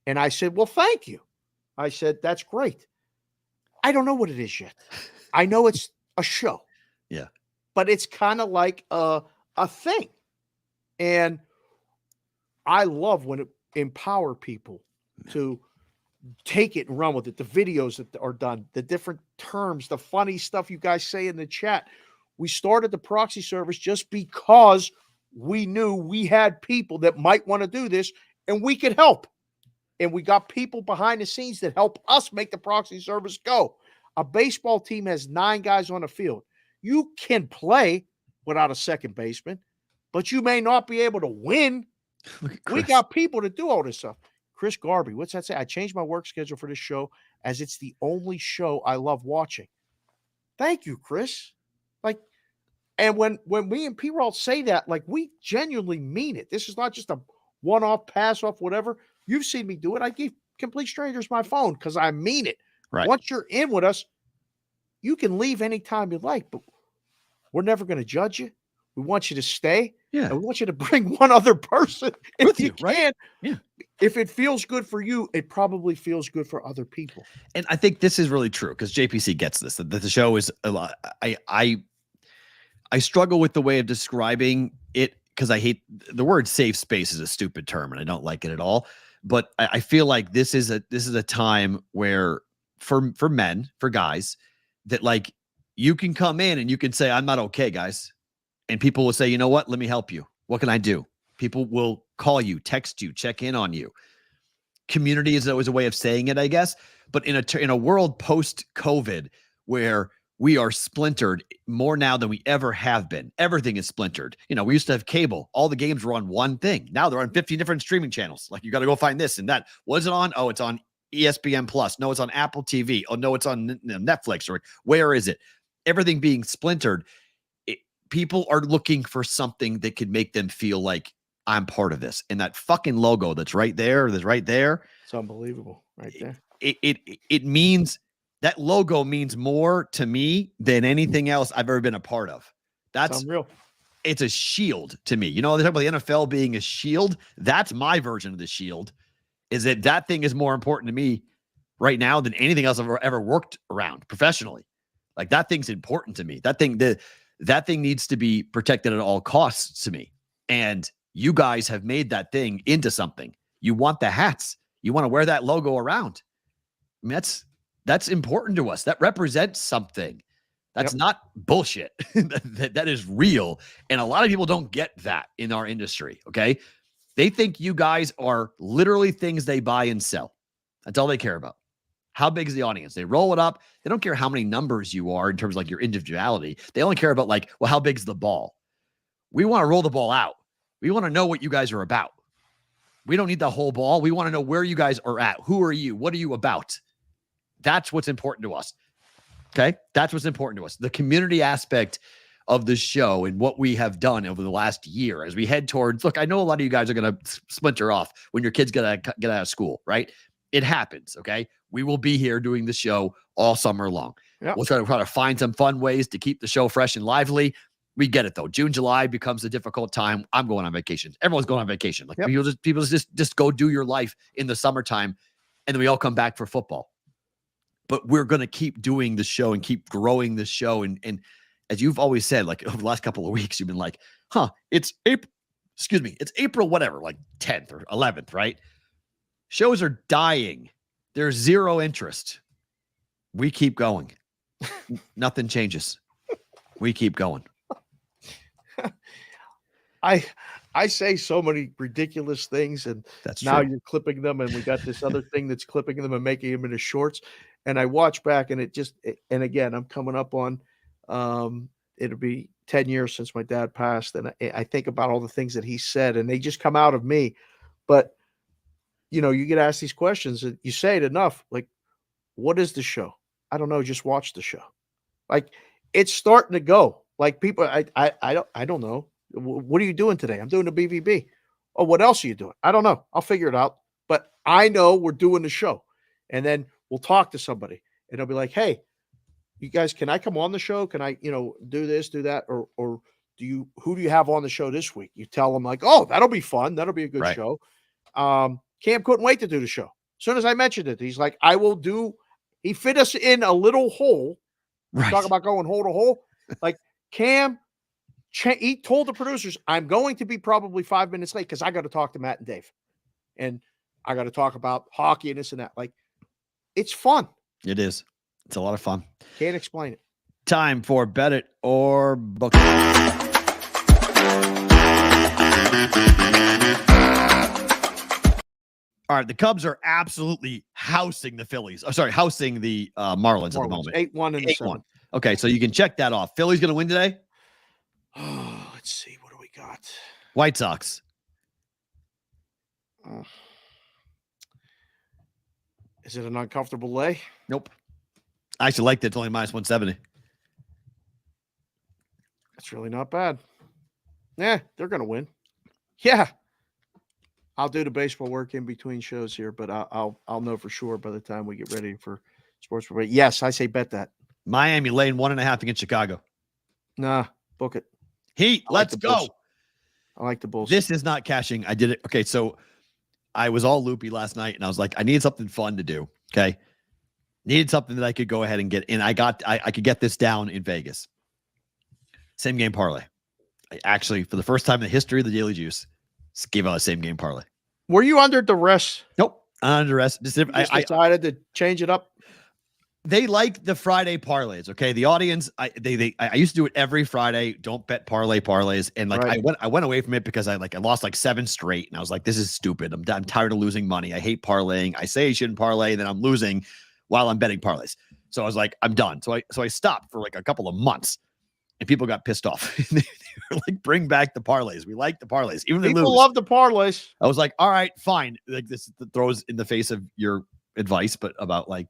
And I said, well, thank you. I said, that's great. I don't know what it is yet. I know it's a show. Yeah. But it's kind of like a thing. And I love when it empower people to take it and run with it. The videos that are done, the different terms, the funny stuff you guys say in the chat. We started the proxy service just because we knew we had people that might want to do this and we could help. And we got people behind the scenes that help us make the proxy service go. A baseball team has 9 guys on the field. You can play without a second baseman, but you may not be able to win. We got people to do all this stuff. Chris Garvey, what's that say? I changed my work schedule for this show as it's the only show I love watching. Thank you, Chris. Like, and when me and P-Roll say that, like, we genuinely mean it. This is not just a one-off, pass-off, whatever. You've seen me do it. I give complete strangers my phone because I mean it. Right. Once you're in with us, you can leave anytime you like, but we're never going to judge you. We want you to stay. Yeah. And we want you to bring one other person if you can. Right? Yeah. If it feels good for you, it probably feels good for other people. And I think this is really true because JPC gets this, that the show is a lot. I struggle with the way of describing it because I hate the word safe space is a stupid term and I don't like it at all. But I feel like this is a time where for men, for guys, that like you can come in and you can say, I'm not okay, guys. And people will say, you know what? Let me help you. What can I do? People will call you, text you, check in on you. Community is always a way of saying it, I guess. But in a world post-COVID where we are splintered more now than we ever have been. Everything is splintered. You know, we used to have cable. All the games were on one thing. Now they're on 15 different streaming channels. Like, you got to go find this and that. What is it on? Oh, it's on ESPN Plus. No, it's on Apple TV. Oh, no, it's on Netflix. Or where is it? Everything being splintered. People are looking for something that could make them feel like I'm part of this. And that fucking logo that's right there. It's unbelievable right there. It means that logo means more to me than anything else I've ever been a part of. That's unreal. It's a shield to me. You know, they talk about the NFL being a shield. That's my version of the shield. Is that thing is more important to me right now than anything else I've ever worked around professionally. Like, that thing's important to me. That thing needs to be protected at all costs to me. And you guys have made that thing into something. You want the hats. You want to wear that logo around. I mean, that's important to us. That represents something. That's not bullshit. that is real. And a lot of people don't get that in our industry. Okay. They think you guys are literally things they buy and sell. That's all they care about. How big is the audience? They roll it up. They don't care how many numbers you are in terms of like your individuality. They only care about like, well, how big's the ball? We want to roll the ball out. We want to know what you guys are about. We don't need the whole ball. We want to know where you guys are at. Who are you? What are you about? That's what's important to us. Okay. That's what's important to us. The community aspect of the show and what we have done over the last year as we head towards, look, I know a lot of you guys are going to splinter off when your kids get out of school, right? It happens. Okay. We will be here doing the show all summer long. Yep. We'll try to find some fun ways to keep the show fresh and lively. We get it though. June, July becomes a difficult time. I'm going on vacation. Everyone's going on vacation. Like, people just go do your life in the summertime, and then we all come back for football. But we're going to keep doing the show and keep growing the show. And as you've always said, like over the last couple of weeks, you've been like, it's April, it's April, whatever, like 10th or 11th, right? Shows are dying. There's zero interest. We keep going. Nothing changes. We keep going. I I say so many ridiculous things, and That's now true. you're clipping them, and we got this other thing that's clipping them and making them into shorts. And I watch back, and and again, I'm coming up on, it'll be 10 years since my dad passed, and I think about all the things that he said, and they just come out of me. But you get asked these questions, and you say it enough, like, what is the show? I don't know. Just watch the show. Like, it's starting to go. Like, people, I don't know. What are you doing today? I'm doing the BVB. Oh, what else are you doing? I don't know. I'll figure it out. But I know we're doing the show. And then we'll talk to somebody, and they'll be like, hey, you guys, can I come on the show? Can I, do this, do that? Or who do you have on the show this week? You tell them, like, oh, that'll be fun. That'll be a good show. Cam couldn't wait to do the show. As soon as I mentioned it, he's like, I will do. He fit us in a little hole. Right. Talk about going hole to hole. Like, Cam, he told the producers, I'm going to be probably 5 minutes late because I got to talk to Matt and Dave. And I got to talk about hockey and this and that. Like, it's fun. It is. It's a lot of fun. Can't explain it. Time for Bet It or Book It. All right, the Cubs are absolutely housing the Phillies. Oh, sorry, housing the Marlins at the moment. 8-1 in the 8-1. Okay, so you can check that off. Phillies going to win today? Oh, let's see. What do we got? White Sox. Is it an uncomfortable lay? Nope. I actually liked it. It's only minus 170. That's really not bad. Yeah, they're going to win. Yeah. I'll do the baseball work in between shows here, but I'll know for sure by the time we get ready for sports. But yes, I say bet that. Miami laying 1.5 against Chicago. Nah, book it. Heat, let's go. Bulls. I like the Bulls. This is not cashing. I did it. Okay, so I was all loopy last night, and I was like, I needed something fun to do. Okay, needed something that I could go ahead and get. And I could get this down in Vegas. Same game parlay. I actually, for the first time in the history of the Daily Juice, gave out a same game parlay. Were you under duress? Nope. Under duress. I decided to change it up. They like the Friday parlays. Okay. The audience, I used to do it every Friday. Don't bet parlays. And like, right. I went away from it because I lost like 7 straight. And I was like, this is stupid. I'm tired of losing money. I hate parlaying. I say I shouldn't parlay, then I'm losing while I'm betting parlays. So I was like, I'm done. So I stopped for like a couple of months. And people got pissed off. They were like, bring back the parlays. We like the parlays. Even if people love the parlays. I was like, all right, fine. Like, this throws in the face of your advice, but about like,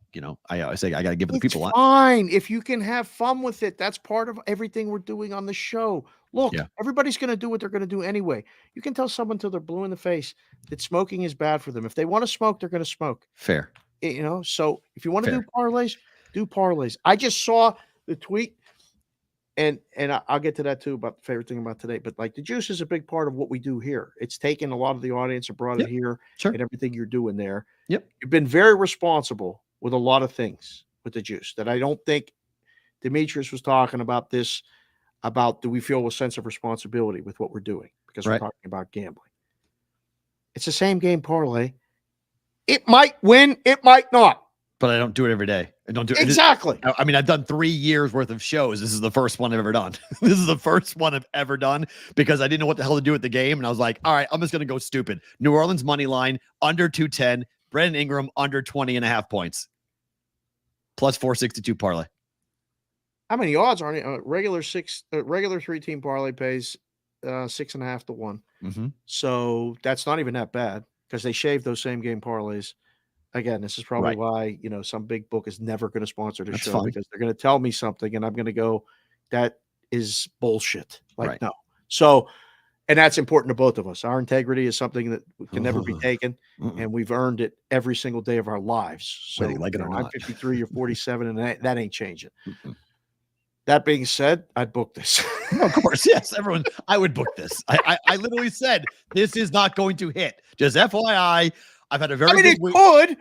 I say I got to give the people fine. If you can have fun with it, that's part of everything we're doing on the show. Look, everybody's going to do what they're going to do anyway. You can tell someone till they're blue in the face that smoking is bad for them. If they want to smoke, they're going to smoke. Fair. So if you want to do parlays. I just saw the tweet. And I'll get to that too about the favorite thing about today. But like, the juice is a big part of what we do here. It's taken a lot of the audience and brought it here and everything you're doing there. Yep. You've been very responsible with a lot of things with the juice that I don't think Demetrius was talking about this, about do we feel a sense of responsibility with what we're doing? Because we're talking about gambling. It's the same game parlay. It might win. It might not. But I don't do it every day. I don't do it. Exactly. I mean, I've done 3 years worth of shows. This is the first one I've ever done. This is the first one I've ever done because I didn't know what the hell to do with the game. And I was like, all right, I'm just going to go stupid. New Orleans money line, under 210. Brandon Ingram, under 20.5 points. Plus 462 parlay. How many odds are regular 3-team parlay pays 6.5 to 1. Mm-hmm. So that's not even that bad because they shaved those same game parlays. Again, this is probably why, some big book is never going to sponsor the show because they're going to tell me something and I'm going to go, that is bullshit. Like, no. So, and that's important to both of us. Our integrity is something that can never be taken, and we've earned it every single day of our lives. So, whether you like it or not. I'm 53, you're 47, and that ain't changing. That being said, I'd book this. Of course, yes. Everyone, I would book this. I literally said, this is not going to hit. Just FYI, I've had a very good week. Could.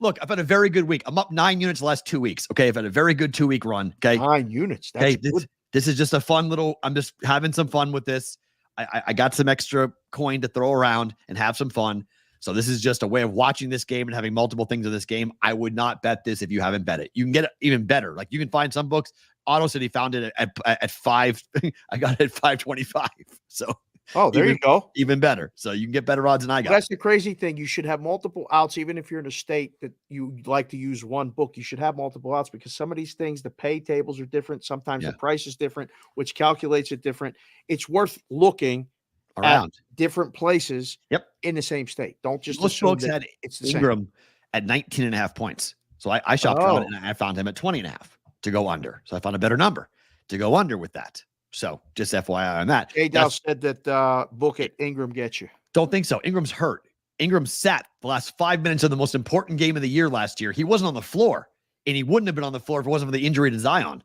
Look, I've had a very good week. I'm up 9 units the last 2 weeks. Okay. I've had a very good 2-week run. Okay. 9 units. That's good. This is just a fun little, I'm just having some fun with this. I got some extra coin to throw around and have some fun. So this is just a way of watching this game and having multiple things in this game. I would not bet this if you haven't bet it. You can get it even better. Like, you can find some books. Otto said he found it at 5. I got it at 525. So Oh, there you go. Even better. So you can get better odds than I got. That's the crazy thing. You should have multiple outs, even if you're in a state that you like to use one book. You should have multiple outs because some of these things, the pay tables are different. Sometimes the price is different, which calculates it different. It's worth looking around different places in the same state. Don't just most assume folks that had it's the Ingram same. at 19 and a half points. So I shopped around and I found him at 20 and a half to go under. So I found a better number to go under with that. So just FYI on that. Dow said that book it. Ingram gets you. Don't think so. Ingram's hurt. Ingram sat the last 5 minutes of the most important game of the year last year. He wasn't on the floor, and he wouldn't have been on the floor if it wasn't for the injury to Zion.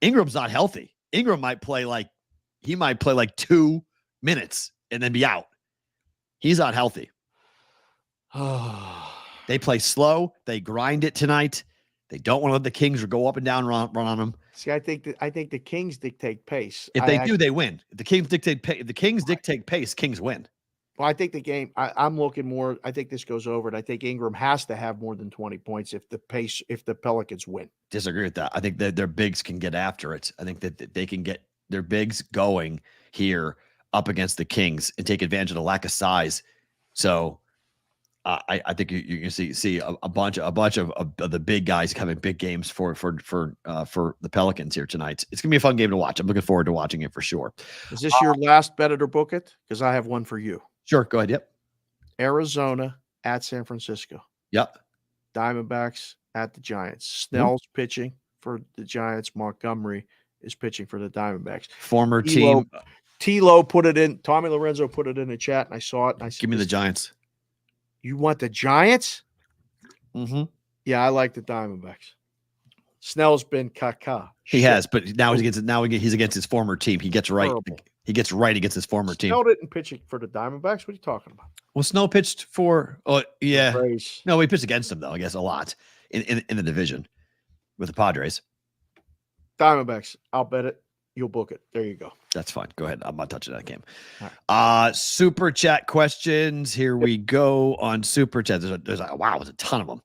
Ingram's not healthy. Ingram might play like 2 minutes and then be out. He's not healthy. They play slow. They grind it tonight. They don't want to let the Kings go up and down, run on them. See, I think the Kings dictate pace. If they do, they win. If the Kings dictate pace, Kings win. Well, I think the game. I'm looking more. I think this goes over, and I think Ingram has to have more than 20 points if the Pelicans win. Disagree with that. I think that their bigs can get after it. I think that they can get their bigs going here up against the Kings and take advantage of the lack of size. So I think you can see a bunch of the big guys coming big games for the Pelicans here tonight. It's gonna be a fun game to watch. I'm looking forward to watching it for sure. Is this your last bet it or book it? Because I have one for you. Sure, go ahead. Yep. Arizona at San Francisco. Yep. Diamondbacks at the Giants. Snell's pitching for the Giants. Montgomery is pitching for the Diamondbacks. Former team. T-Lo put it in. Tommy Lorenzo put it in the chat, and I saw it. And I said, give me the Giants. You want the Giants? Mm-hmm. Yeah, I like the Diamondbacks. Snell's been caca. He has, but now he's against his former team. He gets right. Terrible. He gets right against his former team. Snell didn't pitch for the Diamondbacks. What are you talking about? Well, Snell pitched for. Oh yeah. No, he pitched against them though. I guess a lot in the division with the Padres. Diamondbacks. I'll bet it. You'll book it. There you go. That's fine. Go ahead. I'm not touching that game. Right. Super chat questions. Here we go on super chat. There's a ton of them.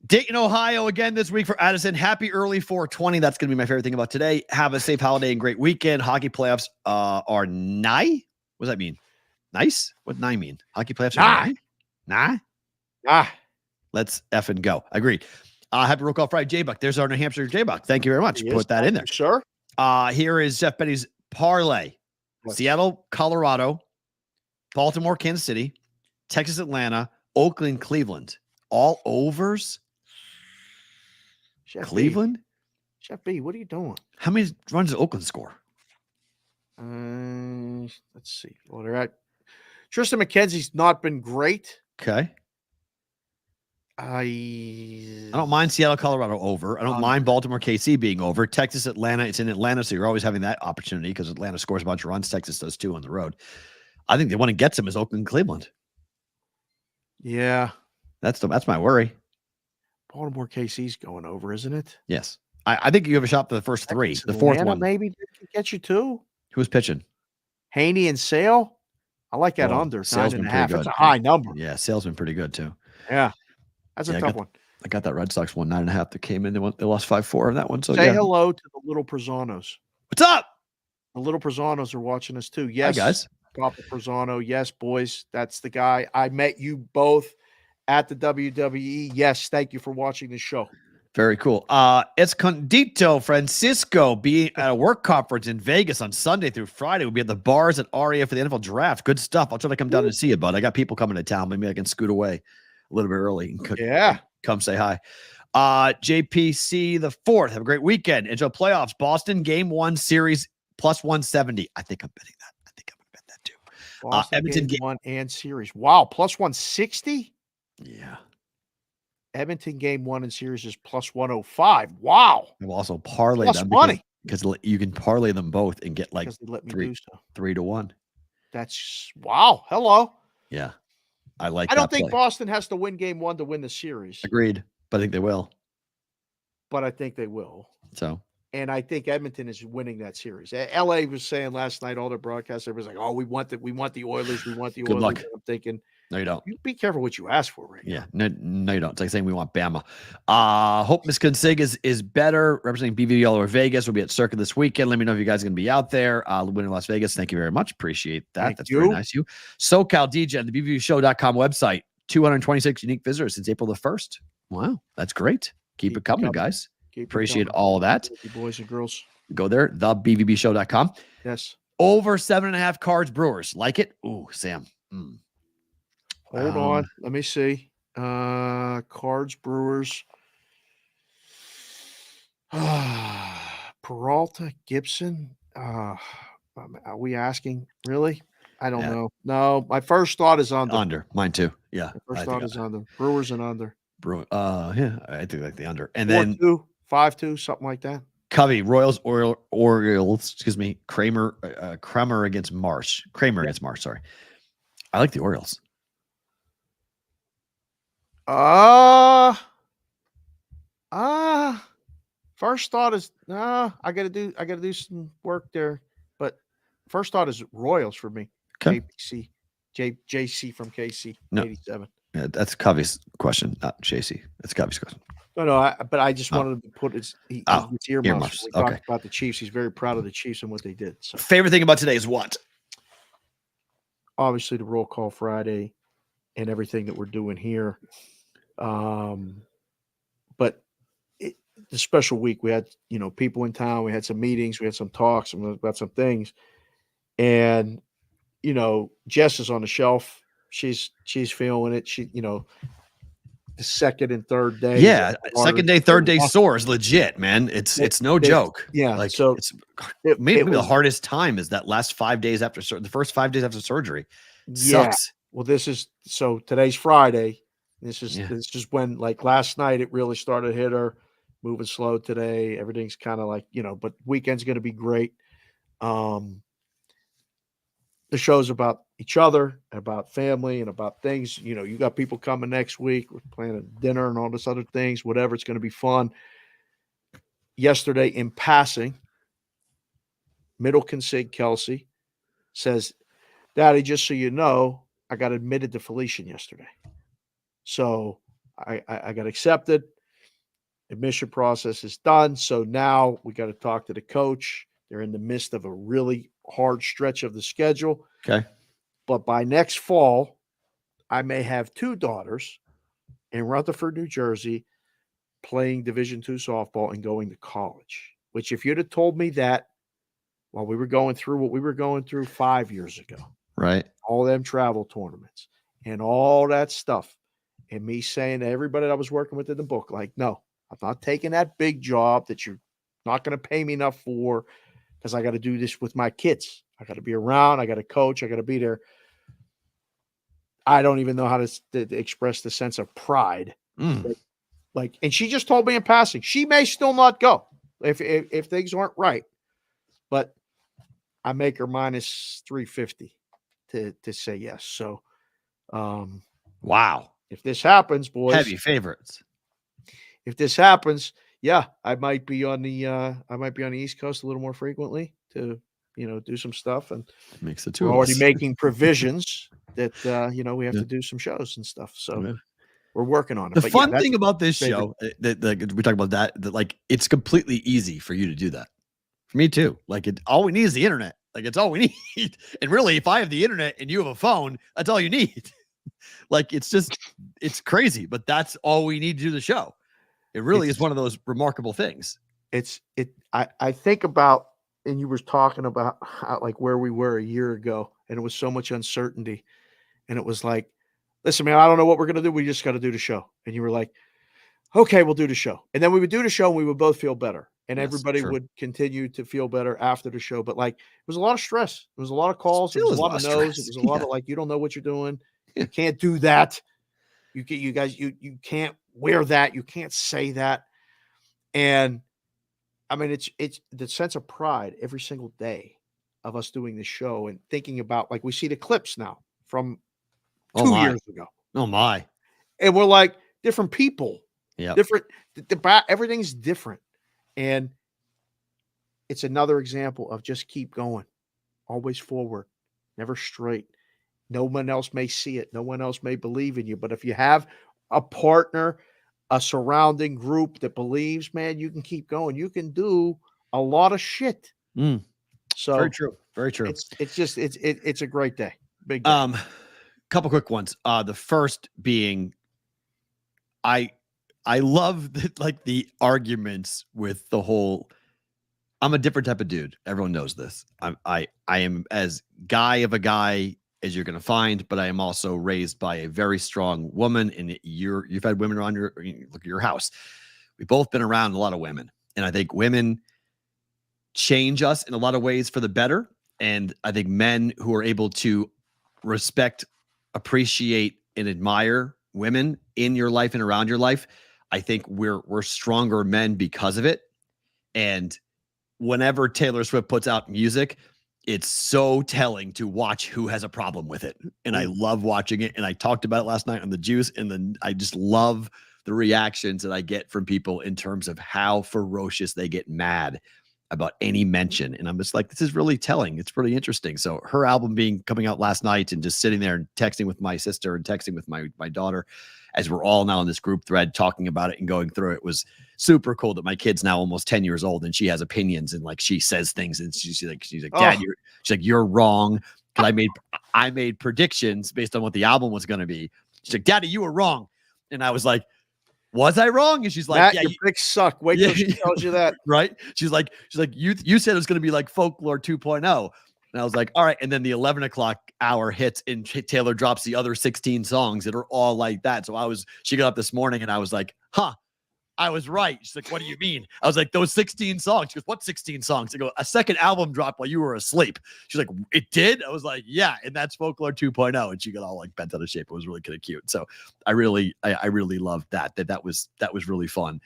Dayton, Ohio again this week for Addison. Happy early 420. That's going to be my favorite thing about today. Have a safe holiday and great weekend. Hockey playoffs are nigh. What does that mean? Nice? What nigh mean? Hockey playoffs are nigh? Nah. Let's effing go. Agreed. Happy Roll Call Friday, J-Buck. There's our New Hampshire J-Buck. Thank you very much. Put that in there. Sure. Here is Jeff Betty's parlay. Seattle, Colorado, Baltimore, Kansas City, Texas, Atlanta, Oakland, Cleveland. All overs? Chef Cleveland? Chef B, what are you doing? How many runs did Oakland score? Let's see. Well, they're at Tristan McKenzie's not been great. Okay. I don't mind Seattle, Colorado over. I don't mind Baltimore, KC being over. Texas, Atlanta. It's in Atlanta, so you're always having that opportunity because Atlanta scores a bunch of runs. Texas does too on the road. I think the one that gets them is Oakland, Cleveland. Yeah, that's my worry. Baltimore, KC's going over, isn't it? Yes, I think you have a shot for the first three. The fourth one maybe get you two. Who's pitching? Haney and Sale. I like that under 9.5. That's a high number. Yeah, Sale's been pretty good too. Yeah. That's a tough one. I got that Red Sox 9.5 that came in. They lost 5-4 of that one. So say hello to the Little Prazanos. What's up? The Little Prazanos are watching us too. Yes, hi guys. Papa Prazano. Yes, boys. That's the guy. I met you both at the WWE. Yes, thank you for watching the show. Very cool. It's Condito Francisco being at a work conference in Vegas on Sunday through Friday. We'll be at the bars at RCF for the NFL draft. Good stuff. I'll try to come down and see you, bud. I got people coming to town. Maybe I can scoot away a little bit early. Come say hi. JPC the 4th. Have a great weekend. Enjoy playoffs. Boston game 1 series plus 170. I think I'm betting that. I think I'm gonna bet that too. Boston Edmonton game 1 and series. Wow, plus 160. Yeah. Edmonton game 1 and series is plus 105. Wow. I'll also parlay plus them money because you can parlay them both and get like they let me 3 to 1. That's wow. Hello. Yeah. I don't think Boston has to win game 1 to win the series. Agreed. But I think they will. So. And I think Edmonton is winning that series. LA was saying last night, all their broadcasts, everybody's like, oh, we want the Oilers. We want the Oilers. Luck. I'm thinking No, you don't. You be careful what you ask for, right? Yeah, no, you don't. It's like saying we want Bama. Hope Miss Consig is better. Representing BVL or Vegas. We'll be at Circa this weekend. Let me know if you guys are going to be out there. Winning Las Vegas. Thank you very much. Appreciate that. That's very nice of you. SoCal DJ, the BVBShow.com website. 226 unique visitors since April the 1st. Wow, that's great. Keep it coming, guys. Appreciate all of that. You boys and girls. Go there, thebvbshow.com. Yes. Over 7.5 Cards Brewers. Like it? Ooh, Sam. Hold on. Let me see. Cards Brewers. Peralta, Gibson. Are we asking? Really? I don't know. No, my first thought is under. Under. Mine too. Yeah. My first thought is under. Brewers and under. Yeah, I think like the under. And 4-2, 5-2, something like that. Covey, Royals, Orioles, Kramer against Marsh. Kramer against Marsh, sorry. I like the Orioles. First thought is I gotta do some work there. But first thought is Royals for me. Okay. JC from KC, no. 87. Yeah, that's Covey's question, not JC. That's Covey's question. No, but I just wanted to put his earmuffs. We okay. talked about the Chiefs. He's very proud of the Chiefs and what they did. So. Favorite thing about today is what? Obviously, the Roll Call Friday and everything that we're doing here. But the special week, we had people in town. We had some meetings. We had some talks about some things. And Jess is on the shelf. She's feeling it. She the second and third day. Yeah, second day, third day sore is legit, man. It's no joke. Yeah, like so maybe the hardest time is that last 5 days after the first 5 days after surgery. Sucks. Well, today's Friday. This is when, like, last night it really started to hit her. Moving slow today. Everything's kind of like but weekend's going to be great. The show's about each other, about family, and about things. You got people coming next week. We're planning dinner and all this other things, whatever. It's going to be fun. Yesterday, in passing, Middle Consig Kelsey says, Daddy, just so you know, I got admitted to Felician yesterday. So I got accepted. Admission process is done. So now we got to talk to the coach. They're in the midst of a really hard stretch of the schedule. Okay. But by next fall, I may have 2 daughters in Rutherford, New Jersey, playing Division II softball and going to college, which if you'd have told me that while we were going through what we were going through 5 years ago, right? All them travel tournaments and all that stuff, and me saying to everybody that I was working with in the book, like, no, I'm not taking that big job that you're not going to pay me enough for, because I got to do this with my kids. I got to be around. I got to coach. I got to be there. I don't even know how to express the sense of pride. And she just told me in passing, she may still not go if things aren't right, but I make her minus 350 to say yes. So, wow. If this happens, boys, heavy favorites. If this happens, yeah, I might be on the East Coast a little more frequently to do some stuff, and makes the two. We're already making provisions that we have to do some shows and stuff. So we're working on it. The fun thing about this show that we talk about that like it's completely easy for you to do that. For me too. Like all we need is the internet. Like it's all we need. And really, if I have the internet and you have a phone, that's all you need. Like it's crazy, but that's all we need to do the show. It really is one of those remarkable things. I think about, and you were talking about how, like, where we were a year ago, and it was so much uncertainty, and it was like, listen, man, I don't know what we're gonna do. We just got to do the show. And you were like, okay, we'll do the show. And then we would do the show, and we would both feel better, and everybody would continue to feel better after the show. But like, it was a lot of stress. It was a lot of calls. It was a lot of no's. It was a lot of like, you don't know what you're doing. You can't do that. You can't wear that. You can't say that. And I mean, it's the sense of pride every single day of us doing this show and thinking about, like, we see the clips now from 2 years ago. Oh my. And we're like different people. Yeah. Different. Everything's different. And it's another example of just keep going, always forward, never straight. No one else may see it. No one else may believe in you. But if you have a partner, a surrounding group that believes, man, you can keep going. You can do a lot of shit. So very true. Very true. It's a great day. Big day. Couple quick ones. The first being, I love the arguments with the whole. I'm a different type of dude. Everyone knows this. I am as guy of a guy as you're going to find, but I am also raised by a very strong woman, and you've had women around look at your house. We've both been around a lot of women, and I think women change us in a lot of ways for the better. And I think men who are able to respect, appreciate, and admire women in your life and around your life, I think we're stronger men because of it. And whenever Taylor Swift puts out music, it's so telling to watch who has a problem with it. And I love watching it. And I talked about it last night on the Juice. And then I just love the reactions that I get from people in terms of how ferocious they get mad about any mention. And I'm just like, this is really telling. It's pretty interesting. So her album coming out last night, and just sitting there and texting with my sister and texting with my daughter, as we're all now in this group thread talking about it and going through it, was super cool that my kid's now almost 10 years old, and she has opinions, and like she says things, and she's like, Dad, you're wrong. Cause I made predictions based on what the album was going to be. She's like, Daddy, you were wrong. And I was like, was I wrong? And she's like, Matt, yeah, your picks suck. Wait till she tells you that. Right. She's like, you said it was going to be like Folklore 2.0. And I was like, all right. And then the 11 o'clock hour hits, and Taylor drops the other 16 songs that are all like that. So she got up this morning, and I was like, I was right. She's like, what do you mean? I was like, those 16 songs. She goes, what 16 songs? I go, a second album dropped while you were asleep. She's like, it did? I was like, yeah. And that's Folklore 2.0. And she got all like bent out of shape. It was really kind of cute. So I really loved that was really fun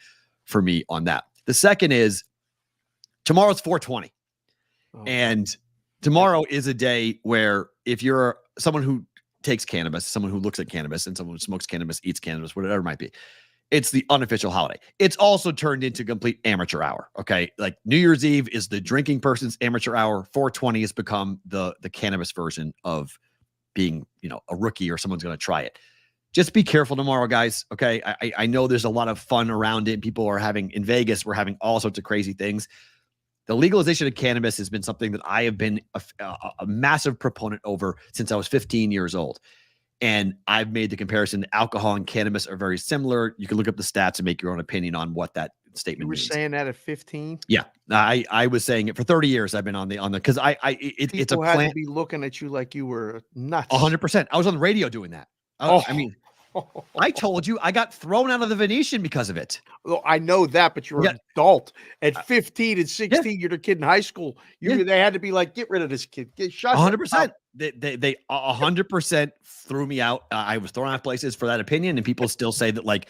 for me on that. The second is, tomorrow's 420. And tomorrow is a day where, if you're someone who takes cannabis, someone who looks at cannabis, and someone who smokes cannabis, eats cannabis, whatever it might be, it's the unofficial holiday. It's also turned into complete amateur hour. Okay. Like New Year's Eve is the drinking person's amateur hour. 420 has become the cannabis version of being, a rookie or someone's going to try it. Just be careful tomorrow, guys. Okay. I know there's a lot of fun around it. People are in Vegas, we're having all sorts of crazy things. The legalization of cannabis has been something that I have been a massive proponent over since I was 15 years old. And I've made the comparison. Alcohol and cannabis are very similar. You can look up the stats and make your own opinion on what that statement means. You were saying that at 15? Yeah. I was saying it for 30 years. I've been on the, because it's a plant. plant. To be looking at you like you were nuts. 100%. I was on the radio doing that. I told you I got thrown out of the Venetian because of it. Well, I know that, but you're an adult. At 15 and 16, you're a kid in high school. They had to be like, get rid of this kid. Shut 100%. They 100% threw me out. I was thrown out of places for that opinion, and people still say that like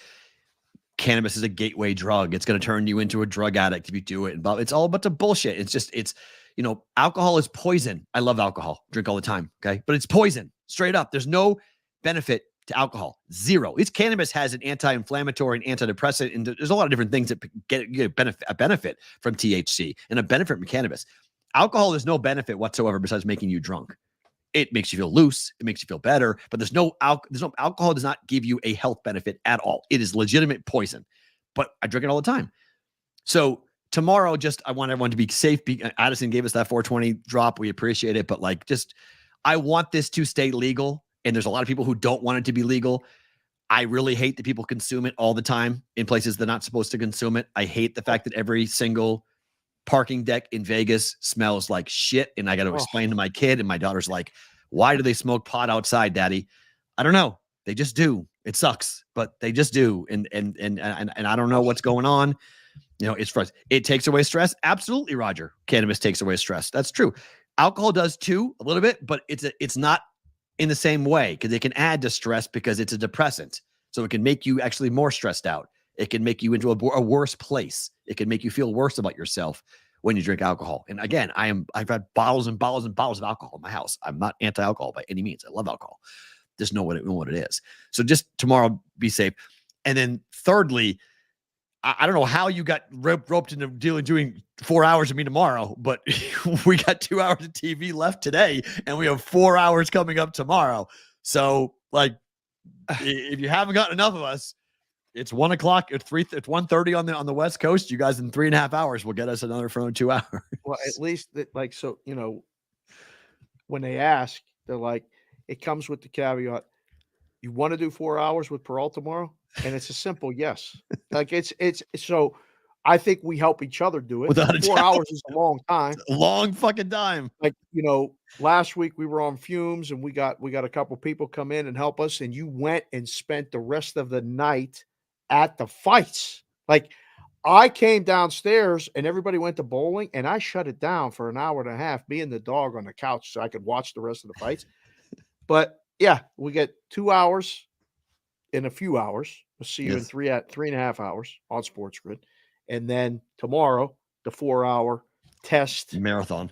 cannabis is a gateway drug. It's going to turn you into a drug addict if you do it. And it's all a bunch of bullshit. It's alcohol is poison. I love alcohol. Drink all the time. Okay. But it's poison. Straight up. There's no benefit to alcohol. Zero. Cannabis has an anti-inflammatory and antidepressant, and there's a lot of different things that get a benefit from THC and a benefit from cannabis. Alcohol, there's no benefit whatsoever besides making you drunk. It makes you feel loose. It makes you feel better, but alcohol does not give you a health benefit at all. It is legitimate poison, but I drink it all the time. So tomorrow, I want everyone to be safe. Addison gave us that 420 drop. We appreciate it, but I want this to stay legal. And there's a lot of people who don't want it to be legal. I really hate that people consume it all the time in places they're not supposed to consume it. I hate the fact that every single parking deck in Vegas smells like shit. And I got to explain to my kid, and my daughter's like, why do they smoke pot outside, Daddy? I don't know. They just do. It sucks, but they just do. And I don't know what's going on. It's for us. It takes away stress. Absolutely, Roger. Cannabis takes away stress. That's true. Alcohol does too, a little bit, but it's not in the same way, because it can add to stress because it's a depressant. So it can make you actually more stressed out. It can make you into a worse place. It can make you feel worse about yourself when you drink alcohol. And again, I've had bottles and bottles and bottles of alcohol in my house. I'm not anti-alcohol by any means. I love alcohol. Just know what it is. So just tomorrow, be safe. And then thirdly, I don't know how you got roped into doing 4 hours of me tomorrow, but we got 2 hours of TV left today, and we have 4 hours coming up tomorrow. So, like, if you haven't got enough of us, it's 1 o'clock. It's 1:30 on the West Coast. You guys in 3.5 hours will get us another phone 2 hours. Well, at least so when they ask, they're like, it comes with the caveat. You want to do 4 hours with Peralta tomorrow? And it's a simple yes. Like it's so. I think we help each other do it. Without a 4 doubt. hours is a long time. A long fucking time. Like, last week we were on fumes and we got a couple people come in and help us, and you went and spent the rest of the night at the fights. Like, I came downstairs and everybody went to bowling, and I shut it down for an hour and a half, me and the dog on the couch, so I could watch the rest of the fights. But yeah, we get 2 hours in a few hours. We'll see you in 3.5 hours on Sports Grid. And then tomorrow, the 4-hour test marathon.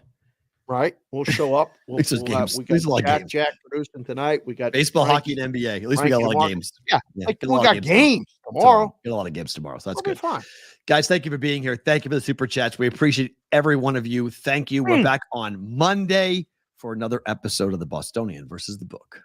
Right, we'll show up. We got Jack producing tonight. We got baseball, hockey, and NBA. At least we got a lot of games. Yeah, we got games tomorrow. Get a lot of games tomorrow, so that's good. Fine. Guys, thank you for being here. Thank you for the super chats. We appreciate every one of you. Thank you. We're back on Monday for another episode of the Bostonian versus the Book.